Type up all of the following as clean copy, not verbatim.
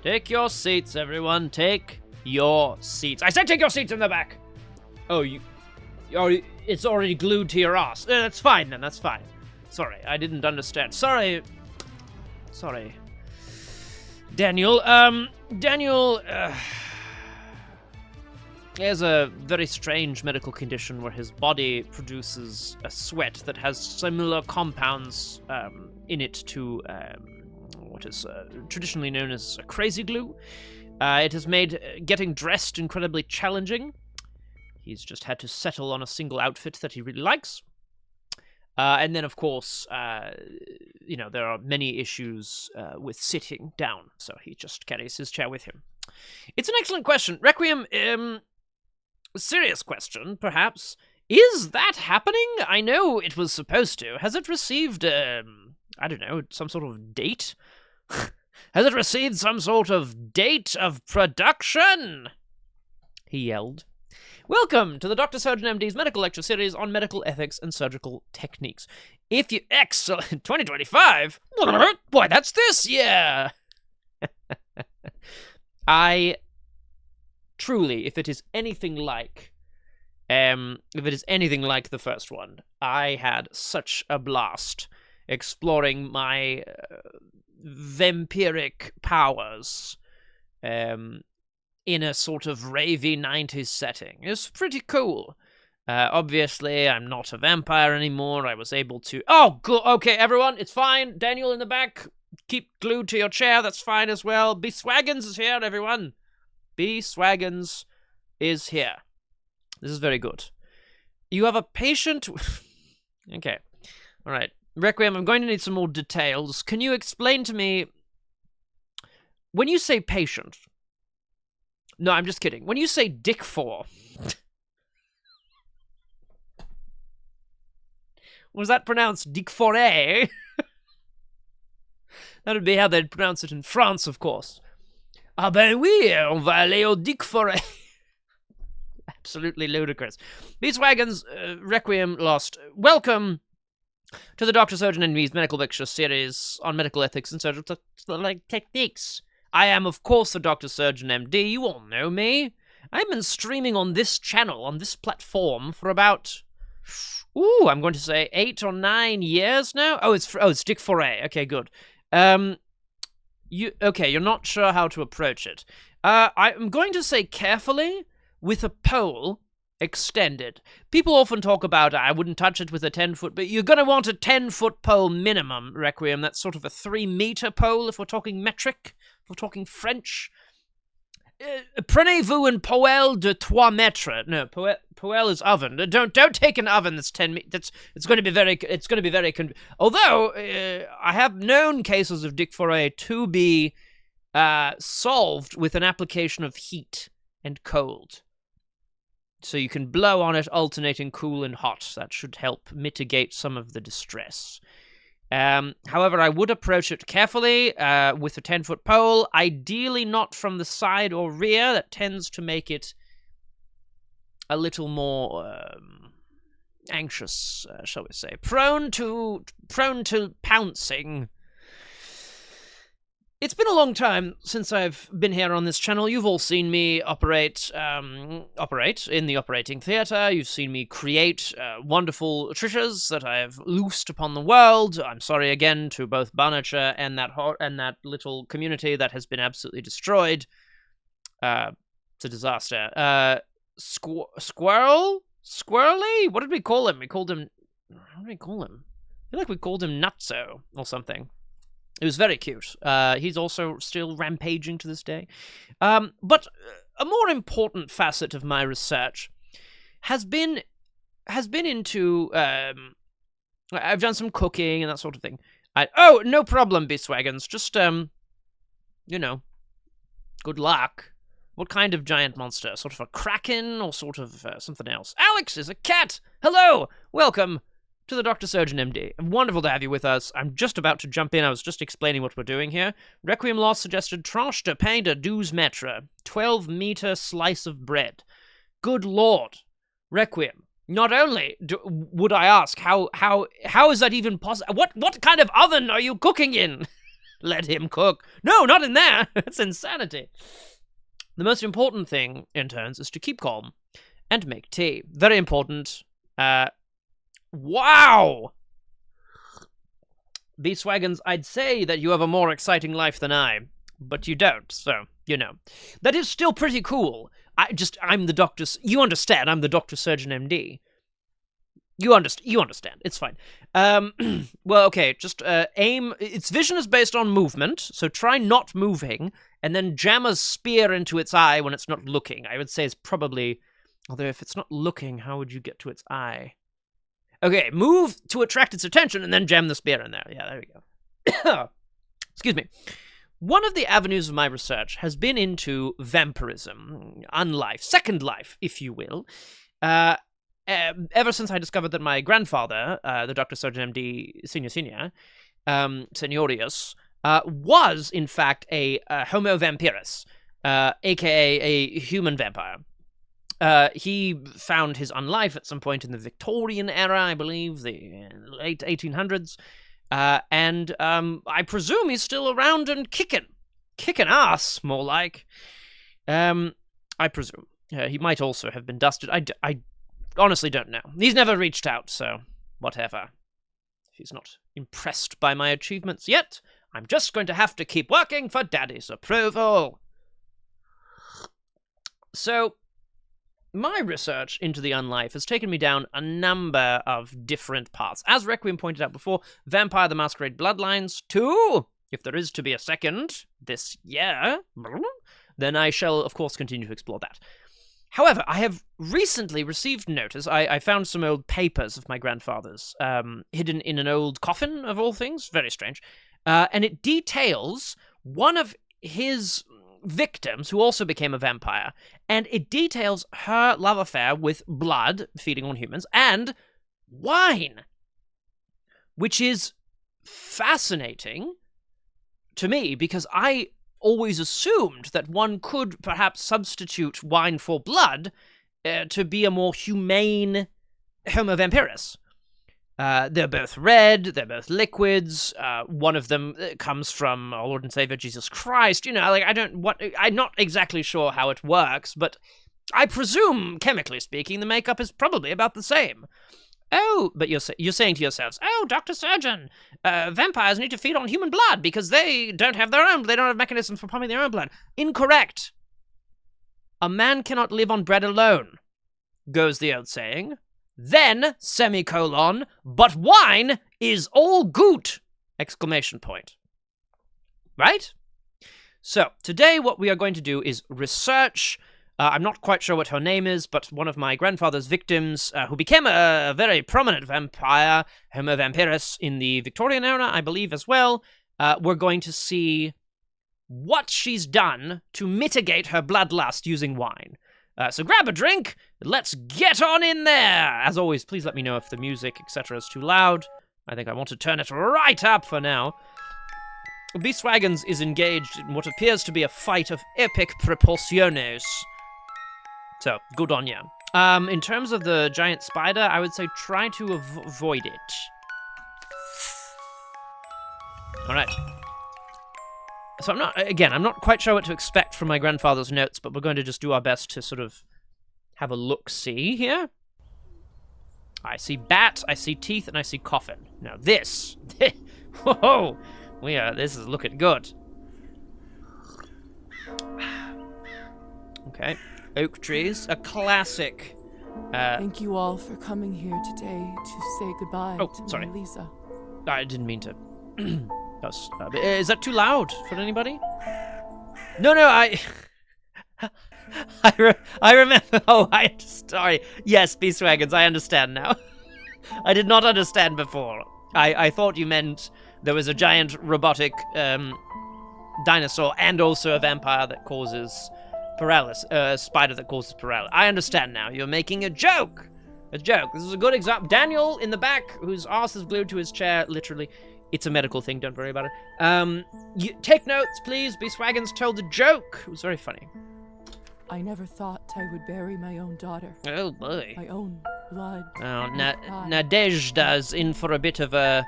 Take your seats, everyone. Take your seats. I said take your seats in the back. Oh, it's already glued to your ass. That's fine, then. That's fine. Sorry, I didn't understand. Sorry. Daniel, he has a very strange medical condition where his body produces a sweat that has similar compounds in it to what is traditionally known as crazy glue. It has made getting dressed incredibly challenging. He's just had to settle on a single outfit that he really likes. And then, of course, there are many issues with sitting down, so he just carries his chair with him. It's an excellent question. Requiem, serious question, perhaps. Is that happening? I know it was supposed to. Has it received, some sort of date? Has it received some sort of date of production? He yelled. Welcome to the Doctor Surgeon M.D.'s medical lecture series on medical ethics and surgical techniques. Excellent, 2025? Boy, that's this year! Truly, if it is anything like the first one, I had such a blast exploring my vampiric powers, in a sort of ravey 90s setting. It's pretty cool. Obviously, I'm not a vampire anymore. I was able to... Oh, cool. Okay, everyone, it's fine. Daniel in the back, keep glued to your chair. That's fine as well. B. Swaggins is here, everyone. B. Swaggins is here. This is very good. You have a patient... Okay. All right. Requiem, I'm going to need some more details. Can you explain to me... When you say patient... No, I'm just kidding. When you say dick for... Was that pronounced dick foray? That would be how they'd pronounce it in France, of course. Ah ben oui, on va aller au dick foray. Absolutely ludicrous. These wagons, Requiem lost. Welcome to the Doctor Surgeon M.D's medical lecture series on medical ethics and surgical techniques. I am, of course, the Doctor Surgeon M.D. You all know me. I've been streaming on this channel, on this platform, for about, I'm going to say 8 or 9 years now. It's Dick Foray. Okay, good. You're not sure how to approach it. I'm going to say carefully, with a pole extended. People often talk about, I wouldn't touch it with a 10-foot, but you're going to want a 10-foot pole minimum, Requiem. That's sort of a 3-meter pole if we're talking metric. We're talking French. Prenez-vous un poêle de 3 mètres. No, poêle is oven. Don't take an oven that's 10 meters. It's going to be very. Although I have known cases of Dick Foray to be solved with an application of heat and cold. So you can blow on it, alternating cool and hot. That should help mitigate some of the distress. However, I would approach it carefully with a 10-foot pole, ideally not from the side or rear. That tends to make it a little more anxious, shall we say, prone to pouncing. It's been a long time since I've been here on this channel. You've all seen me operate in the operating theatre. You've seen me create wonderful treasures that I have loosed upon the world. I'm sorry again to both Barnature and that little community that has been absolutely destroyed. It's a disaster. Squirrely? What did we call him? What did we call him? I feel like we called him Nutso or something. It was very cute. He's also still rampaging to this day. But a more important facet of my research has been into... I've done some cooking and that sort of thing. No problem, Beastwagons. Just, good luck. What kind of giant monster? Sort of a kraken or sort of something else? Alex is a cat! Hello! Welcome to the Doctor Surgeon M.D. Wonderful to have you with us. I'm just about to jump in. I was just explaining what we're doing here. Requiem Lost suggested tranche de pain de 12 mètres, 12-meter slice of bread. Good Lord. Requiem, not only would I ask, how is that even possible? What kind of oven are you cooking in? Let him cook. No, not in there. It's insanity. The most important thing, interns, is to keep calm and make tea. Very important. Wow! Beastwagons, I'd say that you have a more exciting life than I, but you don't, so, you know. That is still pretty cool. I'm the doctor... You understand, I'm the Doctor Surgeon M.D. You understand. It's fine. Well, okay, just aim... Its vision is based on movement, so try not moving, and then jam a spear into its eye when it's not looking. I would say it's probably... Although if it's not looking, how would you get to its eye? Okay, move to attract its attention, and then jam the spear in there. Yeah, there we go. Excuse me. One of the avenues of my research has been into vampirism, unlife, second life, if you will. Ever since I discovered that my grandfather, the Doctor Surgeon M.D. Senior, Seniorius, was, in fact, a Homo vampirus, a.k.a. a human vampire. He found his unlife at some point in the Victorian era, I believe, the late 1800s, and I presume he's still around and kicking ass, more like. I presume. He might also have been dusted. I honestly don't know. He's never reached out, so whatever. If he's not impressed by my achievements yet, I'm just going to have to keep working for Daddy's approval. So, my research into the unlife has taken me down a number of different paths. As Requiem pointed out before, Vampire the Masquerade Bloodlines 2, if there is to be a second this year, then I shall, of course, continue to explore that. However, I have recently received notice. I found some old papers of my grandfather's, hidden in an old coffin, of all things. Very strange. And it details one of his victims, who also became a vampire, and it details her love affair with blood, feeding on humans, and wine, which is fascinating to me, because I always assumed that one could perhaps substitute wine for blood to be a more humane Homo vampirus. They're both red, they're both liquids, one of them comes from our Lord and Savior Jesus Christ, you know, like, I'm not exactly sure how it works, but I presume, chemically speaking, the makeup is probably about the same. Oh, but you're saying to yourselves, oh, Dr. Surgeon, vampires need to feed on human blood because they don't have mechanisms for pumping their own blood. Incorrect. A man cannot live on bread alone, goes the old saying. Then, semicolon, but wine is all good! Exclamation point. Right? So, today what we are going to do is research. I'm not quite sure what her name is, but one of my grandfather's victims, who became a very prominent vampire, Homo vampirus, in the Victorian era, I believe, as well. We're going to see what she's done to mitigate her bloodlust using wine. So grab a drink, let's get on in there! As always, please let me know if the music, etc. is too loud. I think I want to turn it right up for now. Beastwagons is engaged in what appears to be a fight of epic proportiones. So, good on ya. In terms of the giant spider, I would say try to avoid it. Alright. So I'm not quite sure what to expect from my grandfather's notes, but we're going to just do our best to sort of have a look-see here. I see bat, I see teeth, and I see coffin. Now this, whoa, this is looking good. Okay, oak trees, a classic. Thank you all for coming here today to say goodbye to my Liza. I didn't mean to. Is that too loud for anybody? No, I remember. Oh, sorry. Yes, Beastwagons, I understand now. I did not understand before. I thought you meant there was a giant robotic dinosaur and also a vampire that causes paralysis, a spider that causes paralysis. I understand now. You're making a joke. A joke. This is a good example. Daniel in the back, whose ass is glued to his chair, literally. It's a medical thing, don't worry about it. Take notes, please. Beastwagons told a joke. It was very funny. I never thought I would bury my own daughter. Oh, boy. My own blood. Oh, Nadezhda's in for a bit of a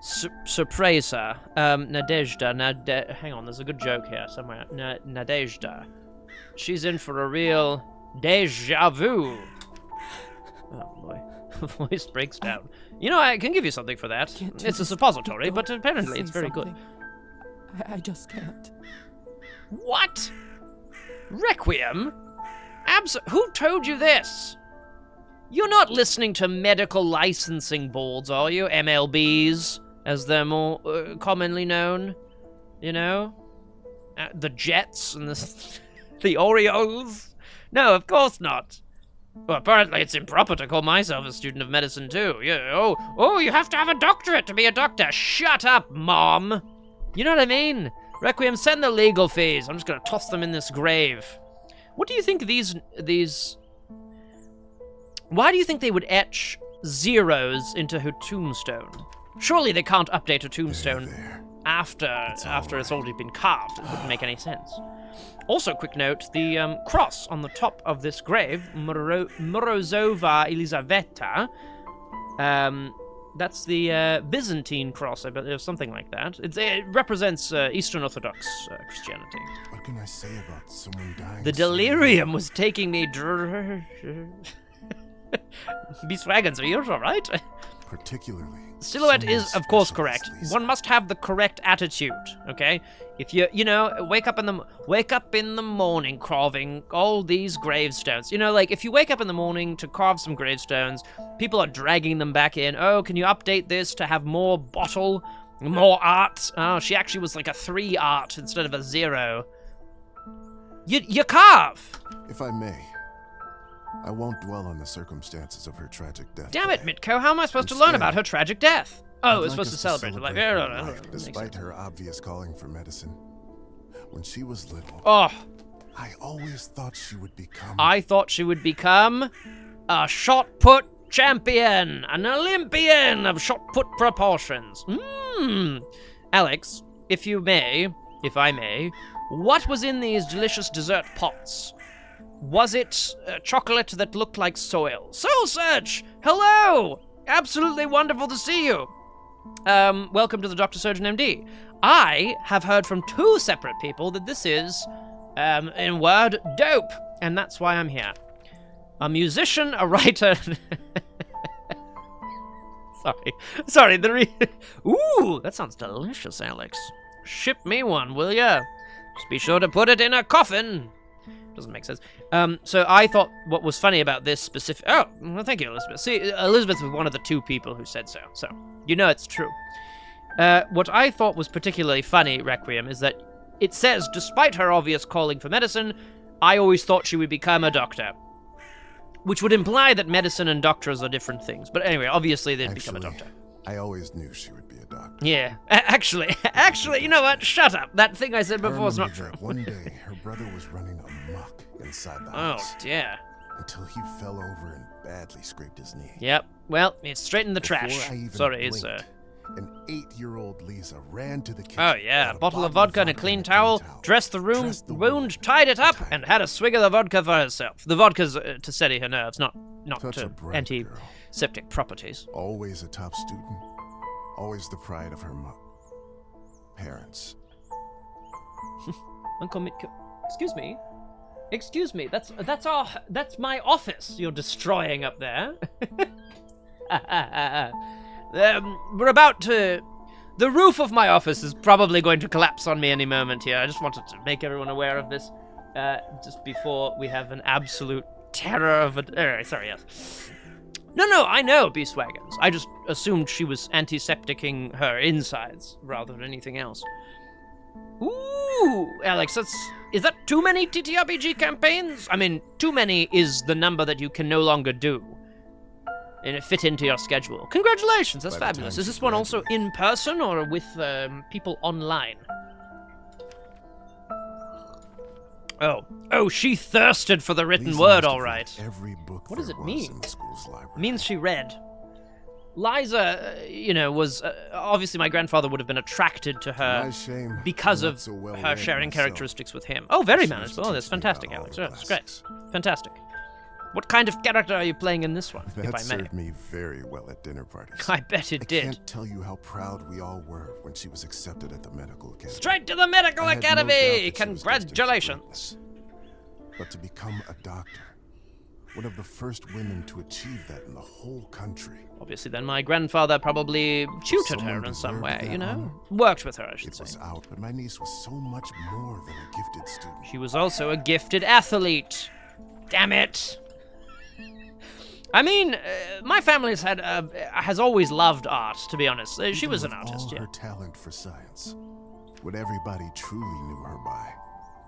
Surpresa. Nadezhda. Hang on, there's a good joke here somewhere. Nadezhda. She's in for a real deja vu. Oh boy, voice breaks down. You know, I can give you something for that. It's a suppository, but apparently it's very good. I just can't. What? Requiem? Who told you this? You're not listening to medical licensing boards, are you? MLBs, as they're more commonly known. You know? The Jets and the Orioles? No, of course not. Well, apparently it's improper to call myself a student of medicine, too. Yeah, oh, you have to have a doctorate to be a doctor. Shut up, Mom. You know what I mean? Requiem, send the legal fees. I'm just gonna toss them in this grave. What do you think these... Why do you think they would etch zeros into her tombstone? Surely they can't update a tombstone after it's already been carved. It wouldn't make any sense. Also, quick note, the cross on the top of this grave, Morozova Elizaveta, that's the Byzantine cross, I believe, or something like that. It represents Eastern Orthodox Christianity. What can I say about someone dying? The delirium was taking me... Beeswaggins, are you alright? Particularly. Silhouette is, of course, correct. Liza. One must have the correct attitude, okay? If you know, wake up in the morning carving all these gravestones. You know, like, if you wake up in the morning to carve some gravestones, people are dragging them back in. Oh, can you update this to have more bottle, more art? Oh, she actually was like a 3 art instead of a 0. You carve! If I may, I won't dwell on the circumstances of her tragic death. Damn it, today. Mitko, how am I supposed to learn about her tragic death? Oh, we're supposed to celebrate her life. her life, despite her obvious calling for medicine. When she was little, Oh, I always thought she would become... I thought she would become a shot put champion, an Olympian of shot put proportions. Alex, if I may, what was in these delicious dessert pots? Was it chocolate that looked like soil? Soul Search! Hello! Absolutely wonderful to see you. Welcome to the Doctor Surgeon M.D. I have heard from 2 separate people that this is, in word, dope. And that's why I'm here. A musician, a writer... Sorry, Ooh, that sounds delicious, Alex. Ship me one, will ya? Just be sure to put it in a coffin. Doesn't make sense. So I thought what was funny about this specific... Oh, well, thank you, Elizabeth. See, Elizabeth was one of the 2 people who said so. So, you know it's true. What I thought was particularly funny, Requiem, is that it says, despite her obvious calling for medicine, I always thought she would become a doctor. Which would imply that medicine and doctors are different things. But anyway, obviously they'd become a doctor. I always knew she would be a doctor. Yeah. Actually, you know what? Shut up. That thing I said before is not true. One day, her brother was running amok inside the Oh, house. dear. Until he fell over and badly scraped his knee. Yep. Well, it's straight in the Before trash. I even Sorry, it's blinked, an 8-year-old Liza ran to the kitchen. Oh yeah, got a bottle of vodka and a clean towel, dressed the dressed the wound, tied it up, and had a swig of the vodka for herself. The vodka's to steady her nerves, not Such a to bright girl. antiseptic properties. Always a top student. Always the pride of her parents. Uncle Mitko, excuse me. That's my office. You're destroying up there. We're about to... The roof of my office is probably going to collapse on me any moment here. I just wanted to make everyone aware of this, just before we have an absolute terror of a... sorry, yes. No, I know, Beastwagons. I just assumed she was antisepticing her insides, rather than anything else. Ooh, Alex, is that too many TTRPG campaigns? I mean, too many is the number that you can no longer do. And it fit into your schedule. Congratulations, that's fabulous. Is this one also in person or with people online? Oh, she thirsted for the written Liza word, must have all read right. Every book What does there it was mean? in the school's library. Means she read. Liza, was obviously my grandfather would have been attracted to her My shame, because I'm of not so well her read sharing myself. characteristics with him. Oh, very She used manageable. to Oh, that's teach me fantastic, about all Alex. the Oh, that's great. classics. Fantastic. What kind of character are you playing in this one, if That I may? served me very well at dinner parties. I bet it I did. can't tell you how proud we all were when she was accepted at the medical academy. Straight to the medical I had no doubt academy! that she was destined for Congratulations! greatness. But to become a doctor, one of the first women to achieve that in the whole country. Obviously, then my grandfather probably tutored her Someone in some way, deserved you that know? honor. Worked with her, I should It say. was out, but my niece was so much more than a gifted student. She was also a gifted athlete. Damn it! I mean, my family's has always loved art, to be honest. She Even was an with artist, all yeah. her talent for science, what everybody truly knew her by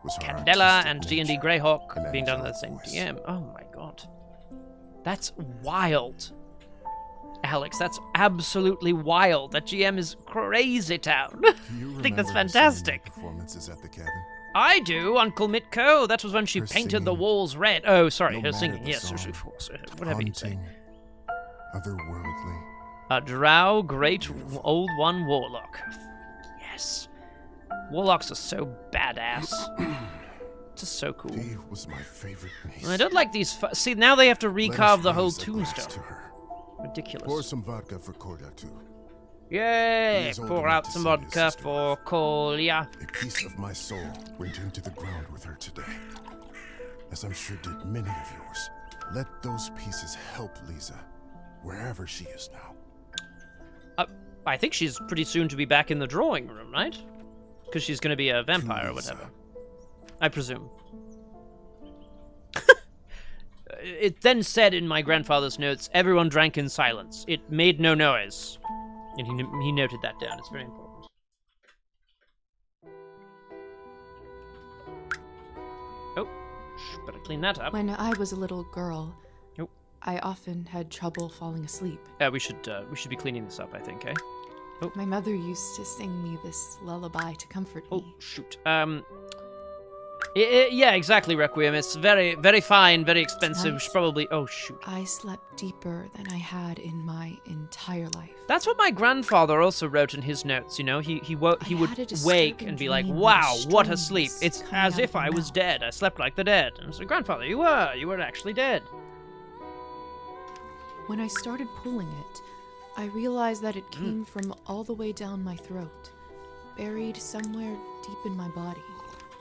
was her Candela artistic and D&D nature Greyhawk and being done at the angelic same voice. DM. Oh my god. That's wild. Alex, that's absolutely wild. That GM is crazy town. Do you I think that's remember the fantastic. singing performances at the cabin? I do, Uncle Mitko. That was when she Her painted the singing, walls red. Oh, sorry, no her matter singing. the Yes, song, of course. Whatever you say. haunting, otherworldly. A drow, great old one warlock. Yes. Warlocks are so badass. Just so cool. She was my favorite niece. And I don't like these. See, now they have to Let us recarve the whole raise a glass tombstone. to her. Pour Ridiculous. some vodka for Korda, too. Yay! He is old Pour enough out to some see his vodka sister for Kolya. A piece of my soul went into the ground with her today, as I'm sure did many of yours. Let those pieces help Liza, wherever she is now. I think she's pretty soon to be back in the drawing room, right? Because she's going to be a vampire or Liza. whatever. I presume. It then said in my grandfather's notes, everyone drank in silence. It made no noise. And he noted that down. It's very important. Oh, better clean that up. When I was a little girl, Oh. I often had trouble falling asleep. We should be cleaning this up, I think, eh? My mother used to sing me this lullaby to comfort Oh, me. shoot. Yeah, exactly, Requiem. It's very, very fine, very expensive. Tonight- Should probably... Oh, shoot. I slept deeper than I had in my entire life. That's what my grandfather also wrote in his notes, you know? He I would had a wake disturbing and be like, dream that wow, a what a string sleep. was It's coming as out if of my I was mouth. dead. I slept like the dead. And I said, grandfather, you were actually dead. When I started pulling it, I realized that it came from all the way down my throat, buried somewhere deep in my body.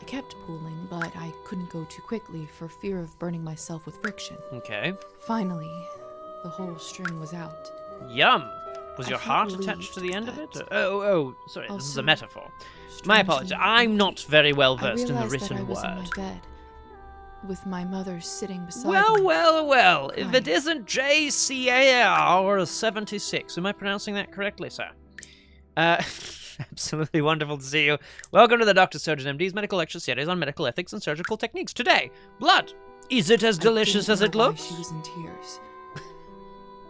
I kept pulling, but I couldn't go too quickly for fear of burning myself with friction. Okay. Finally, the whole string was out. Yum. Was I your felt heart attached to the relieved end of it? that- Oh, sorry, this is a Also, metaphor. My apologies. strangely I'm not very well I versed in the realized that I written was in word. my bed, with my mother sitting beside Well, me. well, if it Crying. isn't JCAR or 76, am I pronouncing that correctly, sir? Absolutely wonderful to see you. Welcome to the Doctor Surgeon M.D.'s medical lecture series on medical ethics and surgical techniques. Today, blood. Is it as I delicious didn't as it know why looks? She was in tears,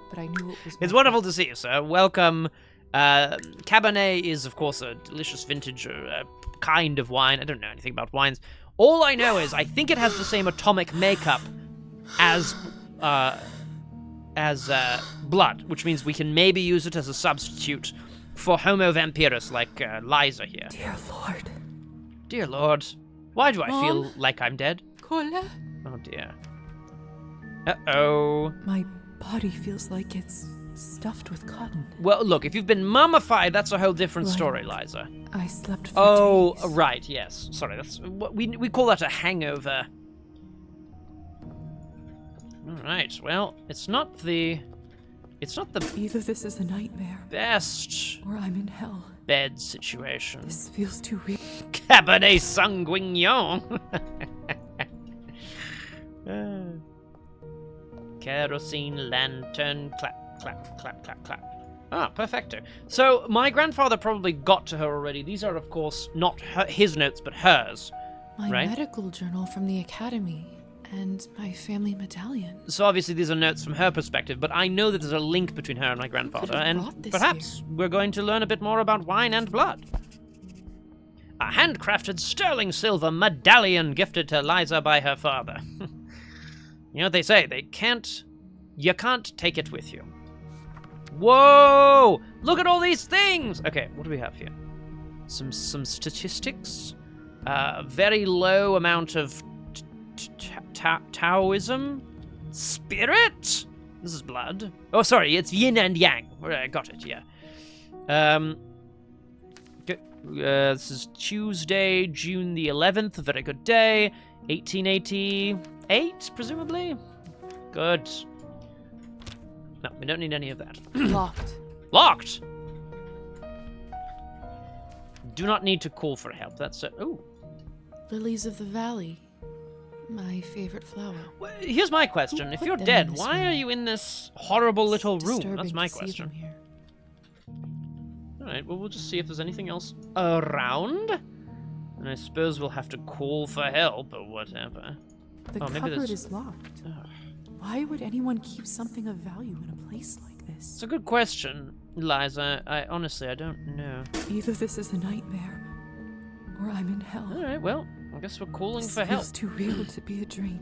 but I knew it was. It's my wonderful fault. to see you, sir. Welcome. Cabernet is, of course, a delicious vintage kind of wine. I don't know anything about wines. All I know is I think it has the same atomic makeup as blood, which means we can maybe use it as a substitute for Homo vampirus like Liza here. Dear Lord. Dear Lord, why do I feel Mom? like I'm dead? Cola. Oh dear. Uh-oh. My body feels like it's stuffed with cotton. Well, look, if you've been mummified, that's a whole different Right. story, Liza. I slept for Oh, days. right, yes. Sorry, that's what we call that a hangover. All right. Well, it's not the Either this is a nightmare, best or I'm in hell. bed situation. This feels too real. Cabernet Sauvignon. Kerosene lantern, clap, clap, clap, clap, clap. Ah, perfecto. So my grandfather probably got to her already. These are, of course, not his notes, but hers. My Right. medical journal from the academy and my family medallion. So obviously these are notes from her perspective, but I know that there's a link between her and my grandfather, have and brought this perhaps we're going to learn a bit more about wine and blood. A handcrafted sterling silver medallion gifted to Liza by her father. You know what they say, you can't take it with you. Whoa! Look at all these things! Okay, what do we have here? Some statistics. Very low amount of Taoism. Spirit? This is blood. Oh, sorry, it's yin and yang. Got it, yeah. This is Tuesday, June the 11th. A very good day. 1888, presumably? Good. No, we don't need any of that. Locked. Locked! Do not need to call for help. That's it. Ooh. Lilies of the valley. My favorite flower. Well, here's my question. If put you're them dead, in this why are room? you in this horrible little room? Disturbing That's my to see question. them here. Alright, well, we'll just see if there's anything else around. And I suppose we'll have to call for help or whatever. The maybe cupboard there's- is locked. Ugh. Why would anyone keep something of value in a place like It's this? a good question, Liza. I honestly, I don't know. Either this is a nightmare, or I'm in hell. Alright, well, I guess we're calling This for help. feels too real to be a dream.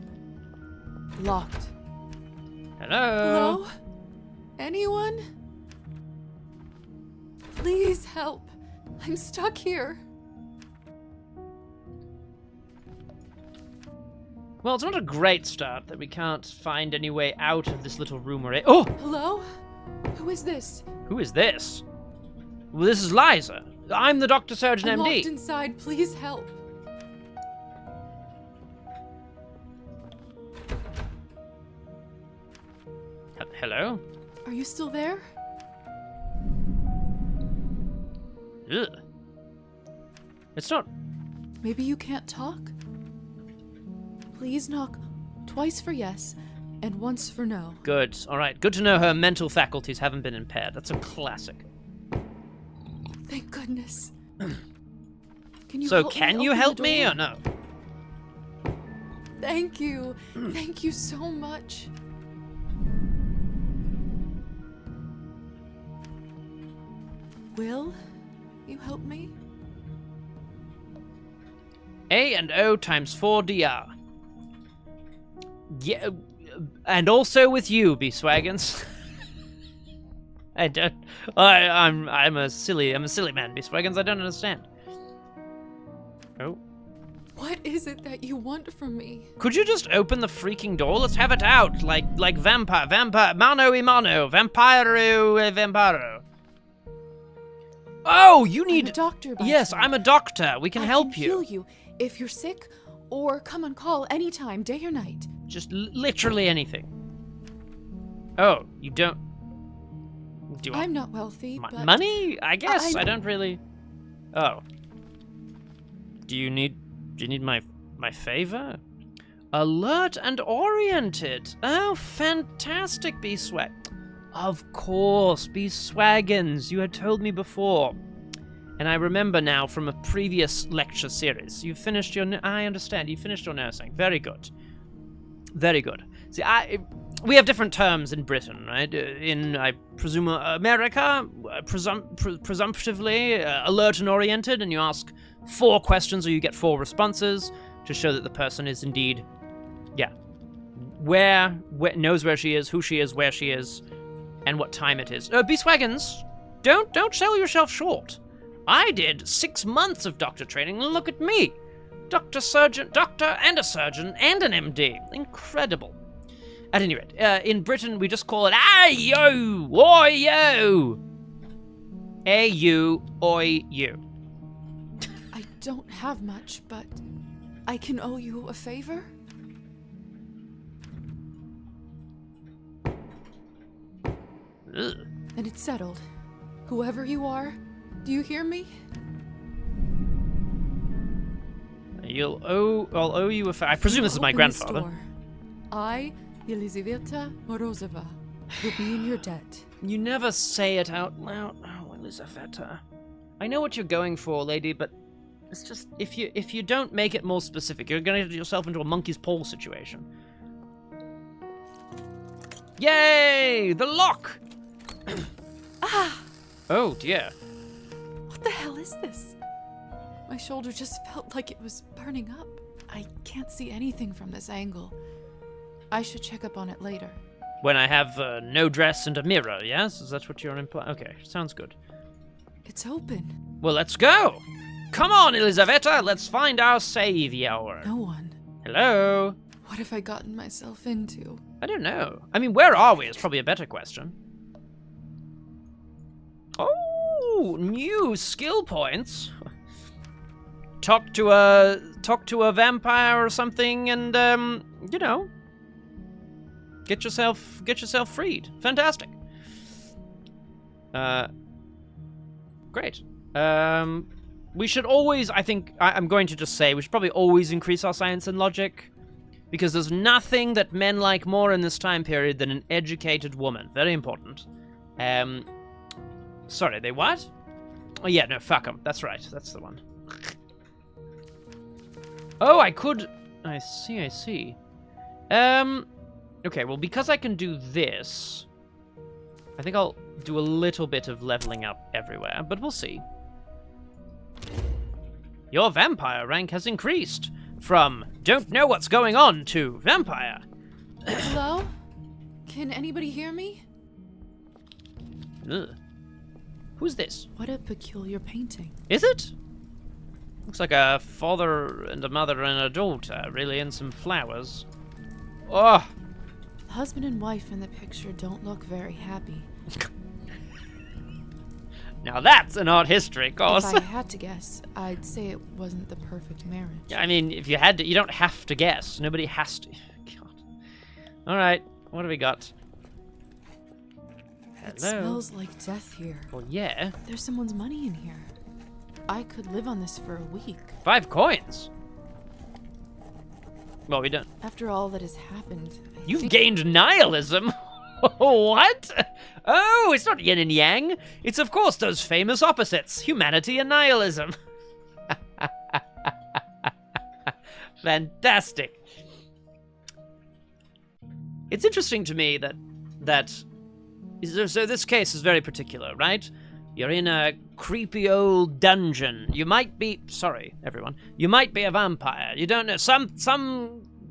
Locked. Hello? Hello? Anyone? Please help. I'm stuck here. Well, it's not a great start that we can't find any way out of this little room we're in. Oh! Hello? Who is this? Who is this? Well, this is Liza. I'm the Doctor Surgeon I'm M.D. locked inside. Please help. Hello? Are you still there? Ugh. It's not... Maybe you can't talk? Please knock twice for yes and once for no. Good. Alright, good to know her mental faculties haven't been impaired. That's a classic. Thank goodness. Can you So help can me you open the help me door? or no? Thank you. Thank you so much. Will you help me? A and O times 4 DR. Yeah, and also with you, Beeswaggins. I don't. I'm a silly man, Beeswaggins. I don't understand. Oh, What is it that you want from me? could you just open the freaking door? Let's have it out, like vampire, mano y mano, vampiro e vampiro. Oh, you I'm a need. doctor. By Yes, trade. I'm a doctor. We can help I you. heal you if you're sick, or come and call anytime, day or night. Just literally anything. Oh, you don't. Do you want I'm not wealthy, but money? I guess I I don't really. Oh. Do you need my favor? Alert and oriented. Oh, fantastic, Beeswag. Of course, Beeswaggins. You had told me before. And I remember now from a previous lecture series. You finished your... I understand. You finished your nursing. Very good. Very good. See, we have different terms in Britain, right? In, I presume, America, presumptively alert and oriented, and you ask 4 questions or you get 4 responses to show that the person is indeed, yeah, where knows where she is, who she is, where she is, and what time it is. Beeswaggins, don't sell yourself short. I did 6 months of doctor training, and look at me. Doctor and a surgeon and an MD. Incredible. At any rate, in Britain we just call it ayo, oi yo. A-U, oi you. I don't have much, but I can owe you a favor? Ugh. And it's settled. Whoever you are, do you hear me? I'll owe you a favor. I presume this is my Open this grandfather. door. I, Elizaveta Morozova, will be in your debt. You never say it out loud. Oh, Elizaveta. I know what you're going for, lady, but it's just if you don't make it more specific, you're gonna get yourself into a monkey's paw situation. Yay! The lock! Ah! Oh dear. What the hell is this? My shoulder just felt like it was burning up. I can't see anything from this angle. I should check up on it later. When I have no dress and a mirror, yes? Is that what you're implying? Okay, sounds good. It's open. Well, let's go! Come on, Elizaveta, let's find our savior. No one. Hello? What have I gotten myself into? I don't know. I mean, where are we is probably a better question. Oh, new skill points. Talk to a vampire or something, and you know, get yourself freed. Fantastic. Great. We should always, I think, I'm going to just say, we should probably always increase our science and logic, because there's nothing that men like more in this time period than an educated woman. Very important. Sorry, they what? Oh yeah, no, fuck them. That's right. That's the one. Oh, I could... I see. Okay, well, because I can do this, I think I'll do a little bit of leveling up everywhere, but we'll see. Your vampire rank has increased from don't know what's going on to vampire. Hello? Can anybody hear me? Ugh. Who's this? What a peculiar painting. Is it? Looks like a father and a mother and a daughter, really, and some flowers. Oh! The husband and wife in the picture don't look very happy. Now that's an art history course. If I had to guess, I'd say it wasn't the perfect marriage. I mean, if you had to, you don't have to guess. Nobody has to. God. All right, what do we got? It Hello. smells like death here. Well, yeah. There's someone's money in here. I could live on this for a week. 5 coins. Well, we don't. After all that has happened, You've gained nihilism. What? Oh, it's not yin and yang. It's, of course, those famous opposites, humanity and nihilism. Fantastic. It's interesting to me that so this case is very particular, right? You're in a creepy old dungeon. You might be, sorry, everyone. You might be a vampire. You don't know, some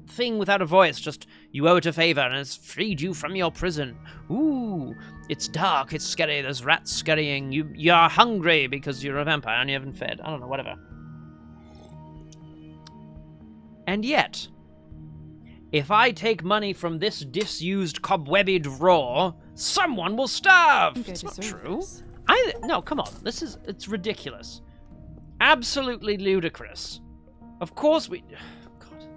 thing without a voice, just you owe it a favor and it's freed you from your prison. Ooh, it's dark, it's scary, there's rats scurrying, you're hungry because you're a vampire and you haven't fed. I don't know, whatever. And yet, if I take money from this disused cobwebby drawer, someone will starve. It's not true. This. No, come on, it's ridiculous. Absolutely ludicrous. Of course we...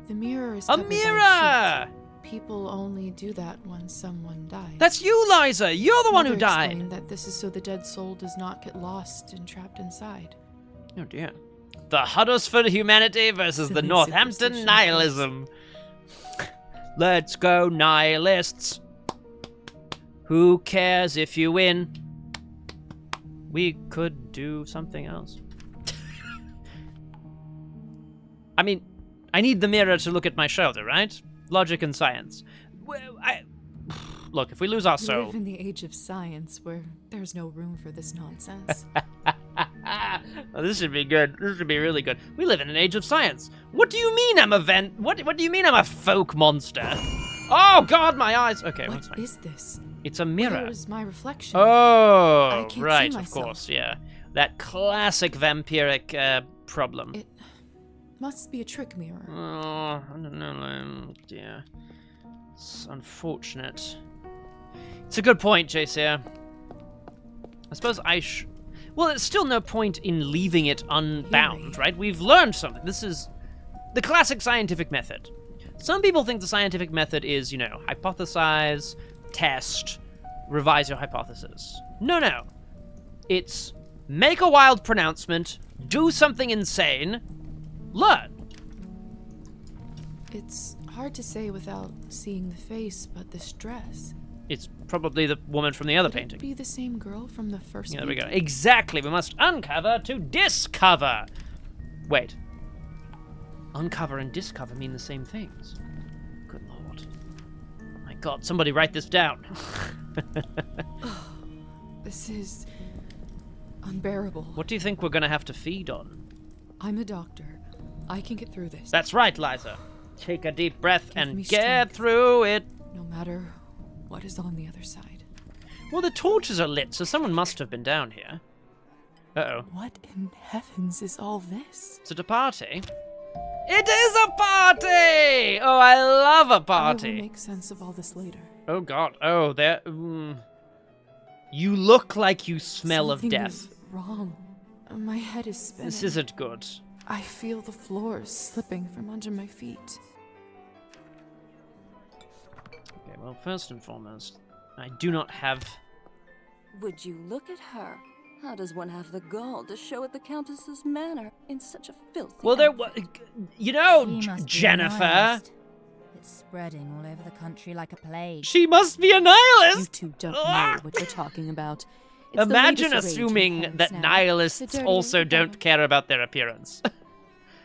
The mirror is a covered by mirror! shit. People only do that when someone dies. That's you, Liza! You're the one who Mother died! explained that this is so the dead soul does not get lost and trapped inside. Oh dear. The Huddersfield humanity versus the Silly Northampton superstition. nihilism. Let's go, nihilists. Who cares if you win? We could do something else. I mean, I need the mirror to look at my shoulder, right? Logic and science. Well, look, if we lose our We soul... live in the age of science where there's no room for this nonsense. Well, this should be good. This should be really good. We live in an age of science. What do you mean I'm a What do you mean I'm a folk monster? Oh God, my eyes. Okay, What what's fine. is this? It's a mirror. Where's my reflection? Oh, can't see right, of myself. course, yeah. That classic vampiric problem. It must be a trick mirror. Oh, I don't know, dear. It's unfortunate. It's a good point, JC. I suppose well, there's still no point in leaving it unbound, Really? right? We've learned something. This is the classic scientific method. Some people think the scientific method is, hypothesize, test, revise your hypothesis. No. It's make a wild pronouncement, do something insane, learn. It's hard to say without seeing the face, but this dress. It's probably the woman from the other Could it painting. be the same girl from the first Yeah, there we go. painting? Exactly. We must uncover to discover. Wait. Uncover and discover mean the same things. Good lord. My god, somebody write this down. This is unbearable. What do you think we're going to have to feed on? I'm a doctor. I can get through this. That's right, Liza. Take a deep breath Give and me get strength. through it. No matter what is on the other side. Well, the torches are lit, so someone must have been down here. Uh-oh. What in heavens is all this? Is it a party? It is a party! Oh, I love a I will party. make sense of all this later. Oh god. Oh, there. You look like you smell Something of death. is wrong. My head is spinning. This isn't good. I feel the floor slipping from under my feet. Okay, well, first and foremost, I do not have... Would you look at her? How does one have the gall to show at the Countess's manor in such a filthy Well, there outfit? you know, She must be a Jennifer. nihilist. It's spreading all over the country like a plague. She must be a You nihilist! two don't Ah! know what you're talking about. It's the Imagine latest rage in assuming Paris that now. nihilists The dirtier, also the don't better. care about their appearance.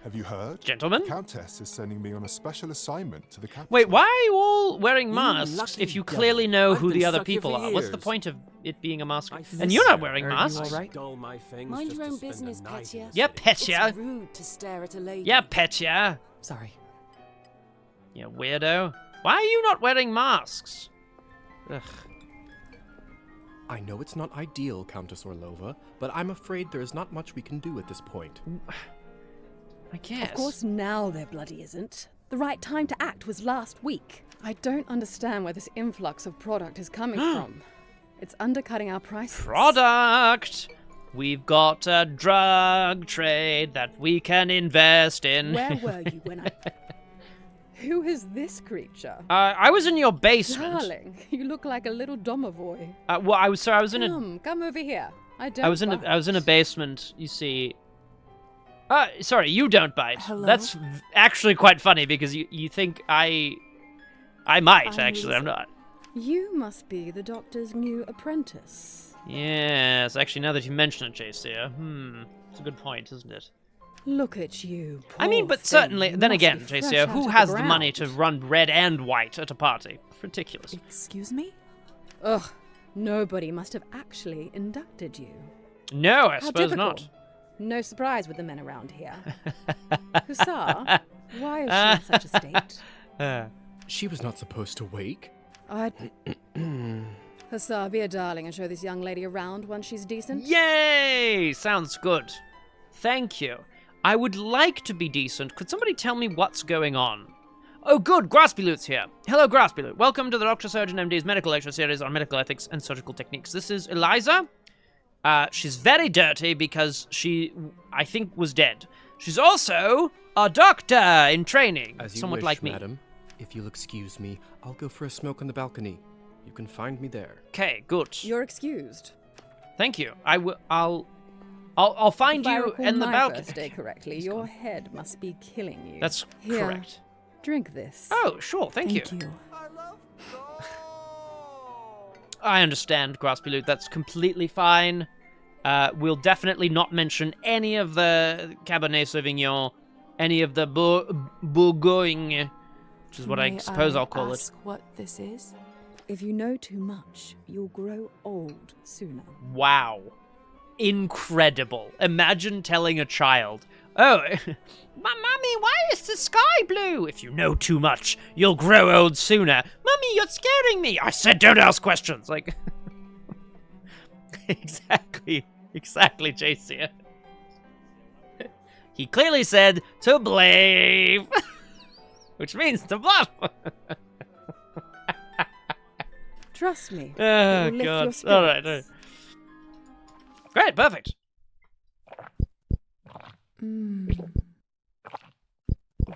Have you heard? Gentlemen? The Countess is sending me on a special assignment to the capital. Wait, why are you all wearing You masks lucky if you devil. clearly know I've who been the other stuck here people for are? What's the years. point of it being a mask? I And think you're not so. wearing Are you masks. all right? Dull my things Mind just your to own spend a business, night Petya. Yeah, visiting. Petya. It's rude to stare at a lady. Yeah, Petya. Sorry. You weirdo. Why are you not wearing masks? Ugh. I know it's not ideal, Countess Orlova, but I'm afraid there is not much we can do at this point. I guess. Of course now there bloody isn't. The right time to act was last week. I don't understand where this influx of product is coming from. It's undercutting our prices. Product! We've got a drug trade that we can invest in. Where were you when I... Who is this creature? I was in your basement. Darling, you look like a little domovoy. Well, I was in a Come over here. I don't I was in a basement, you see. Sorry, you don't bite. Hello? That's actually quite funny because you think I might I'm actually. I'm Liza. not. You must be the doctor's new apprentice. Yes, actually, now that you mention it, JC, it's a good point, isn't it? Look at you. I mean, poor but thing. certainly, You then must again, be JC, fresh out who of has the money to ground. run red and white at a party? Ridiculous. Excuse me? Ugh, nobody must have actually inducted you. No, I How suppose typical. not. No surprise with the men around here. Hussar, why is she in such a state? She was not supposed to wake. Hussar, be a darling and show this young lady around once she's decent. Yay! Sounds good. Thank you. I would like to be decent. Could somebody tell me what's going on? Oh, good. Graspilut's here. Hello, Graspilut. Welcome to the Doctor Surgeon M.D.'s medical lecture series on medical ethics and surgical techniques. This is Liza. She's very dirty because she, I think, was dead. She's also a doctor in training, As you somewhat wish, like me. madam. If you'll excuse me, I'll go for a smoke on the balcony. You can find me there. Okay, good. You're excused. Thank you. I'll find If I you recall in the my balcony. first day correctly, your head must be killing you. That's Here, correct. Drink this. Oh, sure. Thank you. I understand, Graspilut. That's completely fine. We'll definitely not mention any of the Cabernet Sauvignon, any of the Bourgogne, which is what I May suppose I'll call it. ask what this is? If you know too much, you'll grow old sooner. Wow. Incredible. Imagine telling a child, oh, Mummy, why is the sky blue? If you know too much, you'll grow old sooner. Mummy, you're scaring me. I said don't ask questions. Like, exactly, JC. He clearly said to believe, which means to bluff. Trust me. it Oh, will lift God. your All right. spirits. Great, perfect.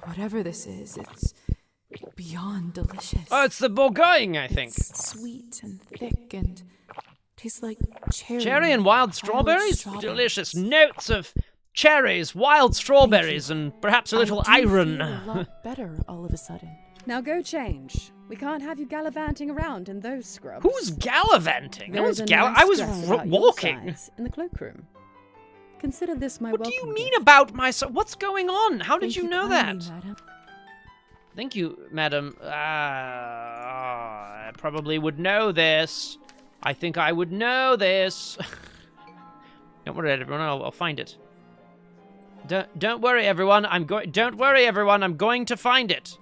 Whatever this is, it's beyond delicious. Oh, it's the Bourgogne, I think. It's sweet and thick and tastes like cherry. Cherry and wild strawberries? Delicious notes of cherries, wild strawberries, and perhaps a little I do iron. feel a lot better all of a sudden. Now go change. We can't have you gallivanting around in those scrubs. Who's gallivanting? There No is one's a nice I was dress about your walking. size in the cloakroom. Consider this my What do welcome you mean gift. about myself? What's going on? How did Thank you know kindly, that? madam. Thank you, madam. I probably would know this. I think I would know this. Don't worry, everyone. I'll find it. Don't worry, everyone. Don't worry, everyone. I'm going to find it.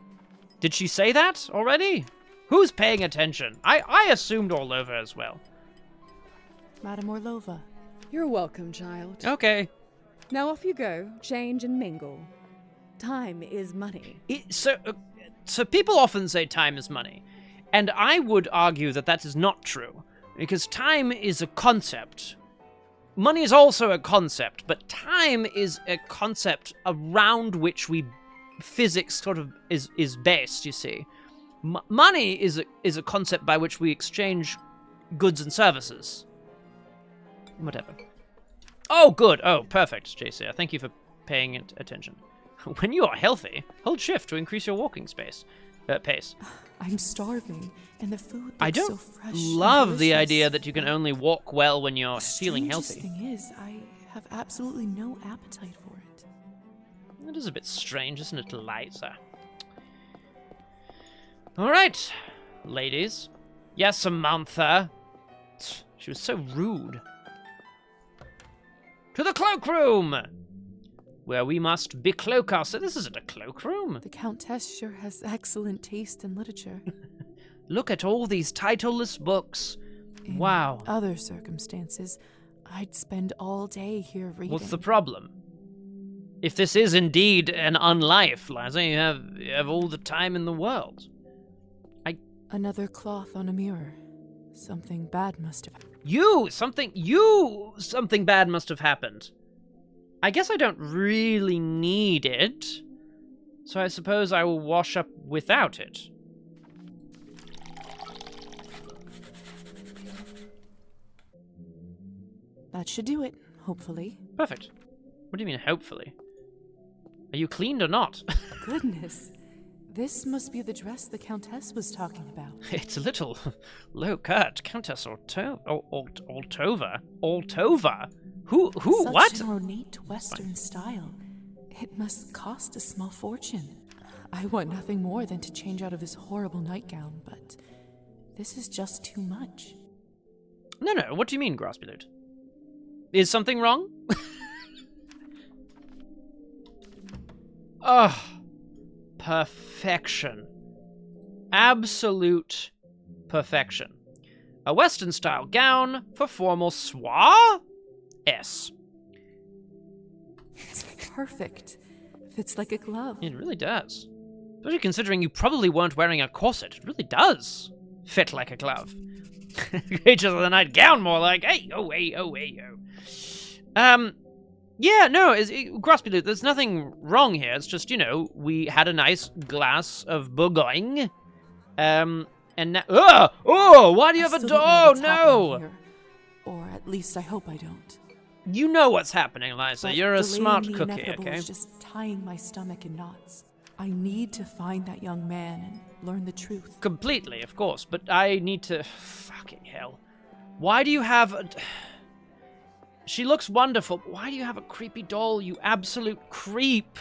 Did she say that already? Who's paying attention? I assumed all over as well. Madam Orlova. You're welcome, child. Okay. Now off you go, change and mingle. Time is money. So people often say time is money, and I would argue that that is not true, because time is a concept. Money is also a concept, but time is a concept around which physics sort of is based, you see. Money is a concept by which we exchange goods and services. Whatever. Oh, good. Oh, perfect, JC. Thank you for paying attention. When you are healthy, hold shift to increase your walking pace. I'm starving, and the food looks I don't so fresh love and the delicious. idea that you can only walk well when you're feeling Strangest healthy. thing is, I have absolutely no appetite for it. That is a bit strange, isn't it, Liza? All right, ladies. Yes, Samantha. She was so rude. To the cloakroom, where we must becloak ourselves. This isn't a cloakroom. The Countess sure has excellent taste in literature. Look at all these titleless books. In Wow. other circumstances, I'd spend all day here reading. What's the problem? If this is indeed an unlife, Liza, you have all the time in the world. Another cloth on a mirror. Something bad must have happened. Something bad must have happened. I guess I don't really need it, so I suppose I will wash up without it. That should do it, hopefully. Perfect. What do you mean, hopefully? Are you cleaned or not? Goodness. This must be the dress the Countess was talking about. It's a little low-cut. Countess Altova? Altova? Who, Such what? an ornate Western style. It must cost a small fortune. I want nothing more than to change out of this horrible nightgown, but this is just too much. No, what do you mean, Graspilute? Is something wrong? Oh, perfection. Absolute perfection. A Western-style gown for formal soiree? S. It's perfect. Fits like a glove. It really does. Especially considering you probably weren't wearing a corset. It really does fit like a glove. Creatures of the night gown, more like, hey, oh. Yeah, no, Graspilute, there's nothing wrong here. It's just, we had a nice glass of Bourgogne. And now, why do you have a door? Oh, no! Here. Or at least I hope I don't. You know what's happening, Liza. But You're a delaying smart the cookie, inevitable okay? is just tying my stomach in knots. I need to find that young man and learn the truth. Completely, of course, but I need to... Fucking hell. Why do you have a... She looks wonderful, but why do you have a creepy doll, you absolute creep?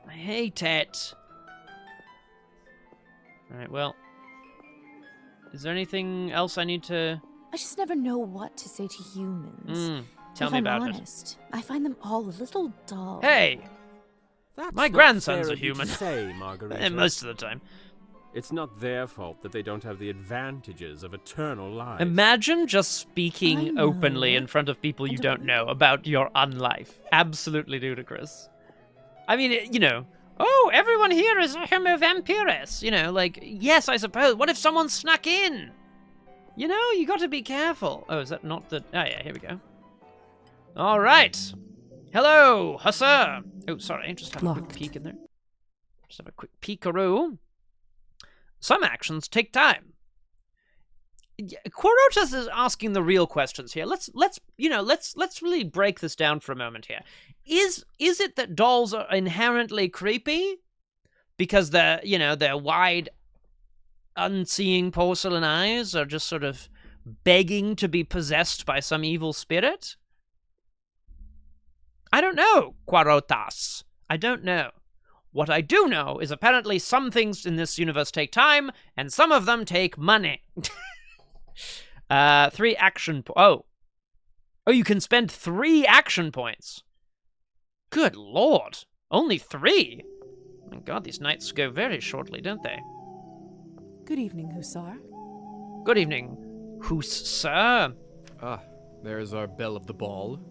I hate it. Alright, well... Is there anything else I need to... I just never know what to say to humans. Tell if me I'm about honest, I find them all a little dull. it. Hey! That's My not grandson's fair a of you human. to say, Margarita. Most of the time. It's not their fault that they don't have the advantages of eternal life. Imagine just I speaking know. openly in front of people you don't know about your unlife. Absolutely ludicrous. I mean, oh, everyone here is a homo vampirus. Yes, I suppose. What if someone snuck in? You got to be careful. Oh, is that not the... Oh, yeah, here we go. All right. Hello, Hussar. Oh, sorry, just have a quick Locked. peek in there. Just have a quick peekaroo. Some actions take time. Quarotas is asking the real questions here. Let's really break this down for a moment here. Is it that dolls are inherently creepy because their wide, unseeing porcelain eyes are just sort of begging to be possessed by some evil spirit? I don't know, Quarotas. I don't know. What I do know is apparently some things in this universe take time, and some of them take money. 3 action Oh, you can spend 3 action points. Good lord. Only 3? My god, these nights go very shortly, don't they? Good evening, Hussar. Good evening, Hussar. There's our belle of the ball.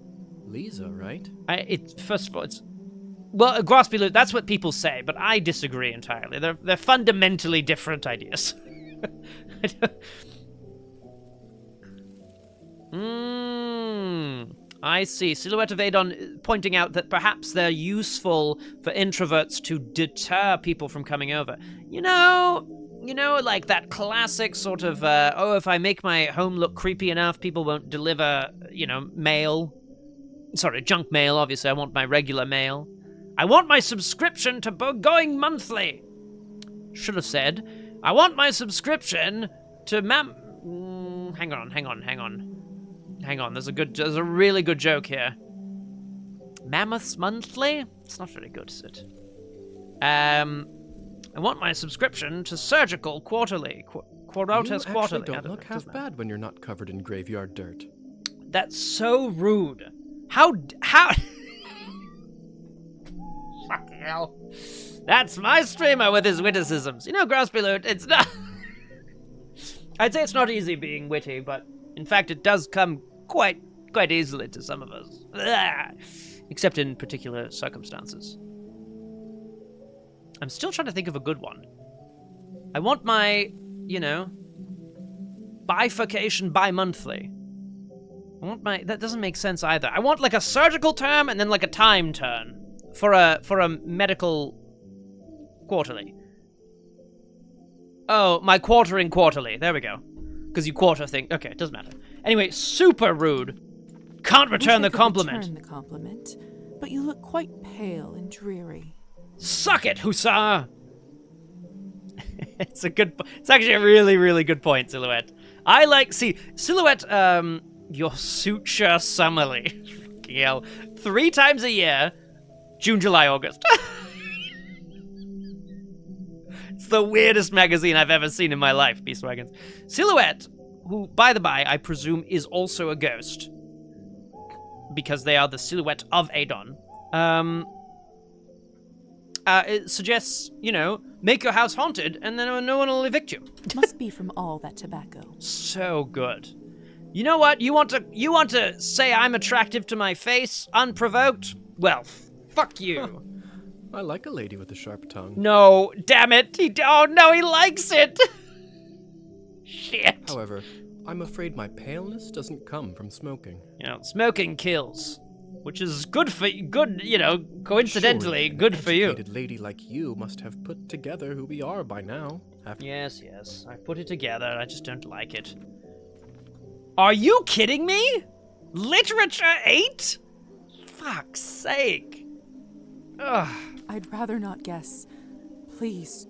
Liza, right? First of all, Well, graspy loot, that's what people say, but I disagree entirely. They're fundamentally different ideas. I see. Silhouette of Adon pointing out that perhaps they're useful for introverts to deter people from coming over. You know, like that classic sort of, if I make my home look creepy enough, people won't deliver, mail. Sorry, junk mail, obviously. I want my regular mail. I want my subscription to Going Monthly. Should have said, I want my subscription to Hang on. There's a really good joke here. Mammoths Monthly? It's not very good, is it? I want my subscription to Surgical Quarterly. Quotas Quarterly. You don't look half bad when you're not covered in graveyard dirt. That's so rude. How? Fucking hell. That's my streamer with his witticisms. Graspy Loot, it's not... I'd say it's not easy being witty, but in fact it does come quite easily to some of us. Except in particular circumstances. I'm still trying to think of a good one. I want my, bifurcation bi-monthly. That doesn't make sense either. I want like a surgical term and then like a time turn for a medical quarterly. Oh, my quartering quarterly. There we go. Because you quarter thing. Okay, it doesn't matter. Anyway, super rude. Can't return the compliment. Return the compliment, but you look quite pale and dreary. Suck it, Hussar! It's actually a really, really good point, Silhouette. Silhouette, your suture summerly. Fucking hell. 3 times a year, June, July, August. It's the weirdest magazine I've ever seen in my life, Beast Wagons. Silhouette, who, by the by, I presume is also a ghost, because they are the silhouette of Adon, it suggests, make your house haunted, and then no one will evict you. Must be from all that tobacco. So good. You know what? You want to say I'm attractive to my face, unprovoked? Well, fuck you. I like a lady with a sharp tongue. No, damn it. He likes it. Shit. However, I'm afraid my paleness doesn't come from smoking. Smoking kills. Which is coincidentally, good for you. An educated lady like you must have put together who we are by now. Yes, I put it together. I just don't like it. Are you kidding me? Literature 8? Fuck's sake. Ugh. I'd rather not guess. Please,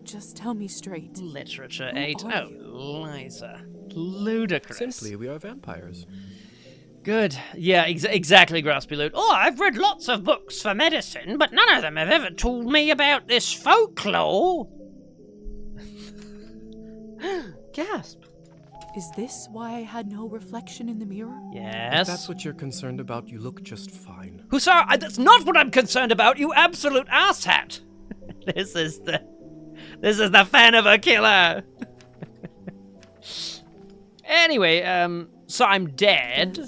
just tell me straight. Literature 8? Oh, Liza. Ludicrous. Simply, we are vampires. Good. Yeah, exactly, Graspy Loot. Oh, I've read lots of books for medicine, but none of them have ever told me about this folklore. Gasp. Is this why I had no reflection in the mirror? Yes. If that's what you're concerned about, you look just fine. Hussar, that's not what I'm concerned about, you absolute asshat. This is the fan of a killer. Anyway, so I'm dead.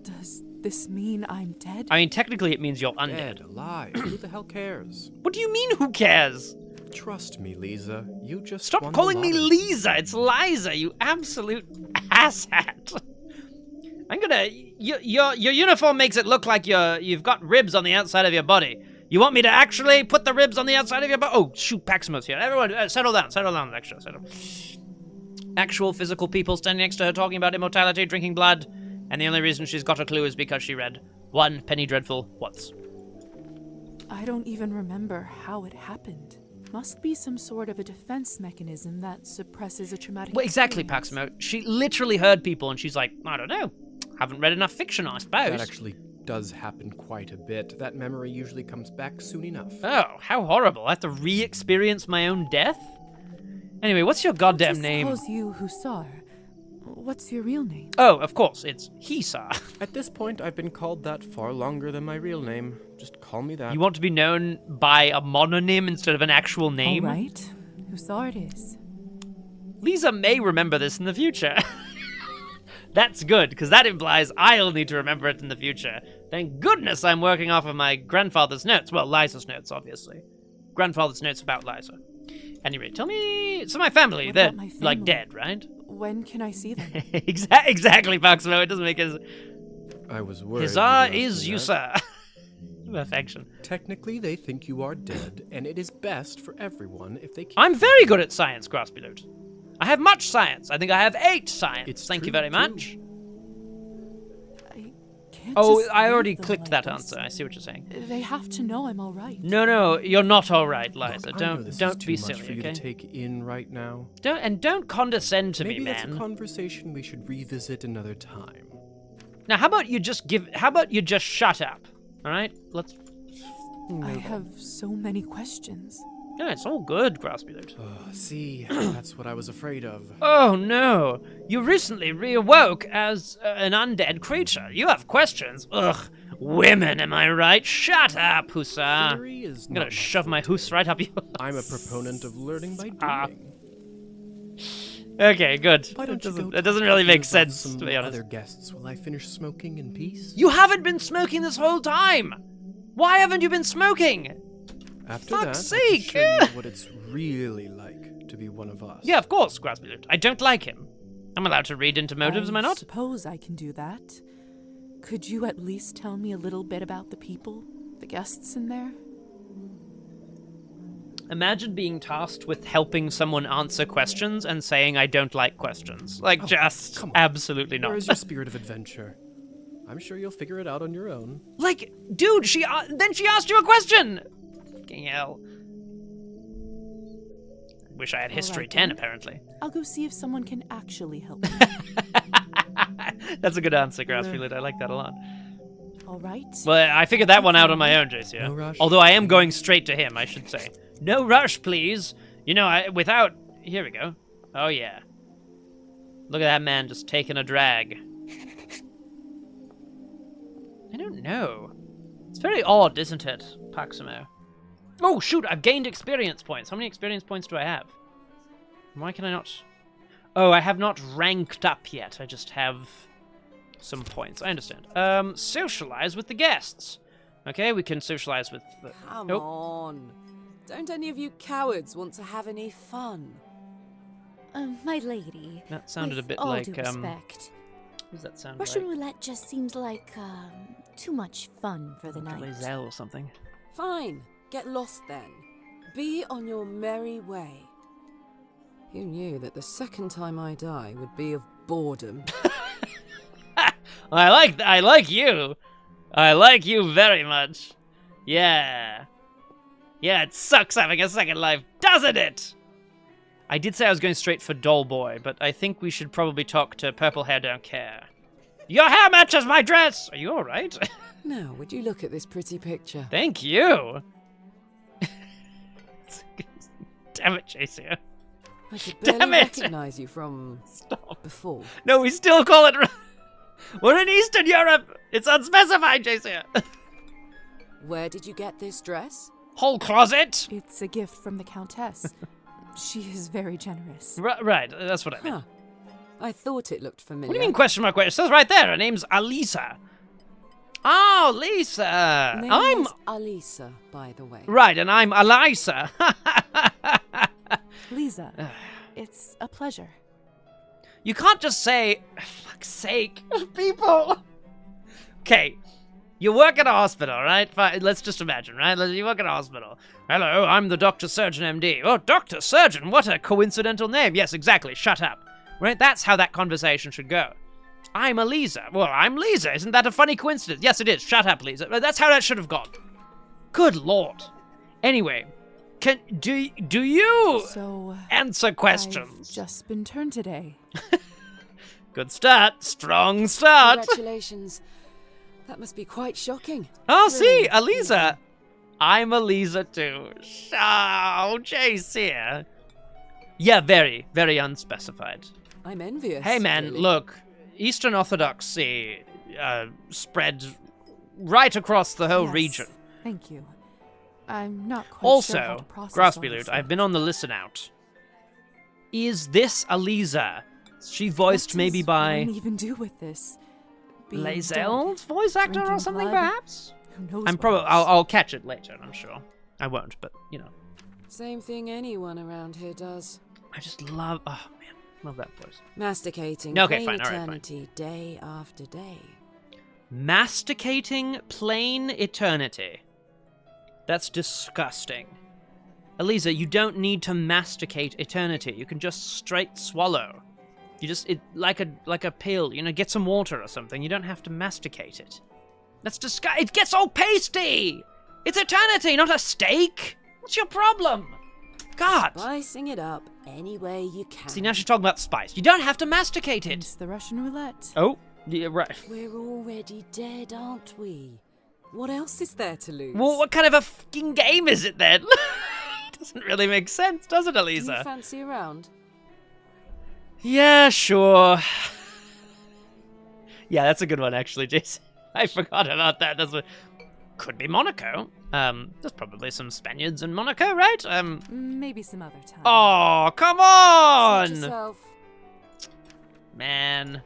Does this mean I'm dead? I mean, technically it means you're undead. Dead, alive. Who the hell cares? What do you mean, who cares? Trust me, Liza. You just Stop calling me Liza. It's Liza, you absolute asshat. I'm gonna... Your uniform makes it look like you've got ribs on the outside of your body. You want me to actually put the ribs on the outside of your body? Oh, shoot, Paximo's here. Everyone, settle down, Lecture, settle. Actual physical people standing next to her talking about immortality, drinking blood, and the only reason she's got a clue is because she read One Penny Dreadful once. I don't even remember how it happened. Must be some sort of a defense mechanism that suppresses a traumatic exactly, experience. Paximo. She literally heard people and she's like, I don't know. Haven't read enough fiction, I suppose. That actually does happen quite a bit. That memory usually comes back soon enough. Oh, how horrible. I have to re-experience my own death? Anyway, what's your goddamn name? Suppose you Hussar. What's your real name? Oh, of course, it's Hussar. At this point, I've been called that far longer than my real name. Just call me that. You want to be known by a mononym instead of an actual name? All right. Hussar it is. Liza may remember this in the future. That's good, because that implies I'll need to remember it in the future. Thank goodness I'm working off of my grandfather's notes. Well, Liza's notes, obviously. Grandfather's notes about Liza. Anyway, tell me... So my family, What they're, about my family? like, dead, right? When can I see them? Exactly, Foxmo. It doesn't make his... I was worried. Hussar you were is asking Hussar. that. Perfection. Technically, they think you are dead, and it is best for everyone if they keep... I'm very good at science, Graspilute. I have much science. I think I have 8 science. It's Thank you true, very too. much. I can't Oh, just I leave already them clicked like that this. answer. I see what you're saying. They have to know I'm all right. No, you're not all right, Liza. Look, I know this Don't is be too much silly, for you okay? to take in right now. Don't condescend to Maybe me, that's man. a conversation we should revisit another time. Now, how about you just shut up? All right? Let's I move on. have so many questions. No, it's all good, Graspilute. See, that's what I was afraid of. Oh no! You recently reawoke as an undead creature. You have questions? Ugh. Women, am I right? Shut up, Hussar. Theory is I'm gonna not my shove my forte. Huss right up your... I'm a proponent of learning by Ah. doing. Okay, good. Why don't you go That doesn't talk really to make about sense, some to be honest. other guests while I finish smoking in peace? You haven't been smoking this whole time! Why haven't you been smoking? After fuck's that, I can sake! show you what it's really like to be one of us. Yeah, of course, Graspilute. I don't like him. I'm allowed to read into motives, am I not? Suppose I can do that. Could you at least tell me a little bit about the people, the guests in there? Imagine being tasked with helping someone answer questions and saying, I don't like questions. Like, just come on. absolutely not. Where is your spirit of adventure? I'm sure you'll figure it out on your own. Like, dude, then she asked you a question! Fucking hell. Wish I had History right 10, then. apparently. I'll go see if someone can actually help me. That's a good answer, Graspilute. I like that a lot. All right. Well, I figured that one out on my own, JC. No rush. Although I am going straight to him, I should say. No rush, please. You know, without... Here we go. Oh, yeah. Look at that man just taking a drag. I don't know. It's very odd, isn't it, Paximo? Oh, shoot, I've gained experience points. How many experience points do I have? Why can I not... Oh, I have not ranked up yet. I just have some points. I understand. Socialize with the guests. Okay, we can socialize with... Come Oh. on. Don't any of you cowards want to have any fun? My lady. That sounded with a bit all like, due respect, what does that sound Russian like? roulette just seems like too much fun for the night. Zell or something. Fine. Get lost then. Be on your merry way. Who knew that the second time I die would be of boredom? I like you. I like you very much. Yeah. Yeah, it sucks having a second life, doesn't it? I did say I was going straight for Doll Boy, but I think we should probably talk to Purple Hair Don't Care. Your hair matches my dress! Are you alright? Now, would you look at this pretty picture? Thank you! Damn it, JC. I could Damn barely it! recognize you from Stop. before. No, we still call it... We're in Eastern Europe! It's unspecified, JC. Where did you get this dress? Whole closet? It's a gift from the Countess. She is very generous. Right, that's what I meant. Huh. I thought it looked familiar. What do you mean question mark? It says right there, her name's Alisa. Oh, Lisa. Name I'm... is Alisa, by the way. Right, and I'm Elisa. Lisa, it's a pleasure. You can't just say, fuck's sake, people. Okay, you work at a hospital, right? Fine, let's just imagine, right? You work at a hospital. Hello, I'm the Doctor Surgeon M.D. Oh, Doctor Surgeon, what a coincidental name. Yes, exactly, shut up. Right, that's how that conversation should go. I'm Liza. Well, I'm Liza. Isn't that a funny coincidence? Yes, it is. Shut up, Liza. That's how that should have gone. Good lord. Anyway, do you So, answer questions? I've just been turned today. Good start. Strong start. Congratulations. That must be quite shocking. Oh, see, Thrilling. Aliza. I'm Aliza too. Oh, JC. Yeah, very, very unspecified. I'm envious. Hey, man, really. look. Eastern Orthodoxy spread right across the whole Yes, region. Thank you. I'm not quite sure how Also, to process all Graspilute, this I've yet. been on the listen out. Is this Aliza She voiced What maybe does by one even do with this? Being Lae'zel's dead, voice actor or drinking something, blood? perhaps? Who knows? I'm what probably. else? I'll catch it later. I'm sure. I won't, but you know. Same thing anyone around here does. I just love. Oh man, love that voice. Masticating Okay, plain fine, all right, fine. eternity day after day. Masticating plain eternity. That's disgusting. Eliza, you don't need to masticate eternity. You can just straight swallow. You just like a pill. You know, get some water or something. You don't have to masticate it. That's disgusting. It gets all pasty. It's eternity, not a steak. What's your problem? God. Spicing it up any way you can. See, now she's talking about spice. You don't have to masticate it. It's the Russian roulette. Oh, yeah, right. We're already dead, aren't we? What else is there to lose? Well, what kind of a fucking game is it then? Doesn't really make sense, does it, Do Eliza? you fancy a round? Yeah, sure. Yeah, that's a good one, actually, Jason. I forgot about that. Could be Monaco. There's probably some Spaniards in Monaco, right? Maybe some other time. Oh, come Suit on! yourself. Man.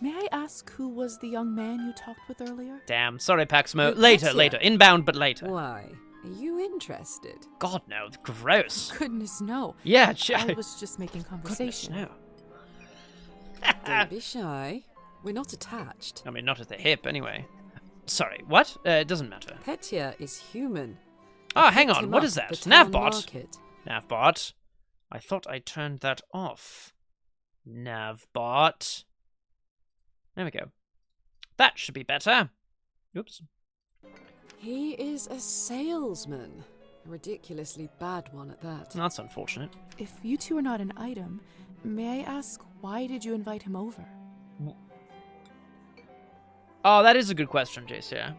May I ask who was the young man you talked with earlier? Damn. Sorry, Paxmo. Who, Later, Petya? later. Inbound, but later. Why? Are you interested? God, no. Gross. Goodness, no. Yeah, I was just making conversation. no. Don't be shy. We're not attached. I mean, not at the hip, anyway. Sorry, what? It doesn't matter. Petya is human. Oh, I hang picked on. him What up is at that? the town Navbot? market. Navbot. I thought I turned that off. Navbot. There we go. That should be better. Oops. He is a salesman. A ridiculously bad one at that. That's unfortunate. If you two are not an item, may I ask why did you invite him over? Oh, that is a good question, Jace, yeah.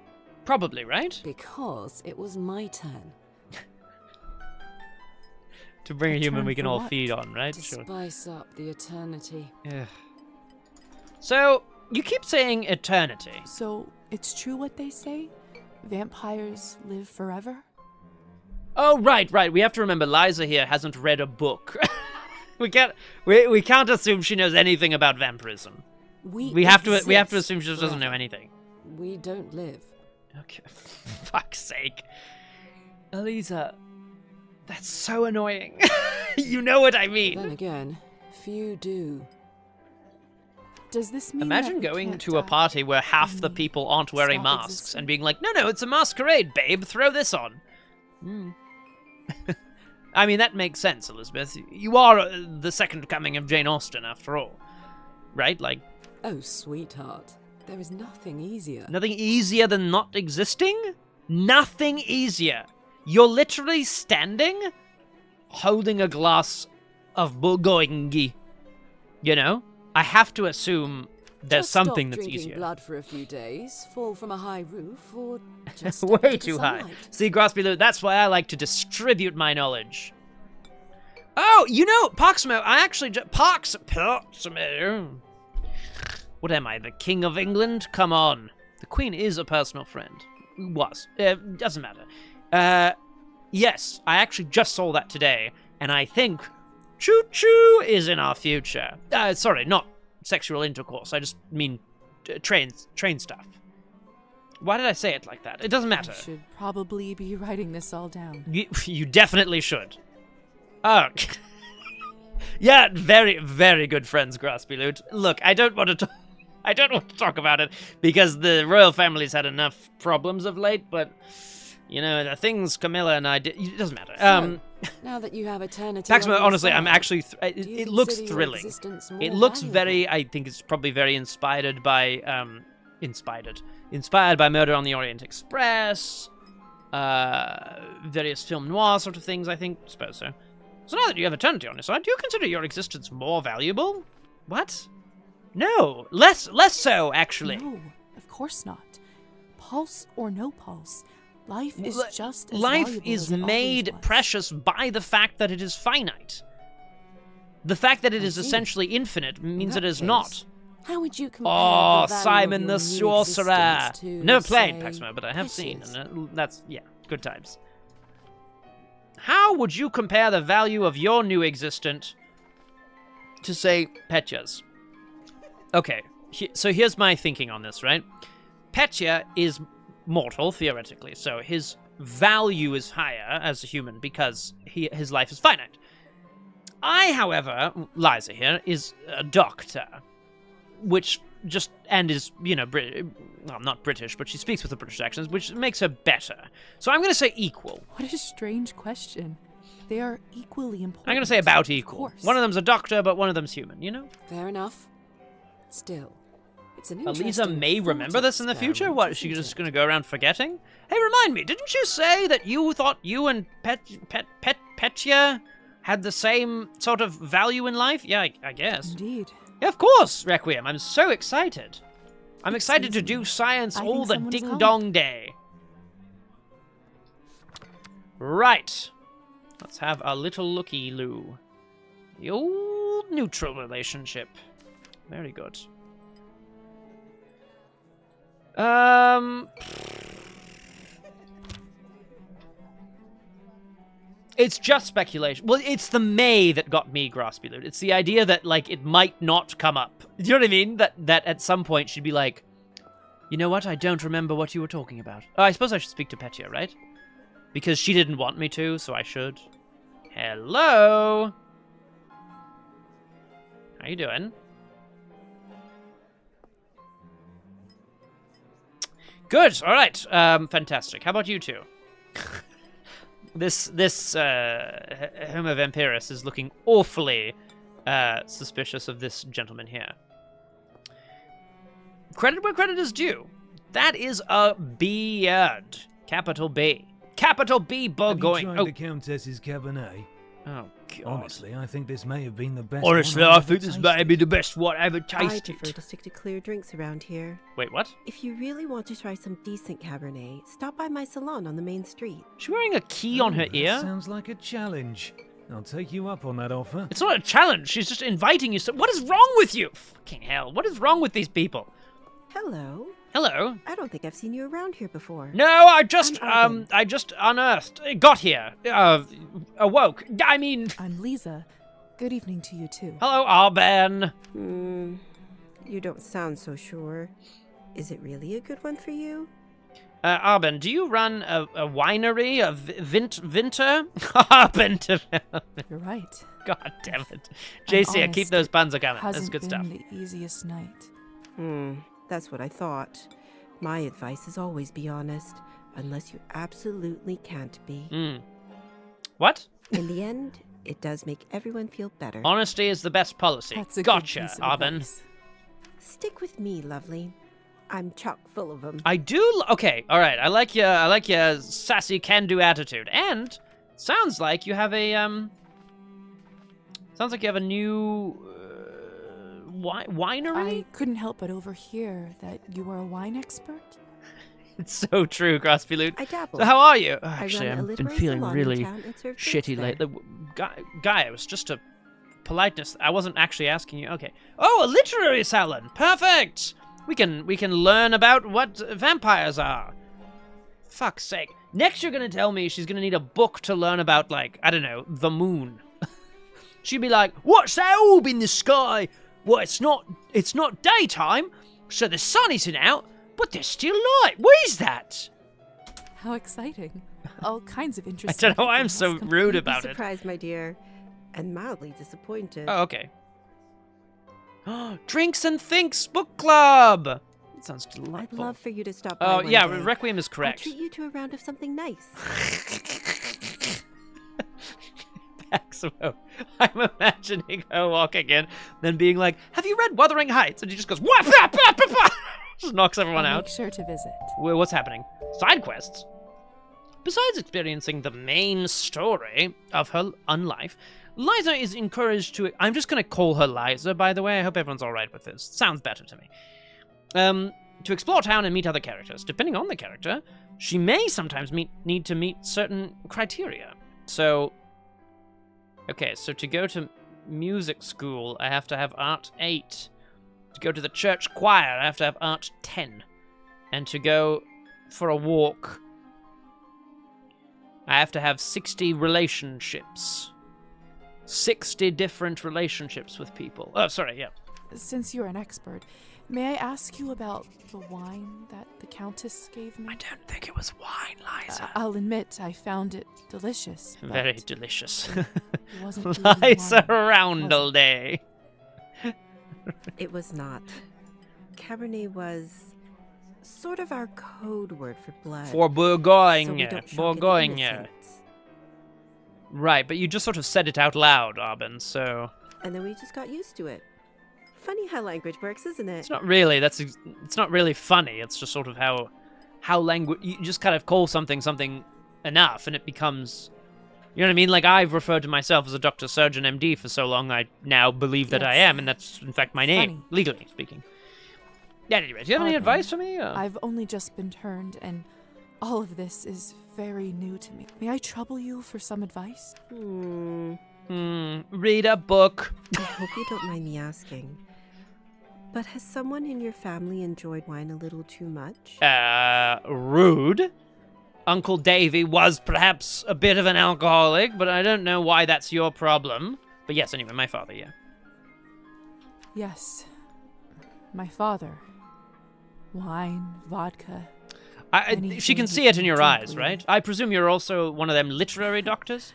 Probably, right? Because it was my turn. To bring a human turn we can for all what? feed on, right? To Sure. spice up the eternity. Yeah. So, you keep saying eternity. So, it's true what they say? Vampires live forever? Oh, right. We have to remember Liza here hasn't read a book. we can't assume she knows anything about vampirism. We have to assume she just doesn't know anything. We don't live. Okay. Fuck's sake. Eliza, that's so annoying. You know what I mean. Then again, few do. Does this mean Imagine that we going can't to a die? party where half the people aren't wearing Stop masks existing? and being like, no, it's a masquerade, babe, throw this on. I mean, that makes sense, Elizabeth. You are the second coming of Jane Austen, after all. Right? Like, Oh, sweetheart. There is nothing easier. nothing easier than not existing? Nothing easier. You're literally standing, holding a glass of Bourgogne. You know? I have to assume there's Just something stop that's drinking easier. blood for a few days, fall from a high roof, or just Way step into too the high. sunlight. See, Graspy, that's why I like to distribute my knowledge. Oh, you know, Poxmo, I actually Poxmo. What am I, the King of England? Come on. The Queen is a personal friend. Was. Doesn't matter. Yes, I actually just saw that today, and I think choo-choo is in our future. Sorry, not sexual intercourse. I just mean train stuff. Why did I say it like that? It doesn't matter. I should probably be writing this all down. You definitely should. Oh. Yeah, very, very good friends, Graspy Loot. Look, I don't want to talk about it because the royal family's had enough problems of late, but you know, the things Camilla and I did, it doesn't matter. So, now that you have eternity, on Paxmo, your honestly, I'm side, actually do you it looks consider your thrilling. existence more It looks valuable? very, I think it's probably very inspired by Murder on the Orient Express, various film noir sort of things, I suppose so. So now that you have eternity on your side, do you consider your existence more valuable? What? No, less so, actually. No, of course not. Pulse or no pulse, life is just as Life valuable is as it always made was. precious by the fact that it is finite. The fact that it I is see. essentially infinite means that it is case, not. How would you compare Oh, the value Simon of the your new Sorcerer. existence to, Never played say, Paxmo, but I have seen, Petya's? and that's, yeah, good times. How would you compare the value of your new existence to say Petya's. Okay, so here's my thinking on this, right? Petya is mortal, theoretically, so his value is higher as a human because his life is finite. I, however, Liza here, is a doctor, which just, and is, you know, well, not British, but she speaks with a British accent, which makes her better. So I'm going to say equal. What a strange question. They are equally important. I'm going to say about equal. One of them's a doctor, but one of them's human, you know? Fair enough. Still, it's an Liza interesting may remember this in the future? experiment, What, is she isn't just it? going to go around forgetting? Hey, remind me, didn't you say that you thought you and Petya had the same sort of value in life? Yeah, I guess. Indeed. Yeah, of course, Requiem. I'm so excited. I'm excited to do science I all think the someone's home. ding-dong day. Right. Let's have a little looky-loo. The old neutral relationship. Very good. It's just speculation. Well, it's the May that got me, Graspy Loot. It's the idea that, like, it might not come up. Do you know what I mean? That at some point she'd be like, you know what? I don't remember what you were talking about. Oh, I suppose I should speak to Petya, right? Because she didn't want me to, so I should. Hello? How you doing? Good. All right. Fantastic. How about you two? This Homo Vampiris is looking awfully suspicious of this gentleman here. Credit where credit is due. That is a beard. Capital B. Capital B Burgoyne. Have you tried the Countess's Cabernet? Oh, God. Honestly, I think this may have been the best. Honestly, I think this may be the best one I ever I tasted. prefer to stick to clear drinks around here. Wait, what? If you really want to try some decent Cabernet, stop by my salon on the main street. She's wearing a key on her that ear? Sounds like a challenge. I'll take you up on that offer. It's not a challenge. She's just inviting you. What is wrong with you? Fucking hell. What is wrong with these people? Hello. Hello. I don't think I've seen you around here before. No, I just I'm unearthed, got here, awoke. I mean, I'm Liza. Good evening to you too. hello, Arben. You don't sound so sure. Is it really a good one for you? Arben, do you run a winery, a Vinter? Arben. You're right. God damn it. I'm JC, keep honest, those puns coming. That's hasn't good been stuff. the easiest night. That's what I thought. My advice is always be honest, unless you absolutely can't be. What? In the end, it does make everyone feel better. Honesty is the best policy. That's a good Gotcha, piece of Arben. advice. Stick with me, lovely. I'm chock full of them. I do. Okay, all right. I like your sassy can-do attitude, and sounds like you have a new winery. I couldn't help but overhear that you are a wine expert. It's so true, Graspy Loot. I dabble. So how are you? Oh, I actually, run a I've been literary feeling salon in really town and serve drinks shitty there. lately. Guy, it was just a politeness. I wasn't actually asking you. Okay. Oh, a literary salon. Perfect. We can learn about what vampires are. Fuck's sake. Next, you're gonna tell me she's gonna need a book to learn about, like, I don't know, the moon. She'd be like, "What's that orb in the sky? Well, it's not daytime, so the sun isn't out, but there's still light. What is that?" How exciting. All kinds of I interesting. don't know why I'm things so come- rude You'd be about it. surprised, my dear, and mildly disappointed. Oh, okay. Drinks and Thinks Book Club. That sounds delightful. I'd love for you to stop by Oh, one yeah, day. Requiem is I'll correct. treat you to a round of something nice. Maximo. I'm imagining her walking in, then being like, "Have you read Wuthering Heights?" And he just goes, "What?" Just knocks everyone I'll out. Make sure to visit. Well, what's happening? Side quests. Besides experiencing the main story of her unlife, Liza is encouraged to... I'm just going to call her Liza, by the way. I hope everyone's all right with this. Sounds better to me. To explore town and meet other characters. Depending on the character, she may sometimes need to meet certain criteria. So... Okay, so to go to music school, I have to have Art 8. To go to the church choir, I have to have Art 10. And to go for a walk, I have to have 60 relationships. 60 different relationships with people. Oh, sorry, yeah. Since you're an expert, may I ask you about the wine that the Countess gave me? I don't think it was wine, Liza. I'll admit I found it delicious. Very delicious. It wasn't really Liza wine, around was all it? day. It was not. Cabernet was sort of our code word for blood. For So we Bourgogne. don't shock Bourgogne. into innocence. Right, but you just sort of said it out loud, Arben, so... And then we just got used to it. Funny how language works, isn't it? It's not really, it's not really funny, it's just sort of how language... You just kind of call something enough, and it becomes... You know what I mean? Like, I've referred to myself as a Doctor Surgeon M.D. for so long, I now believe that I Yes. am, and that's, in fact, my name, Funny. legally speaking. At any rate, do you have any Arben, advice for me? Or? I've only just been turned, and all of this is very new to me. May I trouble you for some advice? Read a book. I hope you don't mind me asking. But has someone in your family enjoyed wine a little too much? Rude. Uncle Davy was perhaps a bit of an alcoholic, but I don't know why that's your problem. But yes, anyway, my father, yeah. Yes. My father. Wine, vodka. She can anything see he it in your drink eyes, with right? I presume you're also one of them literary doctors?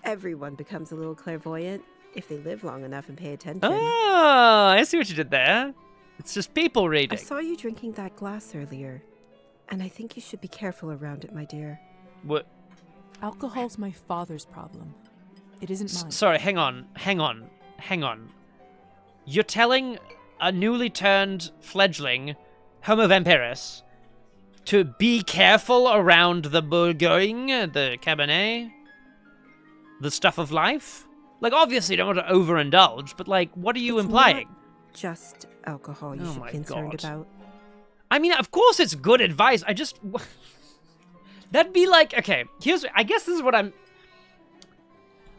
Everyone becomes a little clairvoyant if they live long enough and pay attention. Oh, I see what you did there. It's just people I reading. saw you drinking that glass earlier, and I think you should be careful around it, my dear. What? Alcohol's my father's problem. It isn't mine. Sorry, hang on. You're telling a newly turned fledgling Homo vampiris to be careful around the Bourgogne, the Cabernet, the stuff of life? Like, obviously you don't want to overindulge, but, like, what are you It's implying? not just alcohol you Oh should my be concerned God. about. I mean, of course it's good advice. I just... That'd be like... Okay, I guess this is what I'm...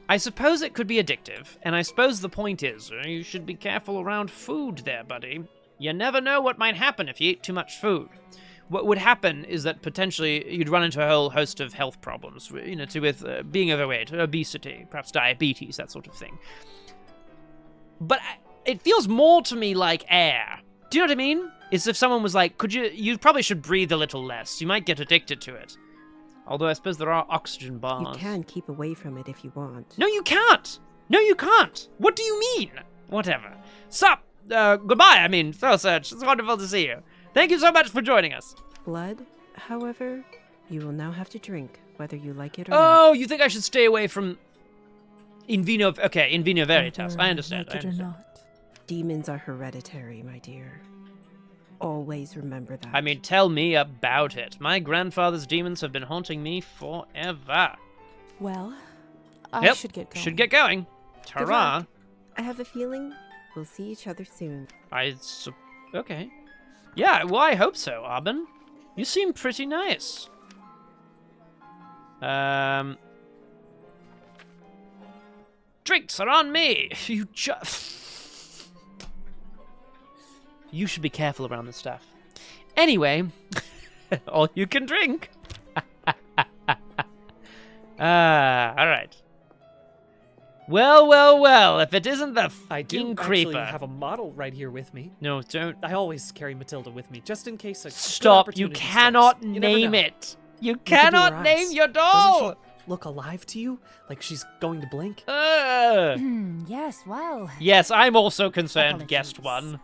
I suppose it could be addictive, and I suppose the point is, you should be careful around food there, buddy. You never know what might happen if you eat too much food. What would happen is that potentially you'd run into a whole host of health problems, you know, with being overweight, obesity, perhaps diabetes, that sort of thing. But it feels more to me like air. Do you know what I mean? It's if someone was like, you probably should breathe a little less. You might get addicted to it. Although I suppose there are oxygen bars. You can keep away from it if you want. No, you can't. No, you can't. What do you mean? Whatever. Sup. Goodbye. I mean, Thrill Search. It's wonderful to see you. Thank you so much for joining us. Blood, however, you will now have to drink, whether you like it or Oh, not. you think I should stay away from In Vino Veritas. I understand. Like it or not. Demons are hereditary, my dear. Always remember that. I mean, tell me about it. My grandfather's demons have been haunting me forever. Well, I should get going. Should get going. Good Ta-ra. luck. I have a feeling we'll see each other soon. Okay. Yeah, well, I hope so, Arben. You seem pretty nice. Drinks are on me. You should be careful around this stuff. Anyway, all you can drink. All right. Well, if it isn't the I do fucking actually creeper. have a model right here with me. No, don't. I always carry Matilda with me, just in case a good Stop, you opportunity cannot strikes. You never name know. it. You Look into her cannot eyes. name your Doesn't doll. she look alive to you? Like she's going to blink? Yes, well. Yes, I'm also concerned, guest one.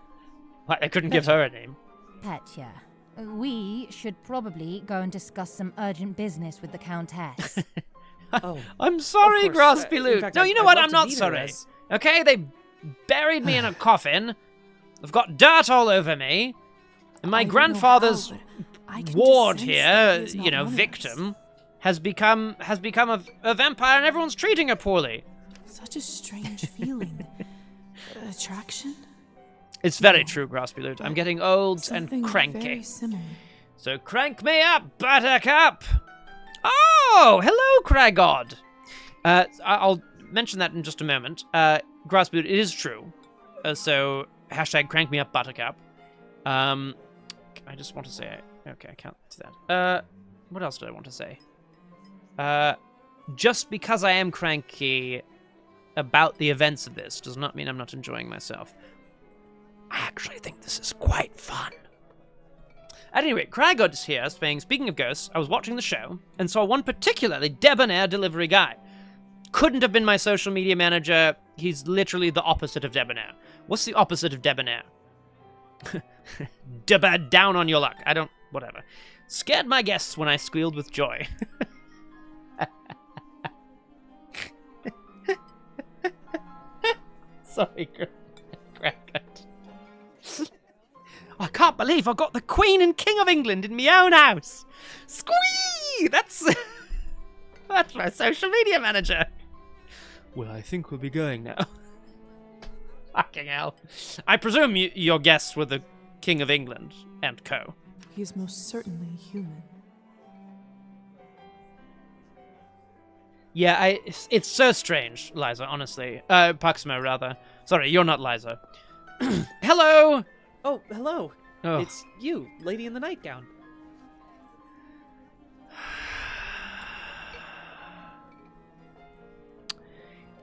Why, I couldn't give her a name. Petya, we should probably go and discuss some urgent business with the Countess. I'm sorry, Of course. Graspy In Loot. fact, No, I'd- you know I'd what? love I'm to not meet her sorry. as- Okay, they buried me in a coffin. I've got dirt all over me. And my I don't know grandfather's how, but I can ward just sense that he here, is not you know, one of victim, has become a vampire, and everyone's treating her poorly. Such a strange feeling. Attraction? It's very true, Graspy Loot. I'm getting old Something and cranky. very similar. So crank me up, Buttercup! Oh, hello, Cragod! I'll mention that in just a moment. Graspy Loot, it is true. So, hashtag crank me up, Buttercup. I just want to say... Okay, I can't do that. What else did I want to say? Just because I am cranky about the events of this does not mean I'm not enjoying myself. I actually think this is quite fun. At any rate, Craggood's here saying, speaking of ghosts, I was watching the show and saw one particularly debonair delivery guy. Couldn't have been my social media manager. He's literally the opposite of debonair. What's the opposite of debonair? Down on your luck. Whatever. Scared my guests when I squealed with joy. Sorry, Craggood. I can't believe I got the Queen and King of England in my own house. Squee! That's my social media manager. Well, I think we'll be going now. Fucking hell. I presume your guests were the King of England and co. He is most certainly human. Yeah, it's so strange, Liza, honestly. Paximo, rather. Sorry, you're not Liza. Hello! Oh, hello. Oh. It's you, lady in the nightgown.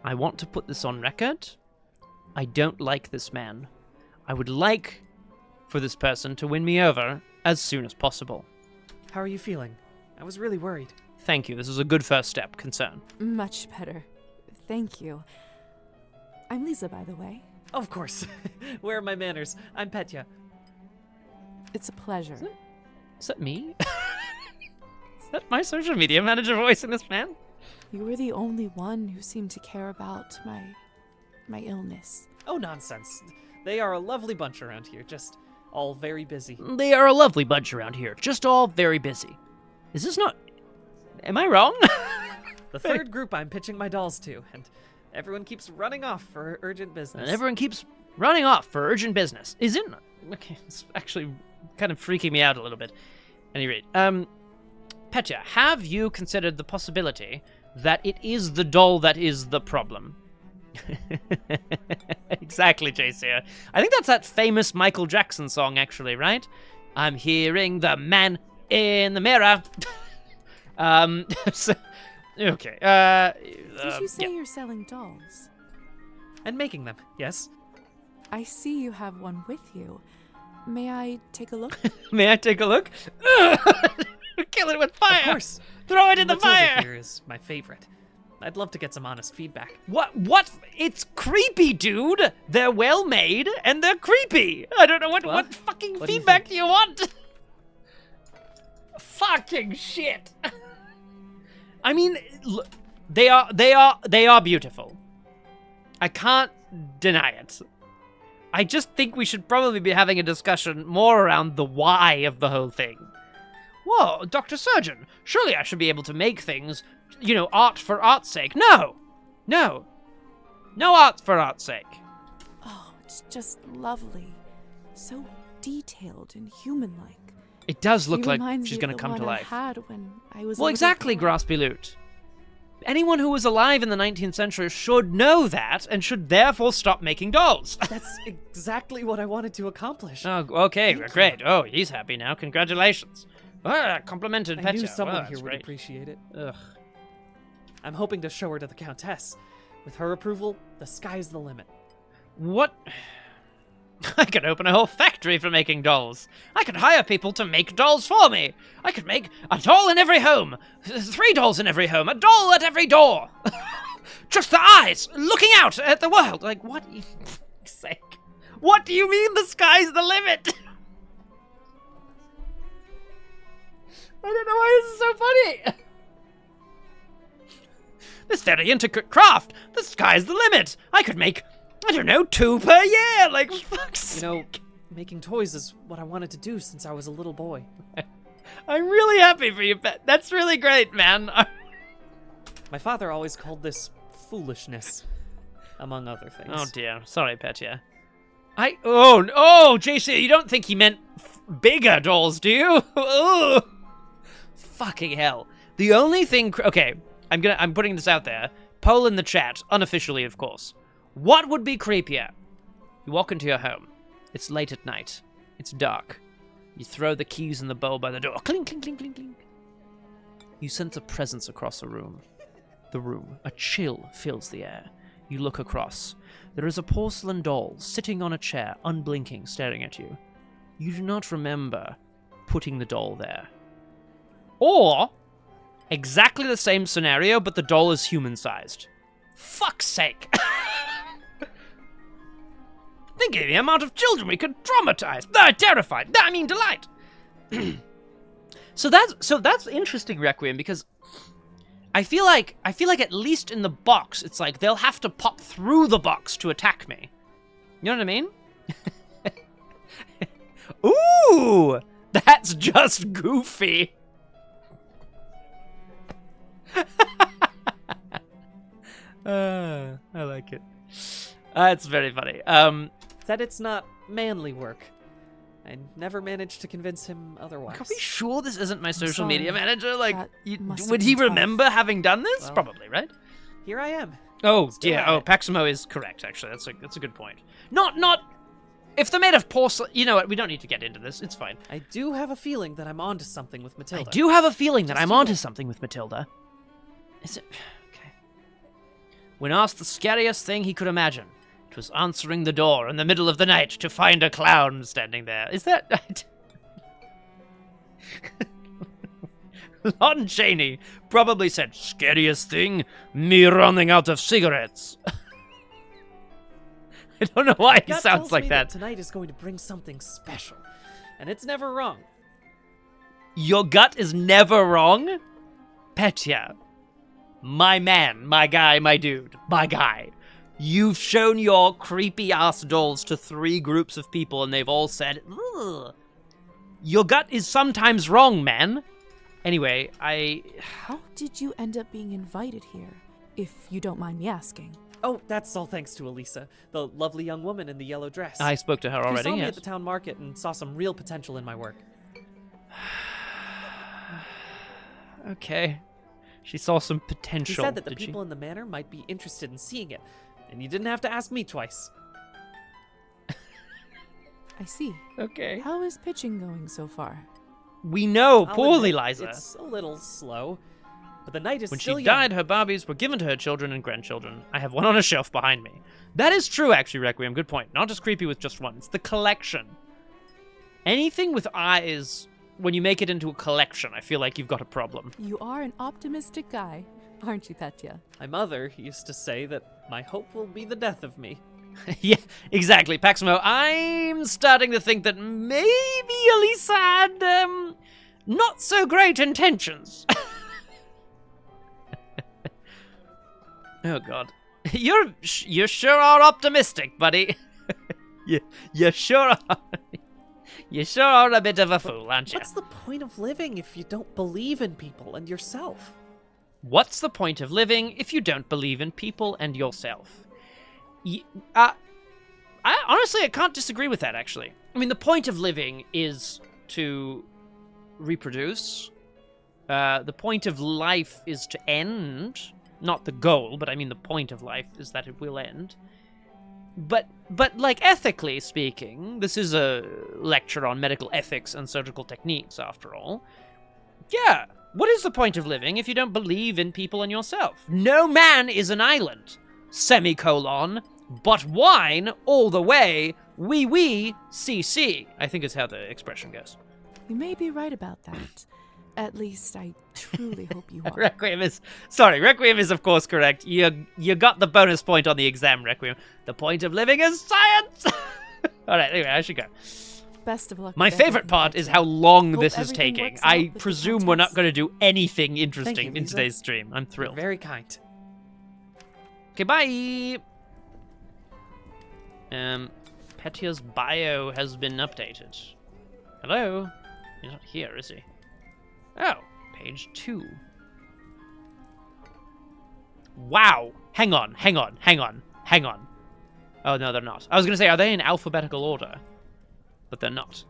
I want to put this on record. I don't like this man. I would like for this person to win me over as soon as possible. How are you feeling? I was really worried. Thank you. This is a good first step. Concern. Much better. Thank you. I'm Liza, by the way. Of course. Where are my manners? I'm Petya. It's a pleasure. Is that me? Is that my social media manager voice in this man? You were the only one who seemed to care about my illness. Oh, nonsense. They are a lovely bunch around here, just all very busy. They are a lovely bunch around here, just all very busy. Is this not... Am I wrong? The third group I'm pitching my dolls to, and everyone keeps running off for urgent business. And everyone keeps running off for urgent business. Isn't... Okay, it's actually kind of freaking me out a little bit. At any rate, Petya, have you considered the possibility that it is the doll that is the problem? Exactly, JC. I think that's that famous Michael Jackson song, actually, right? I'm hearing the man in the mirror. So, okay. Did you say you're selling dolls? And making them, yes. I see you have one with you. May I take a look? May I take a look? Kill it with fire! Of course. Throw it in the Matilda fire! here is my favorite. I'd love to get some honest feedback. What? It's creepy, dude! They're well made, and they're creepy! I don't know what fucking feedback you want! Fucking shit! I mean, look, they are beautiful. I can't deny it. I just think we should probably be having a discussion more around the why of the whole thing. Whoa, Doctor Surgeon, surely I should be able to make things, art for art's sake. No art for art's sake. Oh, it's just lovely. So detailed and human-like. It does look like reminds she's me going of to the come to one I life. had when I was a Well, little exactly, girl. Graspy Loot. Anyone who was alive in the 19th century should know that and should therefore stop making dolls. That's exactly what I wanted to accomplish. Oh, okay, great. Oh, he's happy now. Congratulations. Complimented I knew Petya. someone Well, here that's would great. appreciate it. Ugh. I'm hoping to show her to the Countess. With her approval, the sky's the limit. What? I could open a whole factory for making dolls. I could hire people to make dolls for me. I could make a doll in every home. 3 dolls in every home. A doll at every door. Just the eyes looking out at the world. Like, what? For fuck's sake. What do you mean the sky's the limit? I don't know why this is so funny. This very intricate craft. The sky's the limit. I could make, 2 per year. Like, fuck's sake. Making toys is what I wanted to do since I was a little boy. I'm really happy for you, Pet. That's really great, man. My father always called this foolishness, among other things. Oh dear. Sorry, Petya. JC, you don't think he meant bigger dolls, do you? Oh. Fucking hell. The only thing... Okay, I'm putting this out there. Poll in the chat, unofficially, of course. What would be creepier? You walk into your home. It's late at night. It's dark. You throw the keys in the bowl by the door. Clink, clink, clink, clink, clink. You sense a presence across the room. A chill fills the air. You look across. There is a porcelain doll sitting on a chair, unblinking, staring at you. You do not remember putting the doll there. Or, exactly the same scenario, but the doll is human-sized. Fuck's sake! Think of the amount of children we could traumatize. Terrified. Delight. So that's interesting, Requiem, because I feel like at least in the box, it's like they'll have to pop through the box to attack me. You know what I mean? Ooh, that's just goofy. I like it. It's very funny. Said it's not manly work. I never managed to convince him otherwise. Are we sure this isn't my social media manager? Like, must would have he been tough. remember having done this? Well, Probably, right? Here I am. Oh Still dear. at Oh, it. Paximo is correct. Actually, that's a good point. Not. If they're made of porcelain, you know what? We don't need to get into this. It's fine. I do have a feeling that I'm onto something with Matilda. I do have a feeling that Just I'm a onto bit. something with Matilda. Is it okay? When asked the scariest thing he could imagine, it was answering the door in the middle of the night to find a clown standing there. Is that? Lon Chaney probably said, "Scariest thing, me running out of cigarettes." I don't know why he Gut sounds tells like me that. Tonight is going to bring something special, and it's never wrong. Your gut is never wrong? Petya. My man, my guy, my dude, my guy. You've shown your creepy-ass dolls to 3 groups of people, and they've all said, ugh. Your gut is sometimes wrong, man. Anyway, How did you end up being invited here, if you don't mind me asking? Oh, that's all thanks to Elisa, the lovely young woman in the yellow dress. I spoke to her She already, saw me yes. at the town market and saw some real potential in my work. Okay. She saw some She potential, said that the did people in the manor might be interested in seeing it, and you didn't have to ask me twice. I see. Okay. How is pitching going so far? We know I'll poorly, admit, Liza. It's a little slow, but the night is When she still young. died, her Barbies were given to her children and grandchildren. I have one on a shelf behind me. That is true, actually, Requiem. Good point. Not just creepy with just one. It's the collection. Anything with eyes, when you make it into a collection, I feel like you've got a problem. You are an optimistic guy, aren't you, Petya? My mother used to say that my hope will be the death of me. Yeah, exactly. Paximo, I'm starting to think that maybe Elisa had, not so great intentions. Oh, God. You sure are optimistic, buddy. You sure are. You sure are a bit of a fool, aren't you? What's the point of living if you don't believe in people and yourself? What's the point of living if you don't believe in people and yourself? I honestly, I can't disagree with that, actually. I mean, the point of living is to reproduce. The point of life is to end. Not the goal, but I mean the point of life is that it will end. But like, ethically speaking, this is a lecture on medical ethics and surgical techniques, after all. Yeah, what is the point of living if you don't believe in people and yourself? No man is an island, semicolon, but wine all the way, oui, CC, I think is how the expression goes. You may be right about that. At least I truly hope you are. Requiem is of course correct. You got the bonus point on the exam, Requiem. The point of living is science! Alright, anyway, I should go. Best of luck. My with favorite everything, part Petya. is how long Hope this is everything taking. works out I with the presume we're not contest. going to do anything interesting Thank you, in Liza. today's stream. I'm You're thrilled. very kind. Okay, bye! Petya's bio has been updated. Hello? He's not here, is he? Oh, page 2. Wow! Hang on. Oh, no, they're not. I was going to say, are they in alphabetical order? But they're not.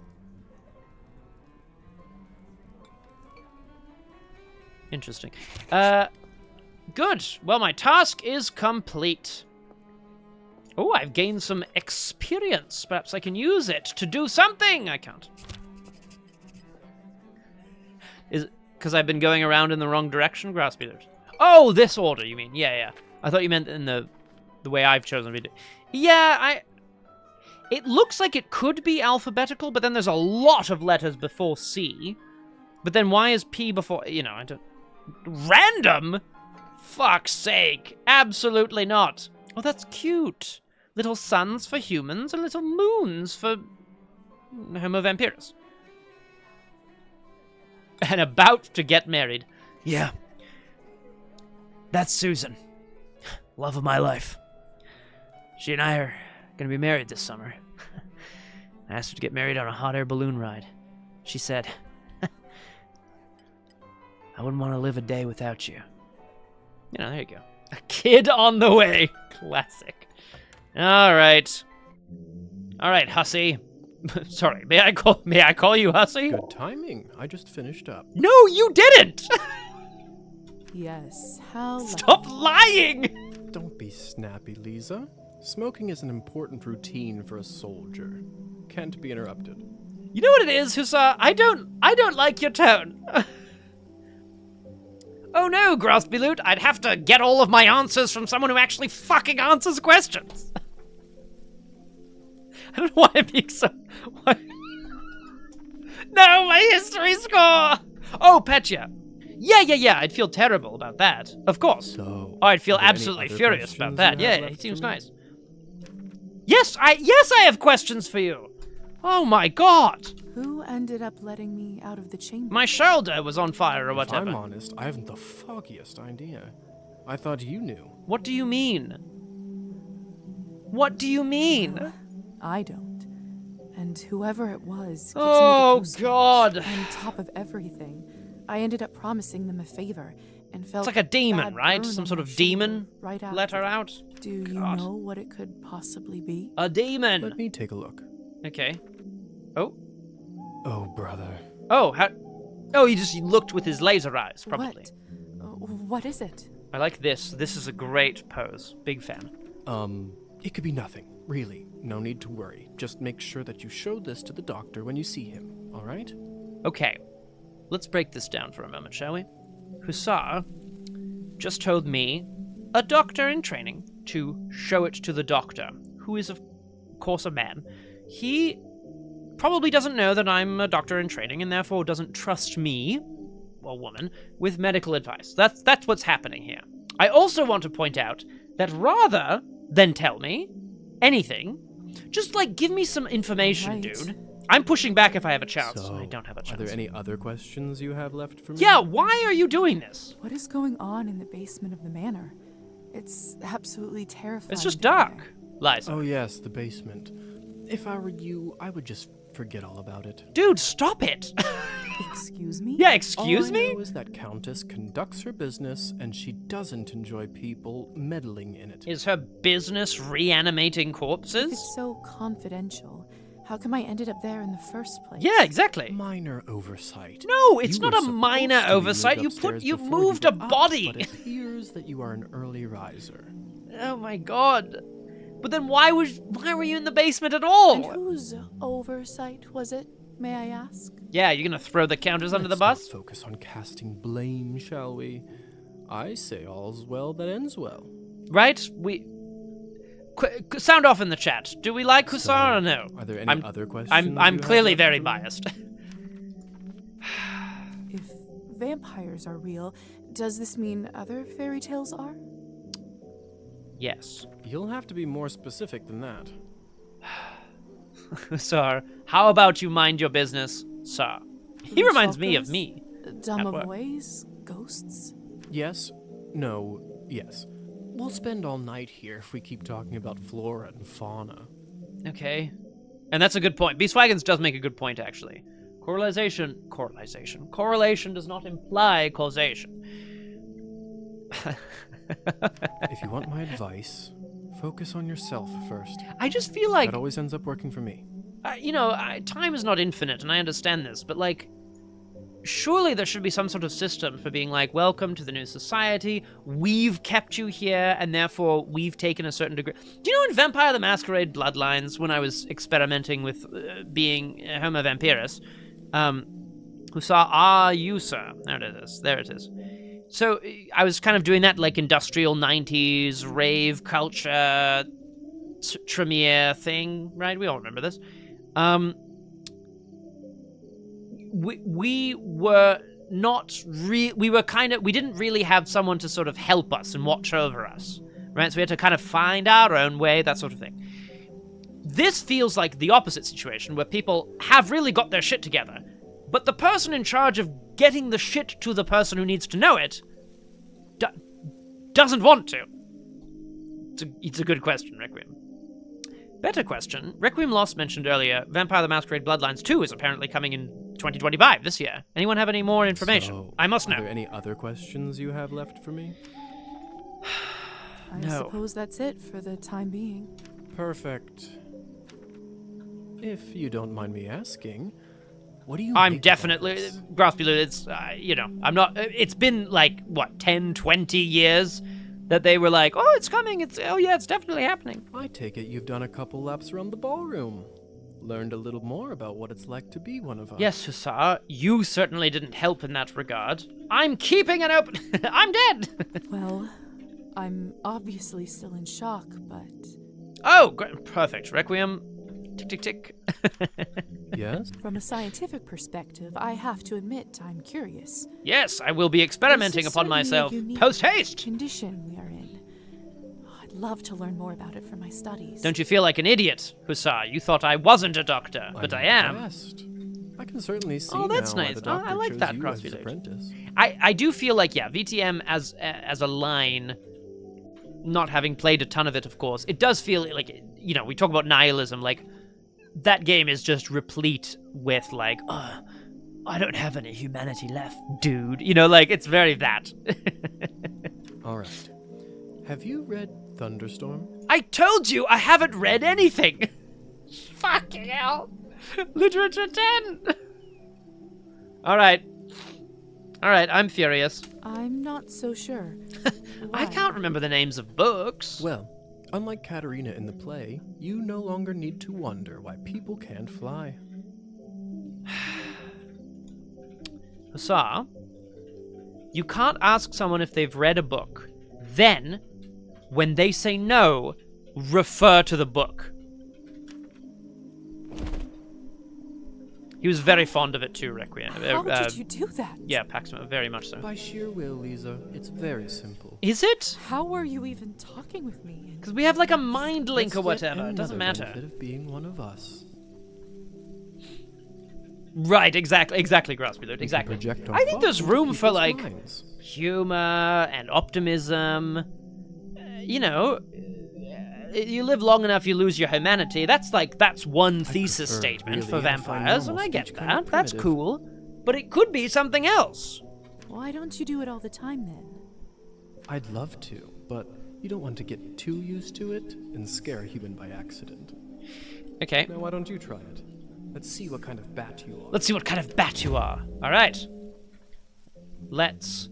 Interesting. Good. Well, my task is complete. Oh, I've gained some experience. Perhaps I can use it to do something. I can't. Is it because I've been going around in the wrong direction? Grass beaters. Oh, this order, you mean? Yeah. I thought you meant in the the way I've chosen to do. Yeah, it looks like it could be alphabetical, but then there's a lot of letters before C. But then why is P before, I don't... Random? Fuck's sake. Absolutely not. Oh, that's cute. Little suns for humans and little moons for Homo vampirus. And about to get married. Yeah. That's Susan. Love of my life. She and I are gonna be married this summer. I asked her to get married on a hot air balloon ride. She said, I wouldn't want to live a day without you. There you go. A kid on the way. Classic. All right, Hussy. Sorry, may I call you Hussy? Good timing. I just finished up. No, you didn't. Yes, how... Stop lying! Don't be snappy, Liza. Smoking is an important routine for a soldier. Can't be interrupted. You know what it is, Hussar? I don't like your tone. Oh no, Grothbeloot, I'd have to get all of my answers from someone who actually fucking answers questions. I don't know why I'm being so... Why? No, my history score! Oh, Petya. Yeah, I'd feel terrible about that. Of course. So, I'd feel absolutely furious about that. Yeah, it seems nice. Yes, I have questions for you. Oh my god. Who ended up letting me out of the chamber? My shoulder was on fire or whatever. If I'm honest, I haven't the foggiest idea. I thought you knew. What do you mean? What do you mean? I don't. And whoever it was gives oh, me the goosebumps. God. On top of everything, I ended up promising them a favor and felt it's like a demon, right? Some sort of demon right let her out? Do you know what it could possibly be? A demon! Let me take a look. Okay. Oh? Oh, brother. Oh, how... Oh, he just looked with his laser eyes, probably. What is it? I like this. This is a great pose. Big fan. It could be nothing, really. No need to worry. Just make sure that you show this to the doctor when you see him, all right? Okay. Let's break this down for a moment, shall we? Hussar just told me, a doctor in training, to show it to the doctor, who is, of course, a man. He probably doesn't know that I'm a doctor in training and therefore doesn't trust me, or woman, with medical advice. That's what's happening here. I also want to point out that rather than tell me anything, just, give me some information, dude. I'm pushing back if I have a chance. So, I don't have a chance. Are there any other questions you have left for me? Yeah, why are you doing this? What is going on in the basement of the manor? It's absolutely terrifying. It's just dark, Liza. Oh yes, the basement. If I were you, I would just forget all about it. Dude, stop it! Excuse me? Yeah, excuse me? All I know is that Countess conducts her business, and she doesn't enjoy people meddling in it. Is her business reanimating corpses? It's so confidential. How come I ended up there in the first place? Yeah, exactly. Minor oversight. No, it's not a minor oversight. You moved a body. But it appears that you are an early riser. Oh my god. But then why were you in the basement at all? And whose oversight was it, may I ask? Yeah, you're gonna throw the Countess under the bus? Let's not focus on casting blame, shall we? I say all's well that ends well. Right? Sound off in the chat. Do we like Hussar or no? Are there any other questions? I'm clearly very biased. If vampires are real, does this mean other fairy tales are? Yes. You'll have to be more specific than that. Hussar, how about you mind your business, sir? He reminds me of me. Dumb of ways? Ghosts? Yes. No. Yes. We'll spend all night here if we keep talking about flora and fauna. Okay. And that's a good point. Beastwagons does make a good point, actually. Correlation does not imply causation. If you want my advice, focus on yourself first. I just feel like... That always ends up working for me. Time is not infinite, and I understand this, but, surely there should be some sort of system for being welcome to the new society, we've kept you here, and therefore we've taken a certain degree... Do you know in Vampire the Masquerade Bloodlines, when I was experimenting with being Homo vampirus, Hussar, you, sir, there it is. So I was kind of doing that like industrial 90s rave culture Tremere thing, right? We all remember this. We were not we didn't really have someone to sort of help us and watch over us, right? So we had to kind of find our own way, that sort of thing. This feels like the opposite situation, where people have really got their shit together, but the person in charge of getting the shit to the person who needs to know it doesn't want to. It's a good question, Requiem. Better question. Requiem Lost mentioned earlier, Vampire the Masquerade Bloodlines 2 is apparently coming in 2025, this year. Anyone have any more information? So, I must know. Are there any other questions you have left for me? I suppose that's it for the time being. Perfect. If you don't mind me asking, what do you I'm make definitely... Graspy Lou, it's, I'm not... It's been, 10, 20 years that they were like, oh, it's coming, it's definitely happening. I take it you've done a couple laps around the ballroom. Learned a little more about what it's like to be one of us. Yes, Hussar, you certainly didn't help in that regard. I'm keeping it open. I'm dead. Well, I'm obviously still in shock, but... Oh, perfect. Requiem. Tick, tick, tick. Yes? From a scientific perspective, I have to admit I'm curious. Yes, I will be experimenting upon myself. Post-haste! Condition we are in. I'd love to learn more about it for my studies. Don't you feel like an idiot, Hussar? You thought I wasn't a doctor, but I am. Impressed. I can certainly see that's now nice. why the doctor I like chose that, you as his Crossfeeder. apprentice. I do feel like, VTM as a line, not having played a ton of it, of course, it does feel like, we talk about nihilism, that game is just replete with, I don't have any humanity left, dude. It's very that. All right. Have you read Thunderstorm? I told you I haven't read anything. Fucking hell. Literature 10. All right, I'm furious. I'm not so sure. I can't remember the names of books. Well, unlike Katerina in the play, you no longer need to wonder why people can't fly. Hussar, you can't ask someone if they've read a book, then, when they say no, refer to the book. He was very fond of it too, Requiem. How did you do that? Yeah, Paxima, very much so. By sheer will, Liza. It's very simple. Is it? How were you even talking with me? Because we have a mind link or whatever. It doesn't matter. Benefit of being one of us. Right, exactly, Graspy, exactly. I think there's room for humor and optimism. You live long enough, you lose your humanity. That's one thesis statement for vampires, and I get that. That's cool. But it could be something else. Why don't you do it all the time then? I'd love to, but you don't want to get too used to it and scare a human by accident. Okay. Now why don't you try it? Let's see what kind of bat you are. Let's see what kind of bat you are. All right. Let's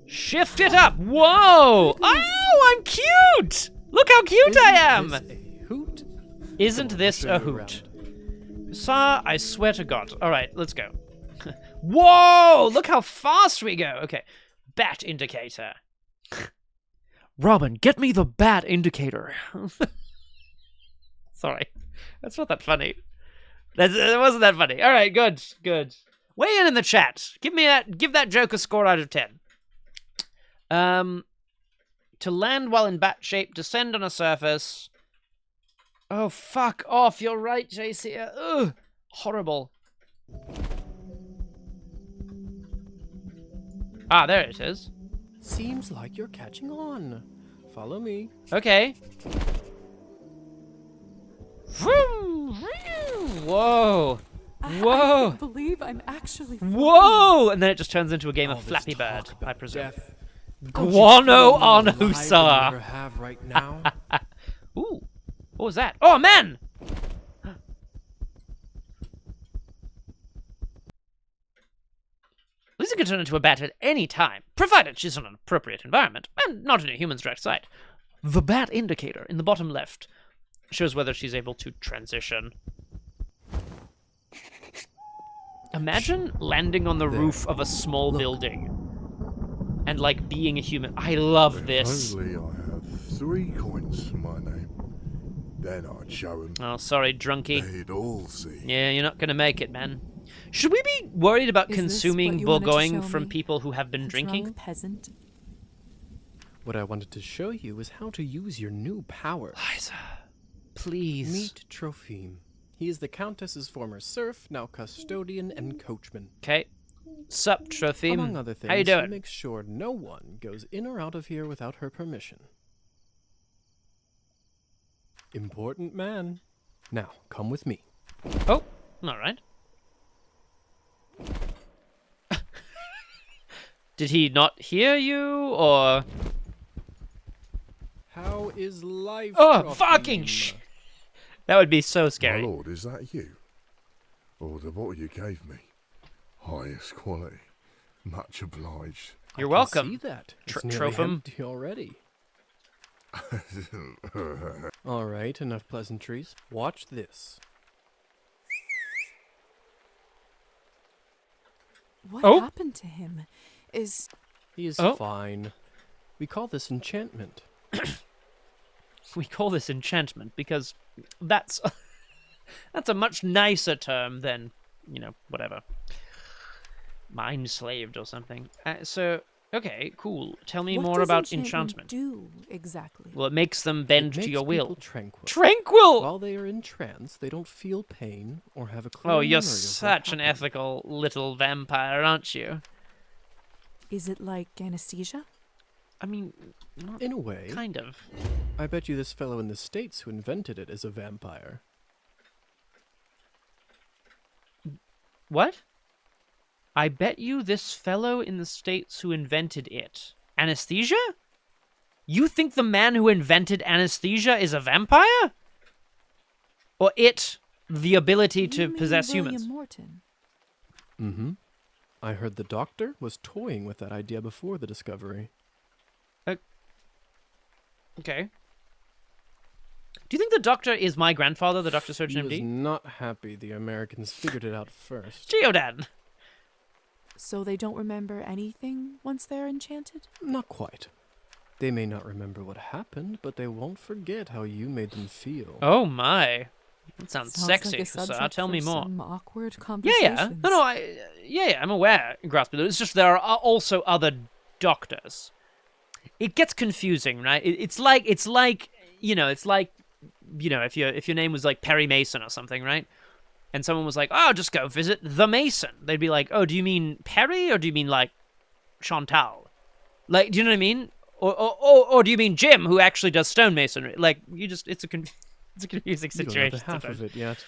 shift it up. Whoa! Oh, I'm cute! Look how cute I am! Isn't this a hoot? Isn't this a hoot? Sir, I swear to God. All right, let's go. Whoa! Look how fast we go. Okay. Bat indicator. Robin, get me the bat indicator. Sorry. That's not that funny. It wasn't that funny. All right, good. Weigh in the chat. Give that joke a score out of 10. To land while in bat shape, descend on a surface. Oh, fuck off. You're right, JC. Ugh. Horrible. Ah, there it is. Seems like you're catching on. Follow me. Okay. Whoa. I can't believe I'm actually flying. Whoa! And then it just turns into a game of Flappy Bird, I presume. Guano on Hussar. Have right now? Ooh. What was that? Oh, man! Liza can turn into a bat at any time, provided she's in an appropriate environment, and not in a human's direct sight. The bat indicator in the bottom left shows whether she's able to transition. Imagine landing on the roof of a small building and like being a human. I love this. If only I have 3 coins to my name. Then I'd show them. Oh, sorry, drunkie. They'd all see. Yeah, you're not gonna make it, man. Should we be worried about Is this consuming what you wanted to Bourgogne show from me? people who have been A drinking? drunk peasant. What I wanted to show you is how to use your new power. Liza, please. Meet Trophime. He is the Countess's former serf, now custodian and coachman. Okay. Sup, Trophime? Among other things, How you he doing? makes sure no one goes in or out of here without her permission. Important man. Now, come with me. Oh, all right. Did he not hear you, or? How is life? Oh, Trophime? fucking That would be so scary. My lord, is that you? Or the bottle you gave me? Highest quality. Much obliged. You're I welcome. can see that. It's Tr- nearly Trophim. empty already. All right, enough pleasantries. Watch this. What Oh. happened to him? Is He is Oh. fine. We call this enchantment. We call this enchantment because that's that's a much nicer term than, you know, whatever. Mind slaved or something. So, okay, cool. Tell me what more does about enchantment enchantment. do exactly? Well, it makes them bend It to makes your will. people tranquil. Tranquil! While they are in trance, they don't feel pain or have a clear Oh, you're memory of what such an happened. ethical little vampire, aren't you? Is it like anesthesia? I mean, not In a way. kind of. I bet you this fellow in the States who invented it is a vampire. What? I bet you this fellow in the States who invented it. Anesthesia? You think the man who invented anesthesia is a vampire? Or it, the ability to You mean possess William humans? Morton? Mm-hmm. I heard the doctor was toying with that idea before the discovery. Okay. Do you think the doctor is my grandfather, the Doctor Surgeon He was M.D.? not happy the Americans figured it out first. Geodan! So they don't remember anything once they're enchanted? Not quite. They may not remember what happened, but they won't forget how you made them feel. Oh my. That sounds Sounds sexy, like a Hussar. subject Tell me for more. some awkward Yeah, conversations. yeah. No, yeah, I'm aware, Graspy. It's just there are also other doctors. It gets confusing, right? It's like if your name was like Perry Mason or something, right? And someone was like, "Oh, just go visit the Mason." They'd be like, "Oh, do you mean Perry or do you mean like Chantal?" Like, do you know what I mean? Or do you mean Jim, who actually does stonemasonry? Like, it's a confusing You don't situation. know the half sometimes. of it yet.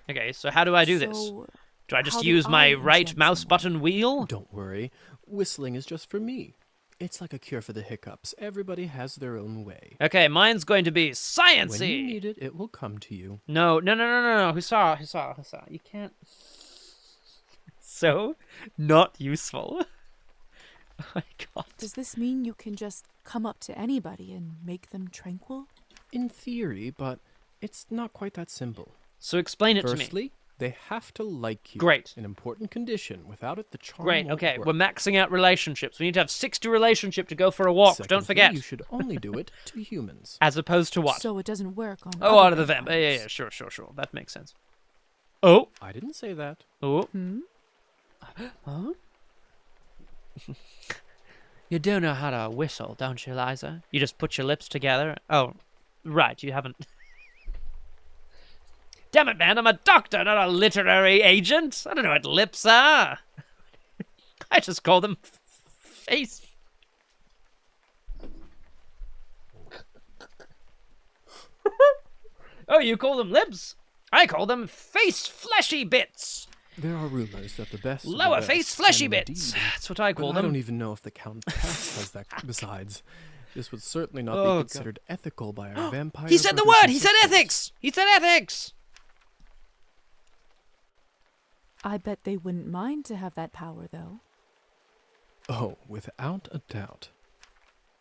Okay, so how do I do this? So, Do I just how do use my I right enchant mouse someone? button wheel? Don't worry. Whistling is just for me. It's like a cure for the hiccups. Everybody has their own way. Okay, mine's going to be When sciencey. you need it, it will come to you. No. Hussar. You can't. So not useful. Oh my god. Does this mean you can just come up to anybody and make them tranquil? In theory, but it's not quite that simple. So explain it to me. Firstly, they have to like you. Great. An important condition. Without it, the charm Great, won't okay, work. we're maxing out relationships. We need to have 60 relationship to go for a walk. Don't Secondly, forget. You should only do it to humans. As opposed to what? So it doesn't work on Oh, other out of the vamp. vampires. Yeah, sure. That makes sense. Oh. I didn't say that. Oh. Hmm? Huh? You do know how to whistle, don't you, Liza? You just put your lips together. Oh, right, you haven't. Damn it, man, I'm a doctor, not a literary agent. I don't know what lips are. I just call them face. Oh, you call them lips? I call them face fleshy bits. There are rumors that the best of the Lower best face fleshy can bits. indeed- That's what I call but I them. don't even know if the Countess has that. Besides, this would certainly not Oh, be God. considered ethical by our vampire. He said the brothers word! and He said sisters. ethics! He said ethics! I bet they wouldn't mind to have that power, though. Oh, without a doubt.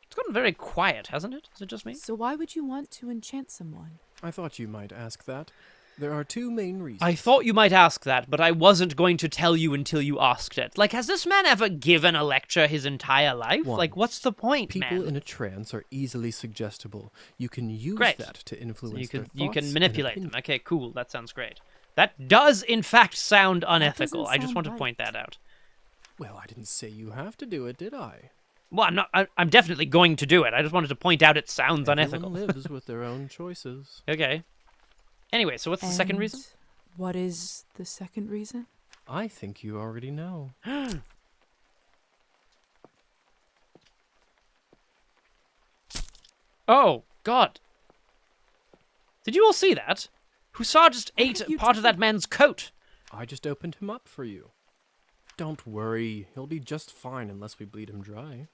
It's gotten very quiet, hasn't it? Is it just me? So why would you want to enchant someone? I thought you might ask that. There are two main reasons. I thought you might ask that, but I wasn't going to tell you until you asked it. Like, has this man ever given a lecture his entire life? One, like, what's the point, people man? in a trance are easily suggestible. You can use Great. that to influence So you their can you thoughts can and manipulate them. opinions. Okay, cool. That sounds great. That does, in fact, sound unethical. I just sound want to right. point that out. Well, I didn't say you have to do it, did I? Well, I'm definitely going to do it. I just wanted to point out it sounds unethical. Everyone lives with their own choices. Okay. Anyway, so what's the second reason? What is the second reason? I think you already know. Oh, God. Did you all see that? Hussar just ate part of that man's coat. I just opened him up for you. Don't worry, he'll be just fine unless we bleed him dry.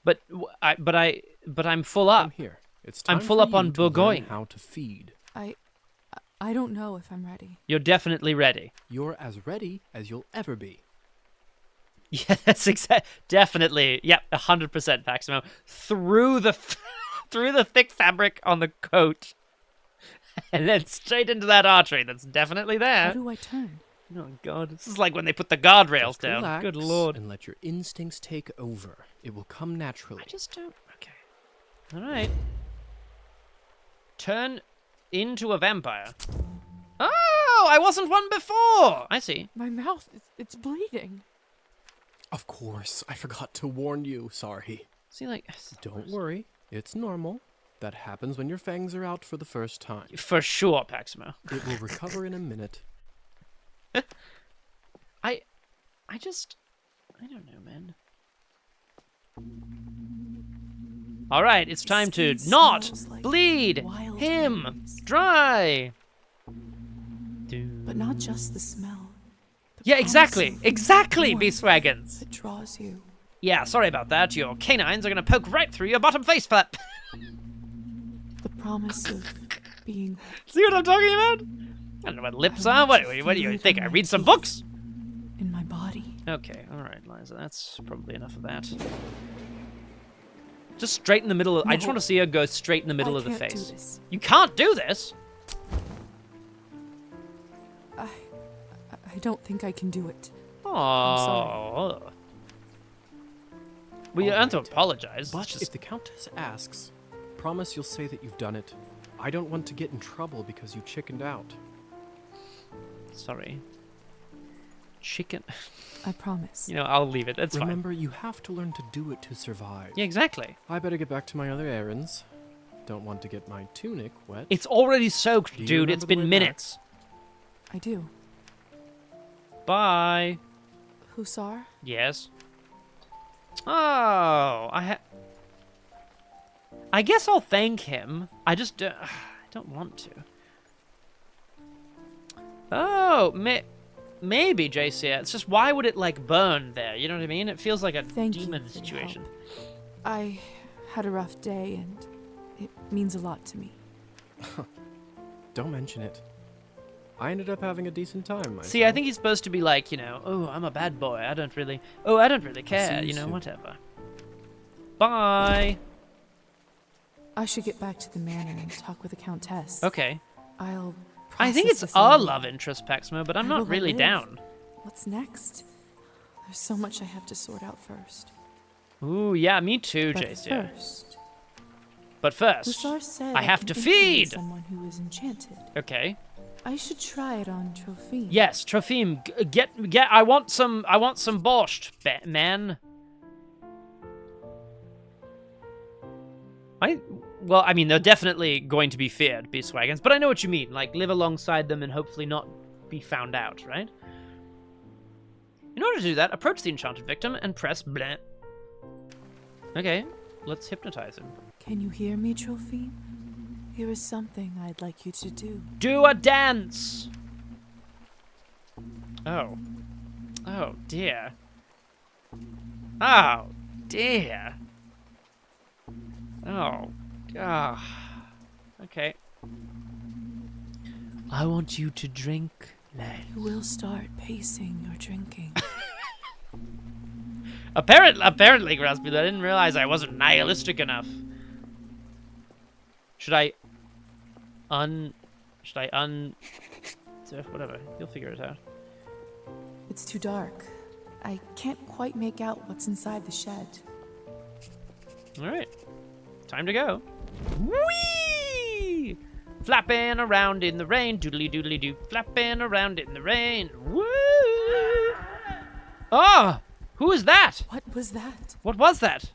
But I'm full up. Come here. It's time I'm full for up you on to learn Bourgogne. how to feed. I don't know if I'm ready. You're definitely ready. You're as ready as you'll ever be. Yeah, that's definitely. Yep, 100% Maximo. Through the thick fabric on the coat, and then straight into that artery. That's definitely there. How do I turn? Oh God, this is like when they put the guardrails Just down. relax Good Lord. and let your instincts take over. It will come naturally. I just don't. Okay. All right. Turn into a vampire. Oh, I wasn't one before. I see. My mouth, it's bleeding. Of course, I forgot to warn you. Sorry. See, like. Don't worry, it's normal. That happens when your fangs are out for the first time. For sure, Paximo. It will recover in a minute. I don't know, man. All right, it's time to not bleed him dry. But not just the smell. Yeah, exactly. Exactly, Beastwagons. It draws you. Yeah, sorry about that. Your canines are going to poke right through your bottom face flap. The promise of being... See what I'm talking about? I don't know what lips are. What do you think? I read some books? In my body. Okay, alright, Liza. That's probably enough of that. Just straight in the middle of... I just want to see her go straight in the middle of the can't do face. this. You can't do this? I don't think I can do it. Oh. We don't have to apologize. But It's just... if the Countess asks, promise you'll say that you've done it. I don't want to get in trouble because you chickened out. Sorry. Chicken. I promise. You know, I'll leave it. That's Remember, you have to learn to do it to survive. Yeah, exactly. I better get back to my other errands. Don't want to get my tunic wet. It's already soaked, Do you dude. remember It's the way been back? minutes. I do. Bye. Hussar? Yes. Oh, I guess I'll thank him. I just I don't want to. Oh, maybe, JC. It's just, why would it, like, burn there? You know what I mean? It feels like a demon situation. I had a rough day, and it means a lot to me. Don't mention it. I ended up having a decent time myself. See, I think he's supposed to be like, you know, oh, I'm a bad boy. I don't really care. you You know, soon. whatever. Bye. I should get back to the manor and talk with the Countess. Okay. I think it's a love interest, Paxmo, but I'm not really down. What's next? There's so much I have to sort out first. Ooh, yeah, me too, But JC. first, Hussar said I have can to influence feed. someone who is enchanted. Okay. I should try it on Trophine. Yes, Trophime, get. I want some borscht, man. Well, I mean, they're definitely going to be feared, Beastwagons, but I know what you mean. Like, live alongside them and hopefully not be found out, right? In order to do that, approach the enchanted victim and press blah. Okay, let's hypnotize him. Can you hear me, Trophine? Here is something I'd like you to do. Do a dance! Oh. Oh, dear. Oh, dear. Oh. Okay. I want you to drink, lad. You will start pacing your drinking. Apparently, Grasby, I didn't realize I wasn't nihilistic enough. Should I whatever. You'll figure it out. It's too dark. I can't quite make out what's inside the shed. Alright. Time to go. Whee! Flapping around in the rain. Doodly doodly doo. Flapping around in the rain. Woo! Oh! Who is that? What was that? What was that?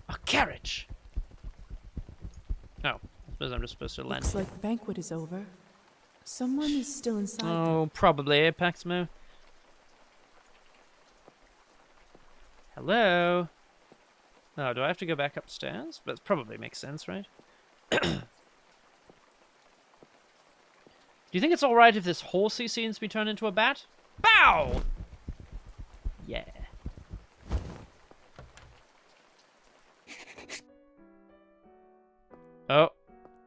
A carriage. Oh, I suppose I'm just supposed to land. Looks like the banquet is over. Someone is still inside. Oh, probably, Paxmo. Hello? Oh, do I have to go back upstairs? That probably makes sense, right? Do you think it's alright if this horsey seems to be turned into a bat? Bow! Yeah. Oh.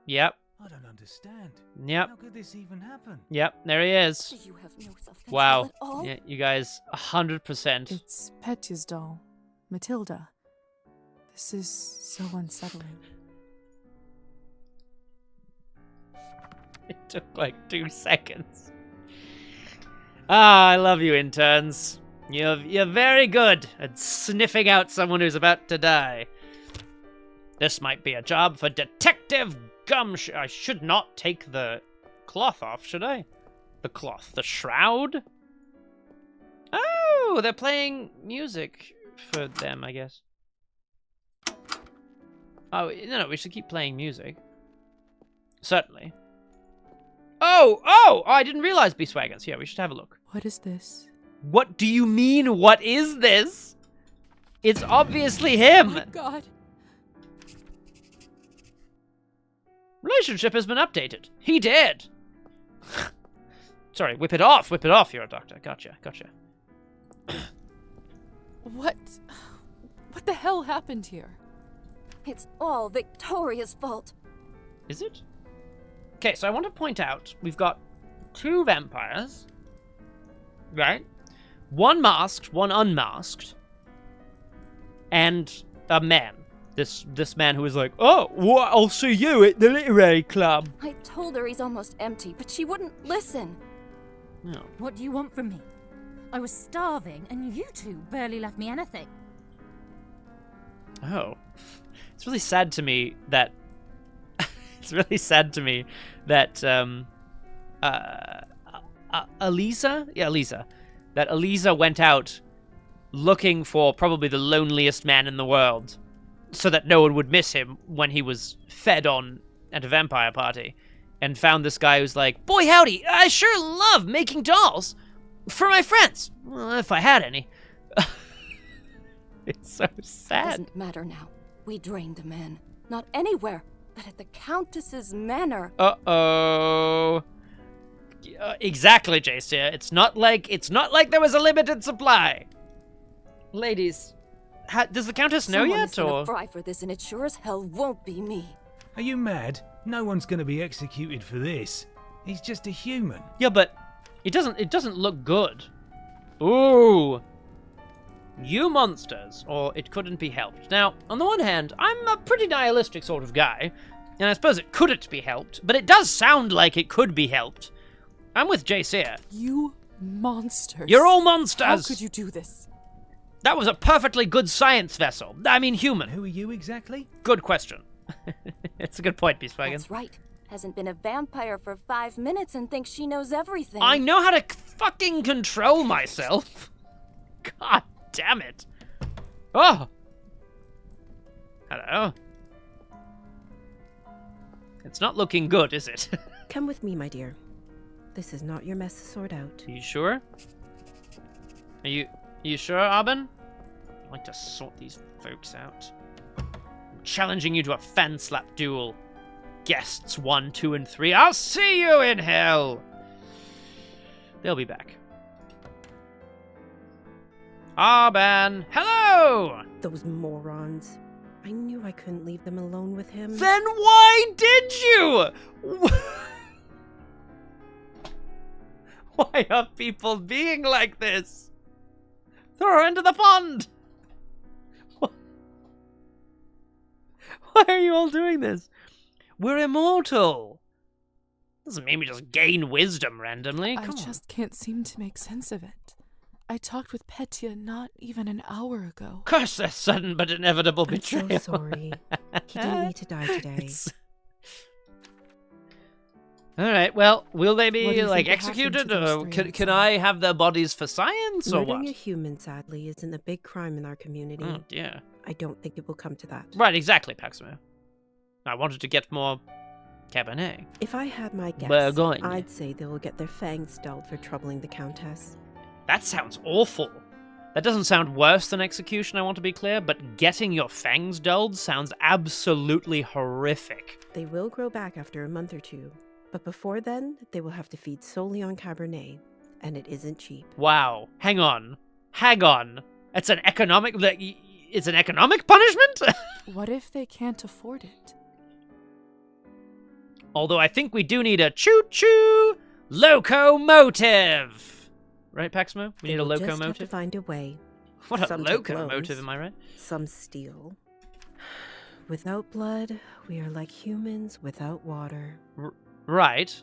Yep. I don't understand. Yep. How could this even happen? Yep, there he is. Do you have no self-control Wow. at all? Yeah, you guys, 100%. It's Petya's doll, Matilda. This is so unsettling. It took like 2 seconds. Ah, I love you, interns. You're very good at sniffing out someone who's about to die. This might be a job for Detective Gumshoe. I should not take the cloth off, should I? The cloth. The shroud? Oh, they're playing music for them, I guess. Oh, no, we should keep playing music. Certainly. Oh, I didn't realize Beastwagons. Yeah, we should have a look. What is this? What do you mean, what is this? It's obviously him. Oh my God. Relationship has been updated. He did. Sorry, whip it off, you're a doctor. Gotcha. What the hell happened here? It's all Victoria's fault. Is it? Okay, so I want to point out, we've got 2 vampires, right? One masked, one unmasked, and a man. This man who is like, oh, well, I'll see you at the literary club. I told her he's almost empty, but she wouldn't listen. No. What do you want from me? I was starving, and you two barely left me anything. Oh. It's really sad to me that... Liza? Yeah, Liza. That Liza went out looking for probably the loneliest man in the world so that no one would miss him when he was fed on at a vampire party, and found this guy who's like, boy howdy, I sure love making dolls for my friends. Well, if I had any. It's so sad. Doesn't matter now. We drained the man. Not anywhere, but at the Countess's manor. Uh-oh. Exactly, Jacia. It's not like there was a limited supply. Ladies, does the Countess know Someone yet, is gonna or? fry for this, and it sure as hell won't be me. Are you mad? No one's going to be executed for this. He's just a human. Yeah, but it doesn't look good. Ooh. You monsters, or it couldn't be helped. Now, on the one hand, I'm a pretty nihilistic sort of guy, and I suppose it couldn't be helped, but it does sound like it could be helped. I'm with Jacia. You monsters. You're all monsters! How could you do this? That was a perfectly good science vessel. I mean, human. Who are you exactly? Good question. It's a good point, Beastwagon. That's right. Hasn't been a vampire for 5 minutes and thinks she knows everything. I know how to fucking control myself. God damn it. Oh. Hello. It's not looking good, is it? Come with me, my dear. This is not your mess to sort out. Are you sure? Are you sure, Aben? I'd like to sort these folks out. I'm challenging you to a fan slap duel. Guests 1, 2, and 3. I'll see you in hell. They'll be back. Aben, hello! Those morons. I knew I couldn't leave them alone with him. Then why did you? Why are people being like this? Throw her into the pond! Why are you all doing this? We're immortal. Doesn't mean we just gain wisdom randomly. I just can't seem to make sense of it. I talked with Petya not even an hour ago. Curse their sudden but inevitable betrayal. I'm so sorry. He didn't need to die today. All right, well, will they What do be, you like, think will happen executed? to those Or three can I have their bodies for science, or Murdering what? a human, sadly, isn't a big crime in our community. Oh, dear. I don't think it will come to that. Right, exactly, Paximo. I wanted to get more Cabernet. If I had my guess, Bourgogne. I'd say they will get their fangs dulled for troubling the Countess. That sounds awful. That doesn't sound worse than execution, I want to be clear, but getting your fangs dulled sounds absolutely horrific. They will grow back after a month or two, but before then, they will have to feed solely on Cabernet, and it isn't cheap. Wow. Hang on. It's an economic punishment? What if they can't afford it? Although I think we do need a choo-choo locomotive. Right, Paximo? We need a Just have locomotive? to find a way. What a Some take locomotive, loans, am I right? Some steal. Without blood, we are like humans without water. Right.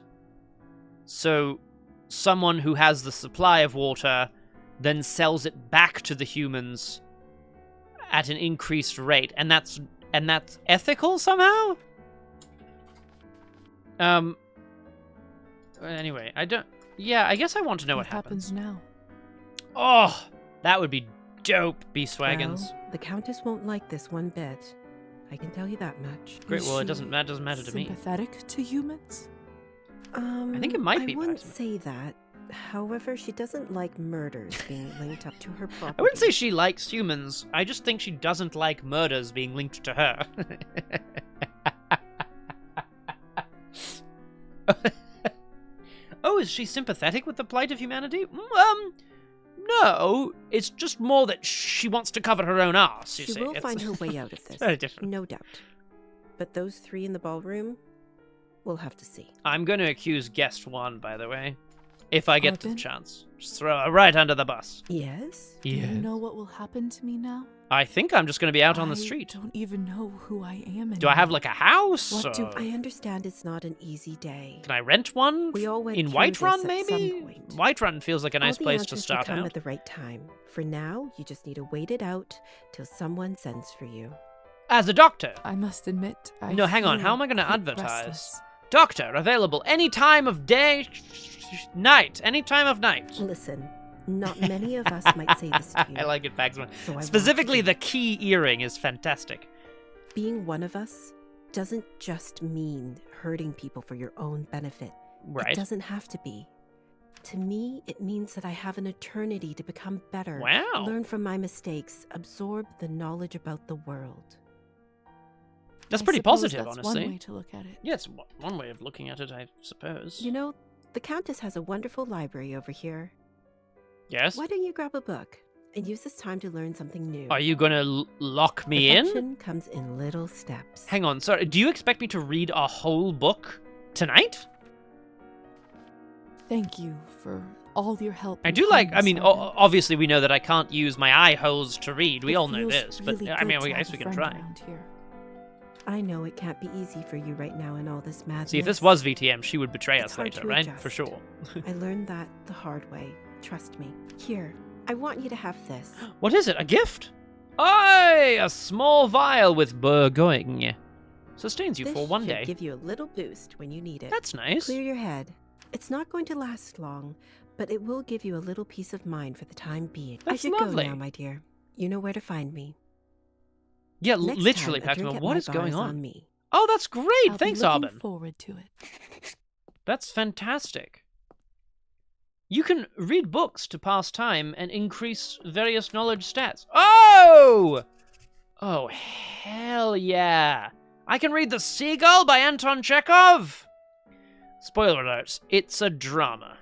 So, someone who has the supply of water then sells it back to the humans at an increased rate, and that's ethical somehow? Anyway, I guess I want to know what happens now. Oh, that would be dope, Beast Wagons. Well, the Countess won't like this one bit. I can tell you that much. Great, well, that doesn't matter to me. Sympathetic to humans? I think it might be. I wouldn't say that. However, she doesn't like murders being linked up to her property. I wouldn't say she likes humans. I just think she doesn't like murders being linked to her. Oh, is she sympathetic with the plight of humanity? No. It's just more that she wants to cover her own arse, you see. She will find her way out of this. Very different. No doubt. But those three in the ballroom, we'll have to see. I'm going to accuse guest one, by the way. If I get the chance. Just throw her right under the bus. Yes? Do you know what will happen to me now? I think I'm just going to be out on the street. I don't even know who I am anymore. Do I have, like, a house? What do I understand it's not an easy day. Can I rent one? We all went in through Whiterun, this at some maybe? point. Whiterun feels like a nice All the place to answers start will come out. at the right time. For now, you just need to wait it out till someone sends for you. As a doctor. I must admit, No, hang on. How am I going to advertise? Doctor, available any time of day, night. Any time of night. Listen, not many of us might say this to you. I like it, Paxman. So I Specifically, want the key earring is fantastic. Being one of us doesn't just mean hurting people for your own benefit. Right. It doesn't have to be. To me, it means that I have an eternity to become better. Wow. Learn from my mistakes, absorb the knowledge about the world. That's I pretty suppose positive, that's honestly. one way to look at it. Yeah, it's one way of looking at it, I suppose. You know, the Countess has a wonderful library over here. Yes? Why don't you grab a book and use this time to learn something new? Are you going to lock me in? Perfection comes in little steps. Hang on, sorry. Do you expect me to read a whole book tonight? Thank you for all your help. I and do like, I kindness, mean, Ivan. obviously we know that I can't use my eye holes to read. We It all know feels this. But, really I mean, good I to guess have we a can friend try. around here. I know it can't be easy for you right now in all this madness. See, if this was VTM, she would betray It's us hard later, to right? adjust. For sure. I learned that the hard way. Trust me. Here, I want you to have this. What is it? A gift? Aye, a small vial with Bourgogne. Sustains you This for one should day. give you a little boost when you need it. That's nice. Clear your head. It's not going to last long, but it will give you a little peace of mind for the time being. I That's should lovely. go now, my dear. You know where to find me. Yeah, Next literally, time, a drink Paxman. at What my is bar going is on? me. Oh, that's great. I'll Thanks, be looking Arben. forward to it. That's fantastic. You can read books to pass time and increase various knowledge stats. Oh! Oh, hell yeah. I can read The Seagull by Anton Chekhov. Spoiler alert, it's a drama.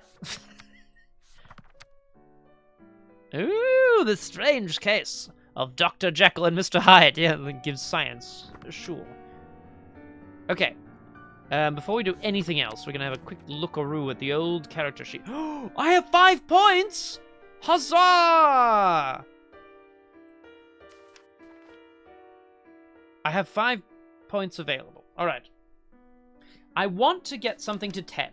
Ooh, The Strange Case of Dr. Jekyll and Mr. Hyde. Yeah, that gives science. Sure. Okay. Before we do anything else, we're going to have a quick lookaroo at the old character sheet. I have 5 points! Hussar! I have 5 points available. All right. I want to get something to 10.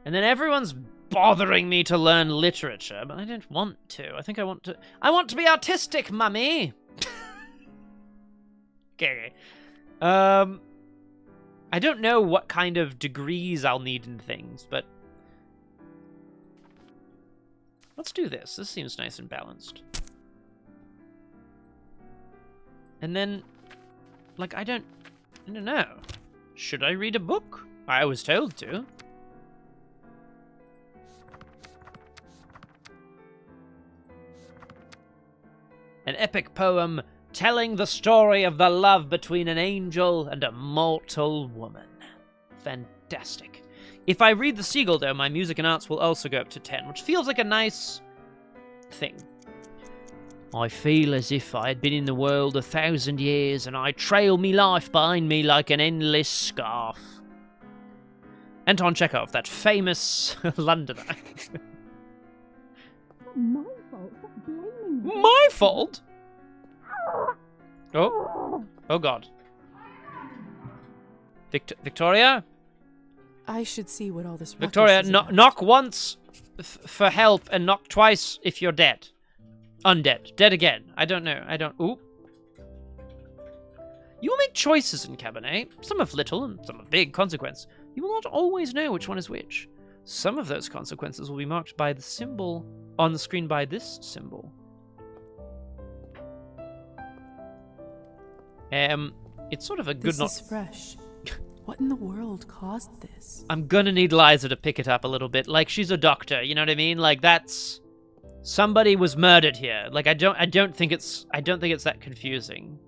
And then everyone's bothering me to learn literature, but I don't want to. I think I want to be artistic, mummy. Okay. I don't know what kind of degrees I'll need in things, but let's do this. This seems nice and balanced. And then, like, I don't know. Should I read a book? I was told to. An epic poem telling the story of the love between an angel and a mortal woman. Fantastic. If I read The Seagull, though, my music and arts will also go up to 10, which feels like a nice thing. I feel as if I had been in the world 1,000 years, and I trail me life behind me like an endless scarf. Anton Chekhov, that famous Londoner. My fault. Stop blaming me. My fault? Oh. Oh, God. Victoria? I should see what all this ruckus Victoria, is about. knock once for help and knock twice if you're dead. Undead. Dead again. I don't know. Ooh. You will make choices in Cabernet. Some have little and some have big consequence. You will not always know which one is which. Some of those consequences will be marked by the symbol on the screen by this symbol. It's sort of a good... This is fresh. What in the world caused this? I'm gonna need Liza to pick it up a little bit. Like, she's a doctor, you know what I mean? Like, that's... Somebody was murdered here. Like, I don't think it's that confusing.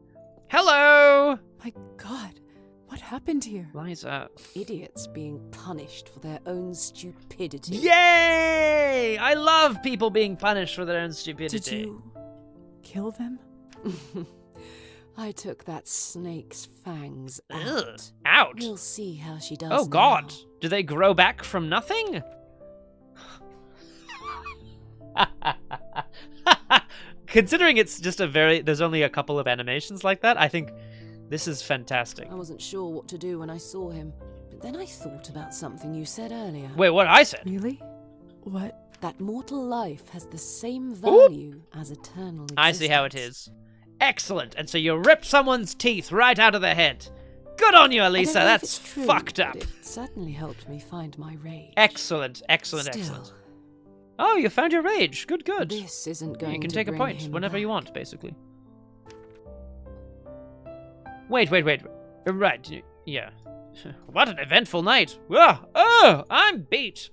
Hello! My God, what happened here? Liza. Idiots being punished for their own stupidity. Yay! I love people being punished for their own stupidity. Did you kill them? I took that snake's fangs out. Ugh, out? We'll see how she does. Oh, God. Do they grow back from nothing? Considering it's just there's only a couple of animations like that, I think this is fantastic. I wasn't sure what to do when I saw him, but then I thought about something you said earlier. Wait, what I said? Really? What? That mortal life has the same value as eternal existence. I see how it is. Excellent. And so you rip someone's teeth right out of their head. Good on you, Elisa. That's true, fucked up. It certainly helped me find my rage. Excellent. Excellent. Oh, you found your rage. Good. This isn't going to You can take a bring point him whenever back. you want, basically. Wait. Right. Yeah. What an eventful night. Oh, I'm beat.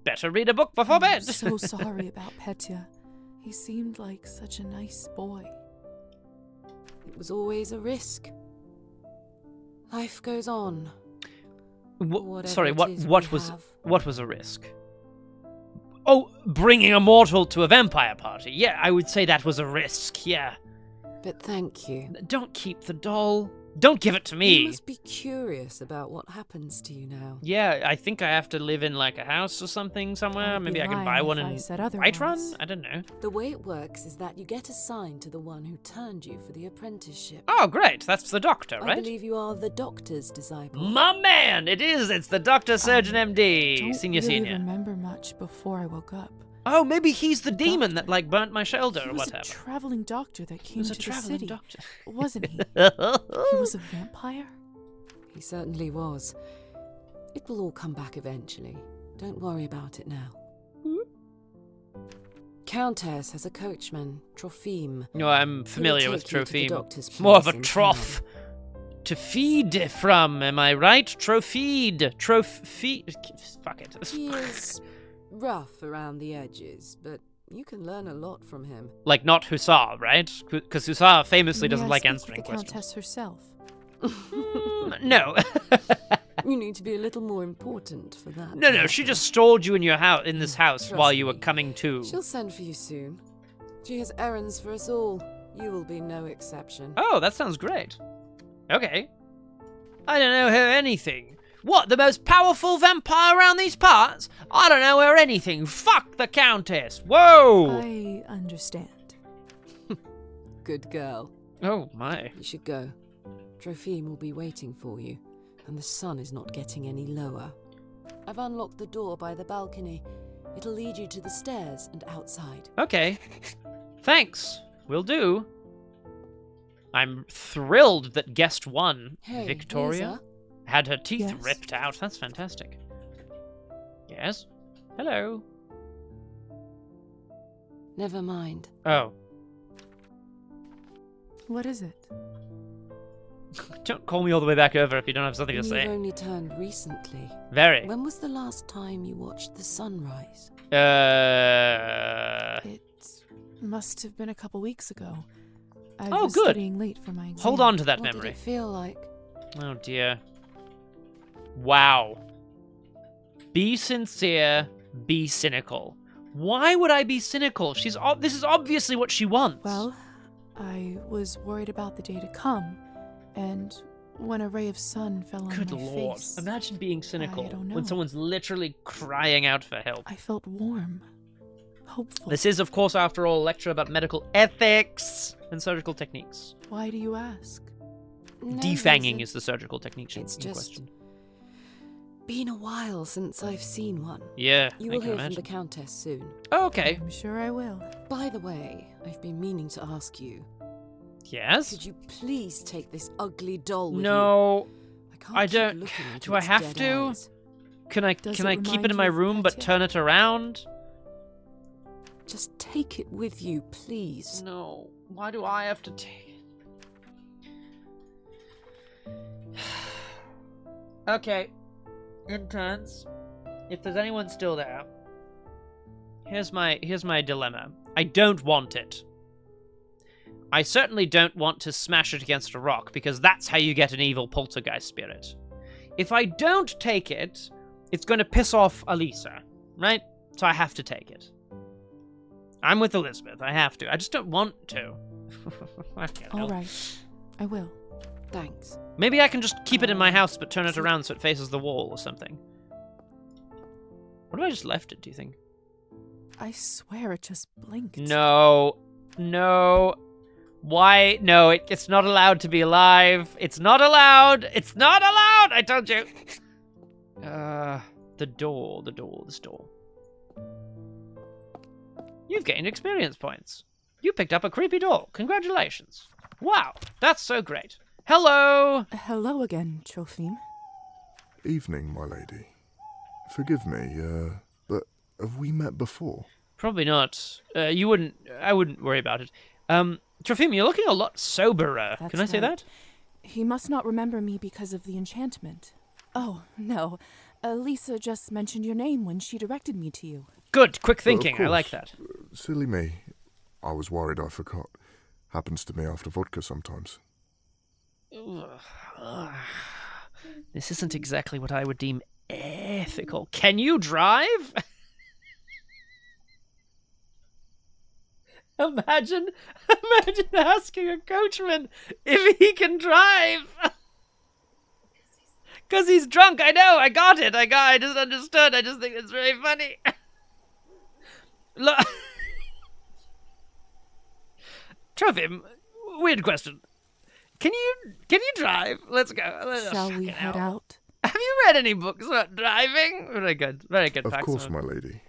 Better read a book before bed. I'm so sorry about Petya. He seemed like such a nice boy. It was always a risk. Life goes on. Sorry, what was a risk? Oh, bringing a mortal to a vampire party. Yeah, I would say that was a risk, yeah. But thank you. Don't keep the doll. Don't give it to me. You must be curious about what happens to you now. Yeah, I think I have to live in, like, a house or something somewhere. Maybe I can buy one in Whiterun? I don't know. The way it works is that you get assigned to the one who turned you for the apprenticeship. Oh, great. That's the doctor, right? I believe you are the doctor's disciple. My man! It is! It's the Doctor Surgeon M.D. Don't Senior. remember much before I woke up. Oh, maybe he's the demon that, like, burnt my shoulder or whatever. He was a traveling doctor that came to the city, doctor. wasn't he? He was a vampire? He certainly was. It will all come back eventually. Don't worry about it now. Countess has a coachman, Trophime. No, I'm familiar with Trophime. Trophime. More of a trough to feed from, am I right? Trophied. Fuck it. He is rough around the edges, but you can learn a lot from him. Like, not Hussar, right? Because Hussar famously doesn't like answering the questions. Countess herself. No. You need to be a little more important for that. No, she just stalled you in your house, in this house, Trust while you were me. coming to. She'll send for you soon. She has errands for us all. You will be no exception. Oh, that sounds great. Okay. I don't know her anything. What, the most powerful vampire around these parts? I don't know her anything. Fuck the Countess. Whoa! I understand. Good girl. Oh, my. You should go. Trophime will be waiting for you, and the sun is not getting any lower. I've unlocked the door by the balcony. It'll lead you to the stairs and outside. Okay. Thanks. Will do. I'm thrilled that guest one, Hey, Victoria, Liza? had her teeth Yes? ripped out. That's fantastic. Yes? Hello? Never mind. Oh. What is it? Don't call me all the way back over if you don't have something to You've say. only turned recently. Very. When was the last time you watched the sunrise? It must have been a couple weeks ago. I Oh, was good. studying late for my exam. Hold on to that What memory. did it feel like? Oh, dear. Wow. Be sincere, be cynical. Why would I be cynical? This is obviously what she wants. Well, I was worried about the day to come, and when a ray of sun fell on Good my lord. face, Imagine being cynical I don't know. when someone's literally crying out for help. I felt warm, hopeful. This is, of course, after all, a lecture about medical ethics and surgical techniques. Why do you ask? No, Defanging Liza. is the surgical technique It's in just question. been a while since I've seen one. Yeah, You I will can hear imagine. from the Countess soon. Oh, okay. I'm sure I will. By the way, I've been meaning to ask you. Yes? Could you please take this ugly doll with No, you? I I can't don't. keep looking into Do I its have dead to? eyes. Can I Does keep it it remind in my you of room but Petya? turn it around? Just take it with you, please. No. Why do I have to take it? Okay. Interns, if there's anyone still there, here's my dilemma. I don't want it. I certainly don't want to smash it against a rock, because that's how you get an evil poltergeist spirit. If I don't take it, it's going to piss off Elisa, right? So I have to take it. I'm with Elizabeth. I have to. I just don't want to. I can't All help. right, I will. Thanks. Maybe I can just keep it in my house, but turn it around so it faces the wall or something. What if I just left it, do you think? I swear it just blinked. No. No. Why? No, it's not allowed to be alive. It's not allowed. It's not allowed! I told you. This door. You've gained experience points. You picked up a creepy doll. Congratulations. Wow, that's so great. Hello! Hello again, Trophime. Evening, my lady. Forgive me, but have we met before? Probably not. I wouldn't worry about it. Trophime, you're looking a lot soberer. That's Can I say right. that? He must not remember me because of the enchantment. Oh, no. Lisa just mentioned your name when she directed me to you. Good, quick Of thinking. I like course. that. Silly me. I was worried I forgot. Happens to me after vodka sometimes. This isn't exactly what I would deem ethical. Can you drive? Imagine asking a coachman if he can drive. Because he's drunk. I know. I got it. I just understood. I just think it's very funny. Look. Trophim, weird question. Can you drive? Let's go. Shall we head out? Have you read any books about driving? Very good. Very good. Of course, Paxman. my lady.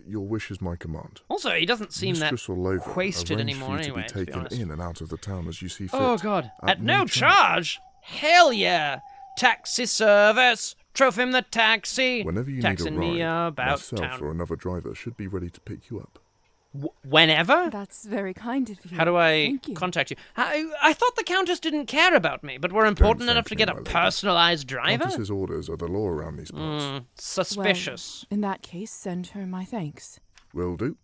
Your wish is my command. Also, he doesn't seem Mistress that Orlova wasted arranged anymore for you anyway, to to be be taken honest. in and out of the town as you see fit. Oh, God. At no charge? Hell yeah. Taxi service. Trophim the taxi. Whenever you Taxing need me a ride, about myself town. or another driver should be ready to pick you up. Whenever? That's very kind of you. How do I Thank you. contact you? I thought the Countess didn't care about me, but we're important enough to get a my lady. personalized driver? Countess's orders are the law around these parts. Suspicious. Well, in that case, send her my thanks. Will do.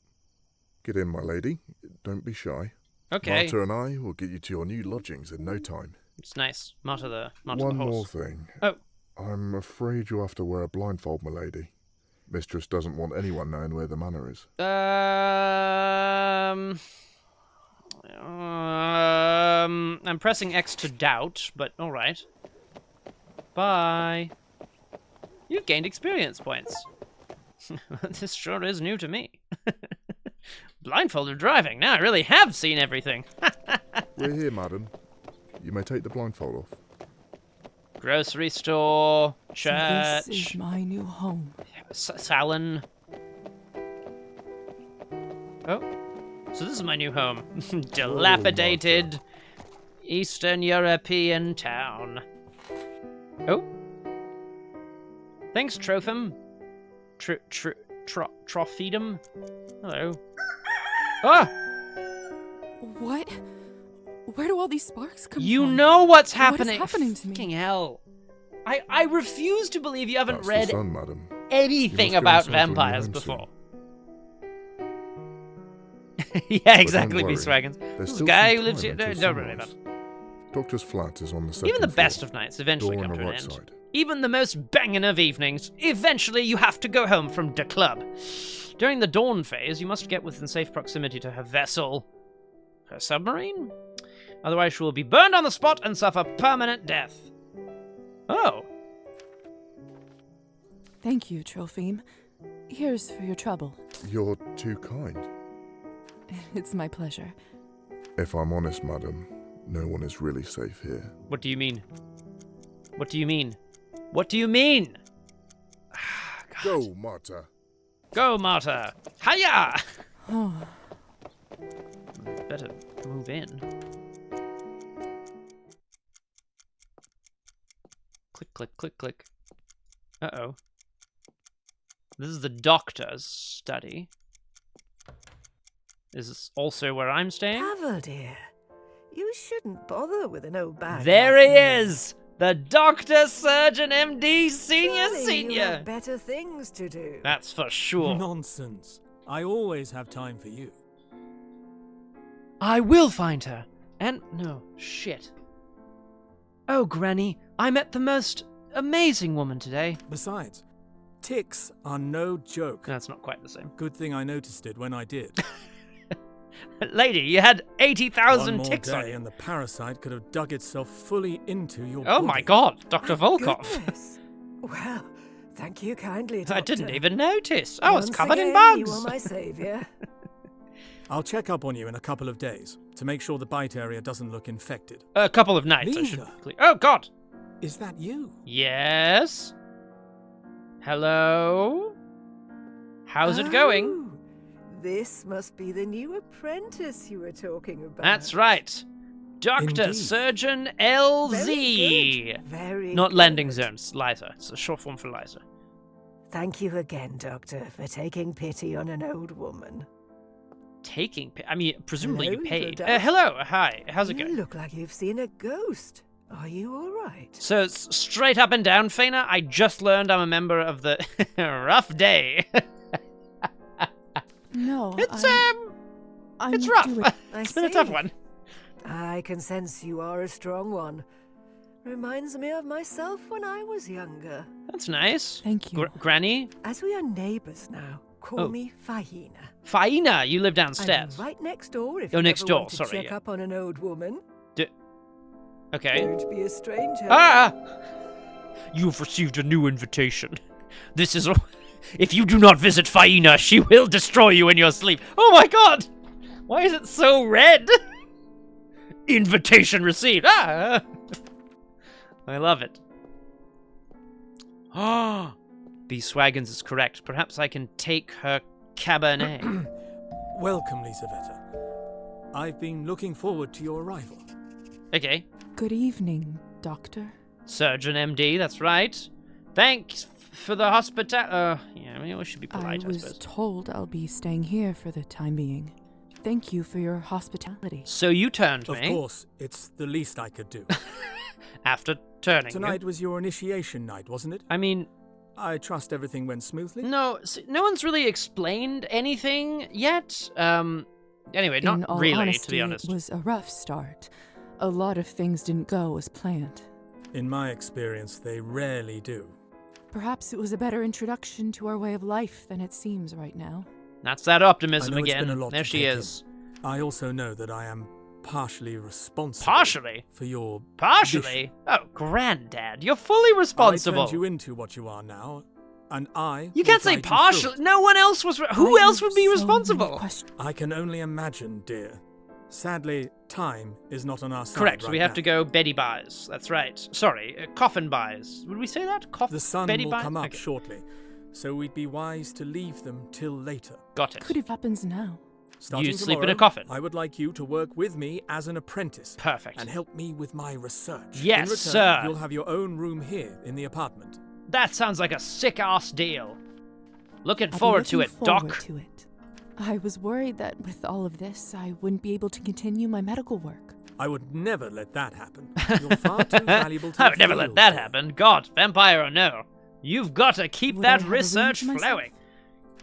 Get in, my lady. Don't be shy. Okay. Marta and I will get you to your new lodgings in no time. It's nice. Marta the One horse. more thing. Oh. I'm afraid you'll have to wear a blindfold, my lady. Mistress doesn't want anyone knowing where the manor is. I'm pressing X to doubt, but all right. Bye. You've gained experience points. This sure is new to me. Blindfolded driving. Now I really have seen everything. We're here, madam. You may take the blindfold off. Grocery store, So church, this is my new home. salon. Oh, so this is my new home. Dilapidated Eastern European town. Oh. Thanks, Trophim. Trophedum. Hello. Ah! What? Where do all these sparks come You from? know what's happening. What is happening to me? Fucking hell. I refuse to believe you haven't That's read the sun, madam. anything You must go about inside your new vampires home before. soon. Yeah, exactly, worry, Beast Wagons. there's This still guy some who lives time here. until Don't worry about sunrise. it. Doctor's flat is on the second Even the floor. best of nights eventually Door come on to the an right end. side. Even the most banging of evenings, eventually you have to go home from the club. During the dawn phase, you must get within safe proximity to her vessel. Her submarine? Otherwise she will be burned on the spot and suffer permanent death. Oh. Thank you, Trophim. Here's for your trouble. You're too kind. It's my pleasure. If I'm honest, madam, no one is really safe here. What do you mean? What do you mean? What do you mean? Go, Marta. Go, Marta! Hiya! Oh. Better move in. Click, click, click, click. Uh-oh. This is the doctor's study. Is this also where I'm staying? Pavel, dear, you shouldn't bother with an old bag. There like he me. is! The Doctor Surgeon M.D. Surely you Senior! have better things to do. That's for sure. Nonsense. I always have time for you. I will find her. And no, shit. Oh, Granny, I met the most amazing woman today. Besides, ticks are no joke. That's not quite the same. Good thing I noticed it when I did. Lady, you had 80,000 One ticks more on day you. and the parasite could have dug itself fully into your Oh body. my god, Dr. Volkov. Goodness. Well, thank you kindly, Doctor. I didn't even notice. I was Once covered in again, bugs. You are my saviour. I'll check up on you in a couple of days to make sure the bite area doesn't look infected. A couple of nights, I should Liza. be clear. Oh god. Is that you? Yes? Hello? How's it going? Oh, this must be the new apprentice you were talking about. That's right. Doctor Indeed. Surgeon LZ. Very good. Very Not good. landing zones, Liza. It's a short form for Liza. Thank you again, Doctor, for taking pity on an old woman. I mean, presumably Hello, you paid. Dodo. Hello, hi. How's it You going? look like you've seen a ghost. Are you all right? So it's straight up and down, Faina. I just learned I'm a member of the rough day. No, It's I'm it's rough. doing- It's been a tough one. I can sense you are a strong one. Reminds me of myself when I was younger. That's nice. Thank you. Granny? As we are neighbours now, call Oh. me Fahina. Faina, you live downstairs. I'm right next door if Oh, you next ever door, want to sorry, check yeah. up on an old woman. Okay. Don't be a stranger. Ah! You've received a new invitation. This is... If you do not visit Faina, she will destroy you in your sleep. Oh my god! Why is it so red? Invitation received. Ah! I love it. Ah! B. Swaggins is correct. Perhaps I can take her Cabernet. Welcome, Lizaveta. I've been looking forward to your arrival. Okay. Good evening, Doctor. Surgeon M.D., that's right. Thanks for the hospitality. Yeah, I mean, we should be polite, I was suppose. told I'll be staying here for the time being. Thank you for your hospitality. So you turned Of me. course, it's the least I could do. After turning Tonight you. was your initiation night, wasn't it? I mean... I trust everything went smoothly? No, no one's really explained anything yet. Anyway, In not all really, honesty, to be honest. It was a rough start. A lot of things didn't go as planned. In my experience, they rarely do. Perhaps it was a better introduction to our way of life than it seems right now. That's that optimism I know it's again. been a lot There to she take is. in. I also know that I am partially responsible. Partially? For your Partially? Oh, Granddad, you're fully responsible. I turned you into what you are now, and I. You will can't say guide you through partially. it. No one else was. Who else would be responsible? I can only imagine, dear. Sadly, time is not on our side. Correct. Right We have now. to go Betty buys. That's right. Sorry, coffin buys. Would we say that? The sun Betty will buys? come up Okay. shortly, so we'd be wise to leave them till later. Got it. Could have happens now. Starting You sleep in tomorrow, a coffin. I would like you to work with me as an apprentice. Perfect. And help me with my research. Yes, in return, sir. You'll have your own room here in the apartment. That sounds like a sick-ass deal. Looking I'll be forward to it, looking Doc. forward to it. I was worried that with all of this, I wouldn't be able to continue my medical work. I would never let that happen. You're far too valuable to I would the never let field. that happen. God, vampire or no. You've got to keep Would I that have a room research to myself? flowing.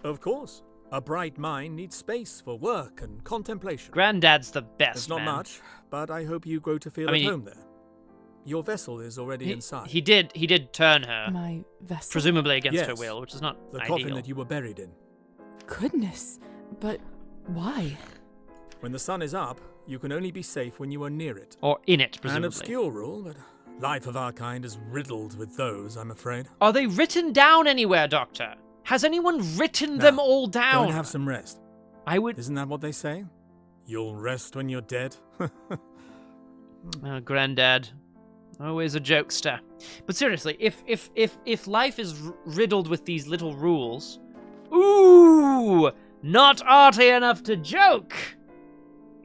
Of course. A bright mind needs space for work and contemplation. Granddad's the best, There's not man. much, but I hope you grow to feel I mean, at home there. Your vessel is already inside. He did turn her. My vessel? Presumably against her Yes, will, which is not the ideal. coffin that you were buried in. Goodness, but why? When the sun is up, you can only be safe when you are near it. Or in it, An presumably. obscure rule, but life of our kind is riddled with those, I'm afraid. Are they written down anywhere, Doctor? Has anyone written them all Go down? and have some rest. I would. Isn't that what they say? You'll rest when you're dead. Oh, Granddad. Always a jokester. But seriously, if life is riddled with these little rules, ooh, not arty enough to joke.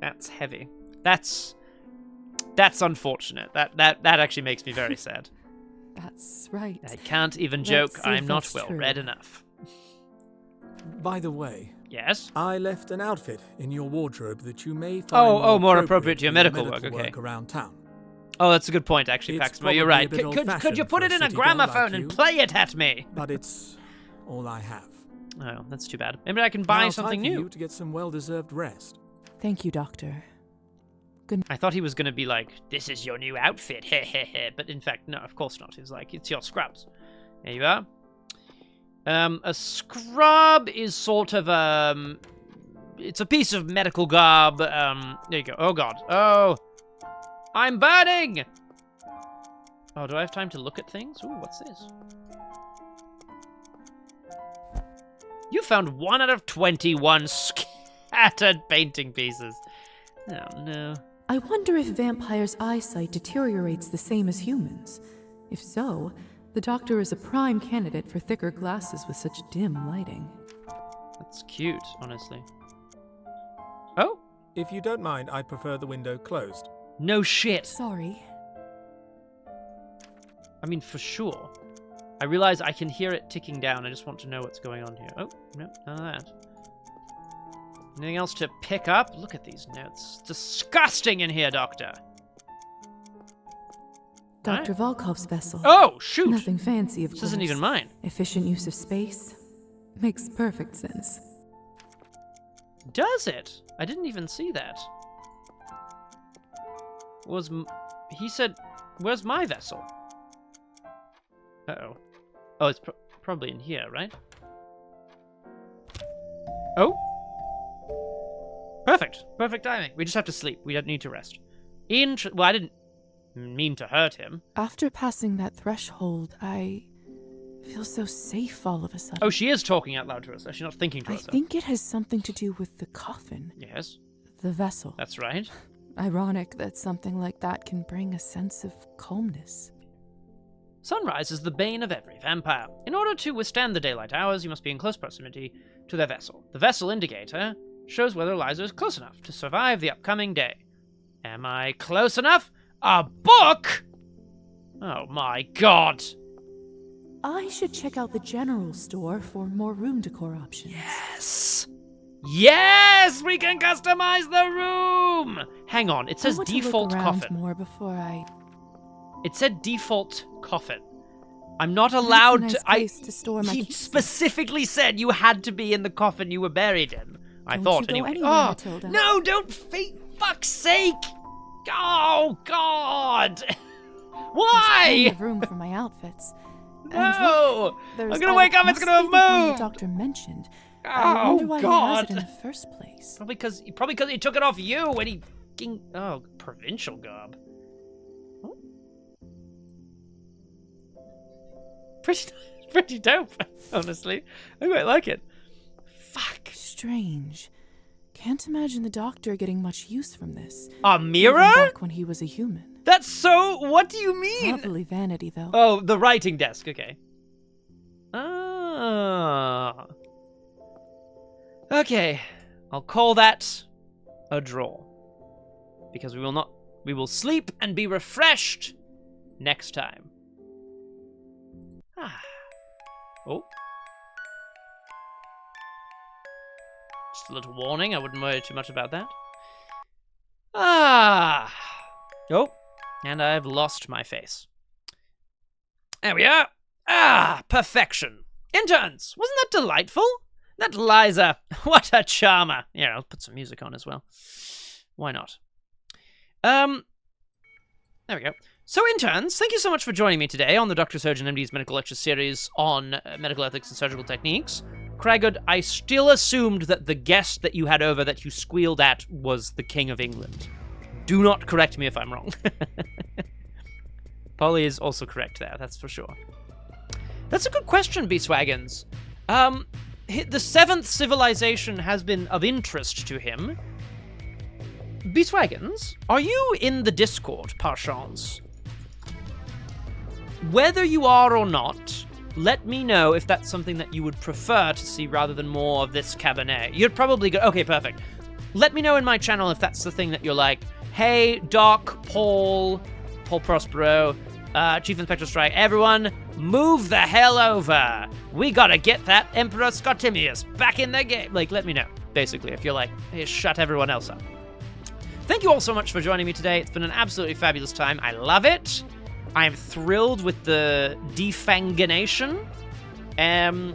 That's heavy. That's unfortunate. That actually makes me very sad. That's right. I can't even Let's joke. see if I'm not that's well true. read enough. By the way, Yes? I left an outfit in your wardrobe that you may find more appropriate to your for medical work, okay. around town. Oh, that's a good point, actually, It's Paxma. You're probably a right. bit Could you old-fashioned put for it a in a city girl like gramophone and you. play it at me? But it's all I have. Oh, that's too bad. Maybe I can buy Now, something time for new. you to get some well-deserved rest. Thank you, Doctor. I thought he was going to be like, this is your new outfit, heh. But in fact, no, of course not. He's like, it's your scrubs. There you are. A scrub is sort of it's a piece of medical garb. There you go. Oh god. Oh, I'm burning. Oh, do I have time to look at things? Ooh, what's this? You found 1 out of 21 scattered painting pieces. Oh no. I wonder if vampires' eyesight deteriorates the same as humans. If so, the Doctor is a prime candidate for thicker glasses with such dim lighting. That's cute, honestly. Oh? If you don't mind, I'd prefer the window closed. No shit. Sorry. I mean, for sure. I realize I can hear it ticking down. I just want to know what's going on here. Oh, no, none of that. Anything else to pick up? Look at these notes. It's disgusting in here, Doctor. Dr. Volkov's vessel. Oh, shoot! Nothing fancy, of course. This isn't even mine. Efficient use of space. Makes perfect sense. Does it? I didn't even see that. He said, where's my vessel? Uh-oh. Oh, it's probably in here, right? Oh? Perfect. Perfect timing. We just have to sleep. We don't need to rest. Well, I didn't mean to hurt him. After passing that threshold, I feel so safe all of a sudden. Oh, she is talking out loud to us. She's not thinking to I herself. think it has something to do with the coffin. Yes. The vessel. That's right. Ironic that something like that can bring a sense of calmness. Sunrise is the bane of every vampire. In order to withstand the daylight hours, you must be in close proximity to their vessel. The vessel indicator shows whether Liza is close enough to survive the upcoming day. Am I close enough? A book? Oh my god. I should check out the general store for more room decor options. Yes! Yes! We can customize the room! Hang on, it says I want default to look around coffin. more before I... It said default coffin. I'm not allowed That's a nice to. place to store my He keys. specifically said you had to be in the coffin you were buried in. I Don't thought you go anyway. anywhere, Oh Matilda. no! Don't fuck's sake! Oh God! There's Why? plenty of room for my outfits. And No! look, there's I'm gonna all- wake up. It's must gonna be the one move. the doctor mentioned. I Oh wonder why he has God! it in the first place. Probably because he took it off you when he fucking provincial garb. Oh. Pretty dope, honestly. I quite like it. Fuck. Strange. Can't imagine the doctor getting much use from this. A Even mirror? back when he was a human. That's so... What do you mean? Lovely vanity, though. Oh, the writing desk. Okay. Ah. Okay. I'll call that a draw. Because we will sleep and be refreshed next time. Ah. Oh. Just a little warning. I wouldn't worry too much about that. Ah. Oh. And I've lost my face. There we are. Ah, perfection. Interns, wasn't that delightful? That Liza, what a charmer. Yeah, I'll put some music on as well. Why not? There we go. So, interns, thank you so much for joining me today on the Doctor Surgeon M.D.'s medical lecture series on medical ethics and surgical techniques. Craigud, I still assumed that the guest that you had over that you squealed at was the King of England. Do not correct me if I'm wrong. Polly is also correct there, that's for sure. That's a good question, Beastwagons. The seventh civilization has been of interest to him. Beastwagons, are you in the Discord, par chance? Whether you are or not, let me know if that's something that you would prefer to see rather than more of this Cabernet. You'd probably go, okay, perfect. Let me know in my channel if that's the thing that you're like, hey, Doc, Paul Prospero, Chief Inspector Strike, everyone, move the hell over. We gotta get that Emperor Scottimius back in the game. Like, let me know, basically, if you're like, hey, shut everyone else up. Thank you all so much for joining me today. It's been an absolutely fabulous time. I love it. I am thrilled with the defangination. And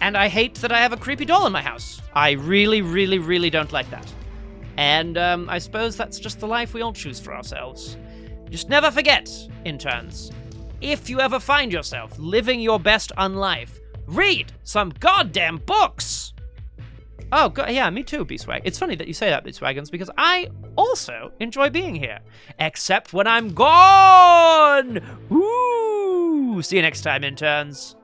I hate that I have a creepy doll in my house. I really, really, really don't like that. And I suppose that's just the life we all choose for ourselves. Just never forget, interns, if you ever find yourself living your best unlife, read some goddamn books! Oh, God, yeah, me too, Beastwag. It's funny that you say that, Beastwagons, because I also enjoy being here. Except when I'm gone! Woo! See you next time, interns.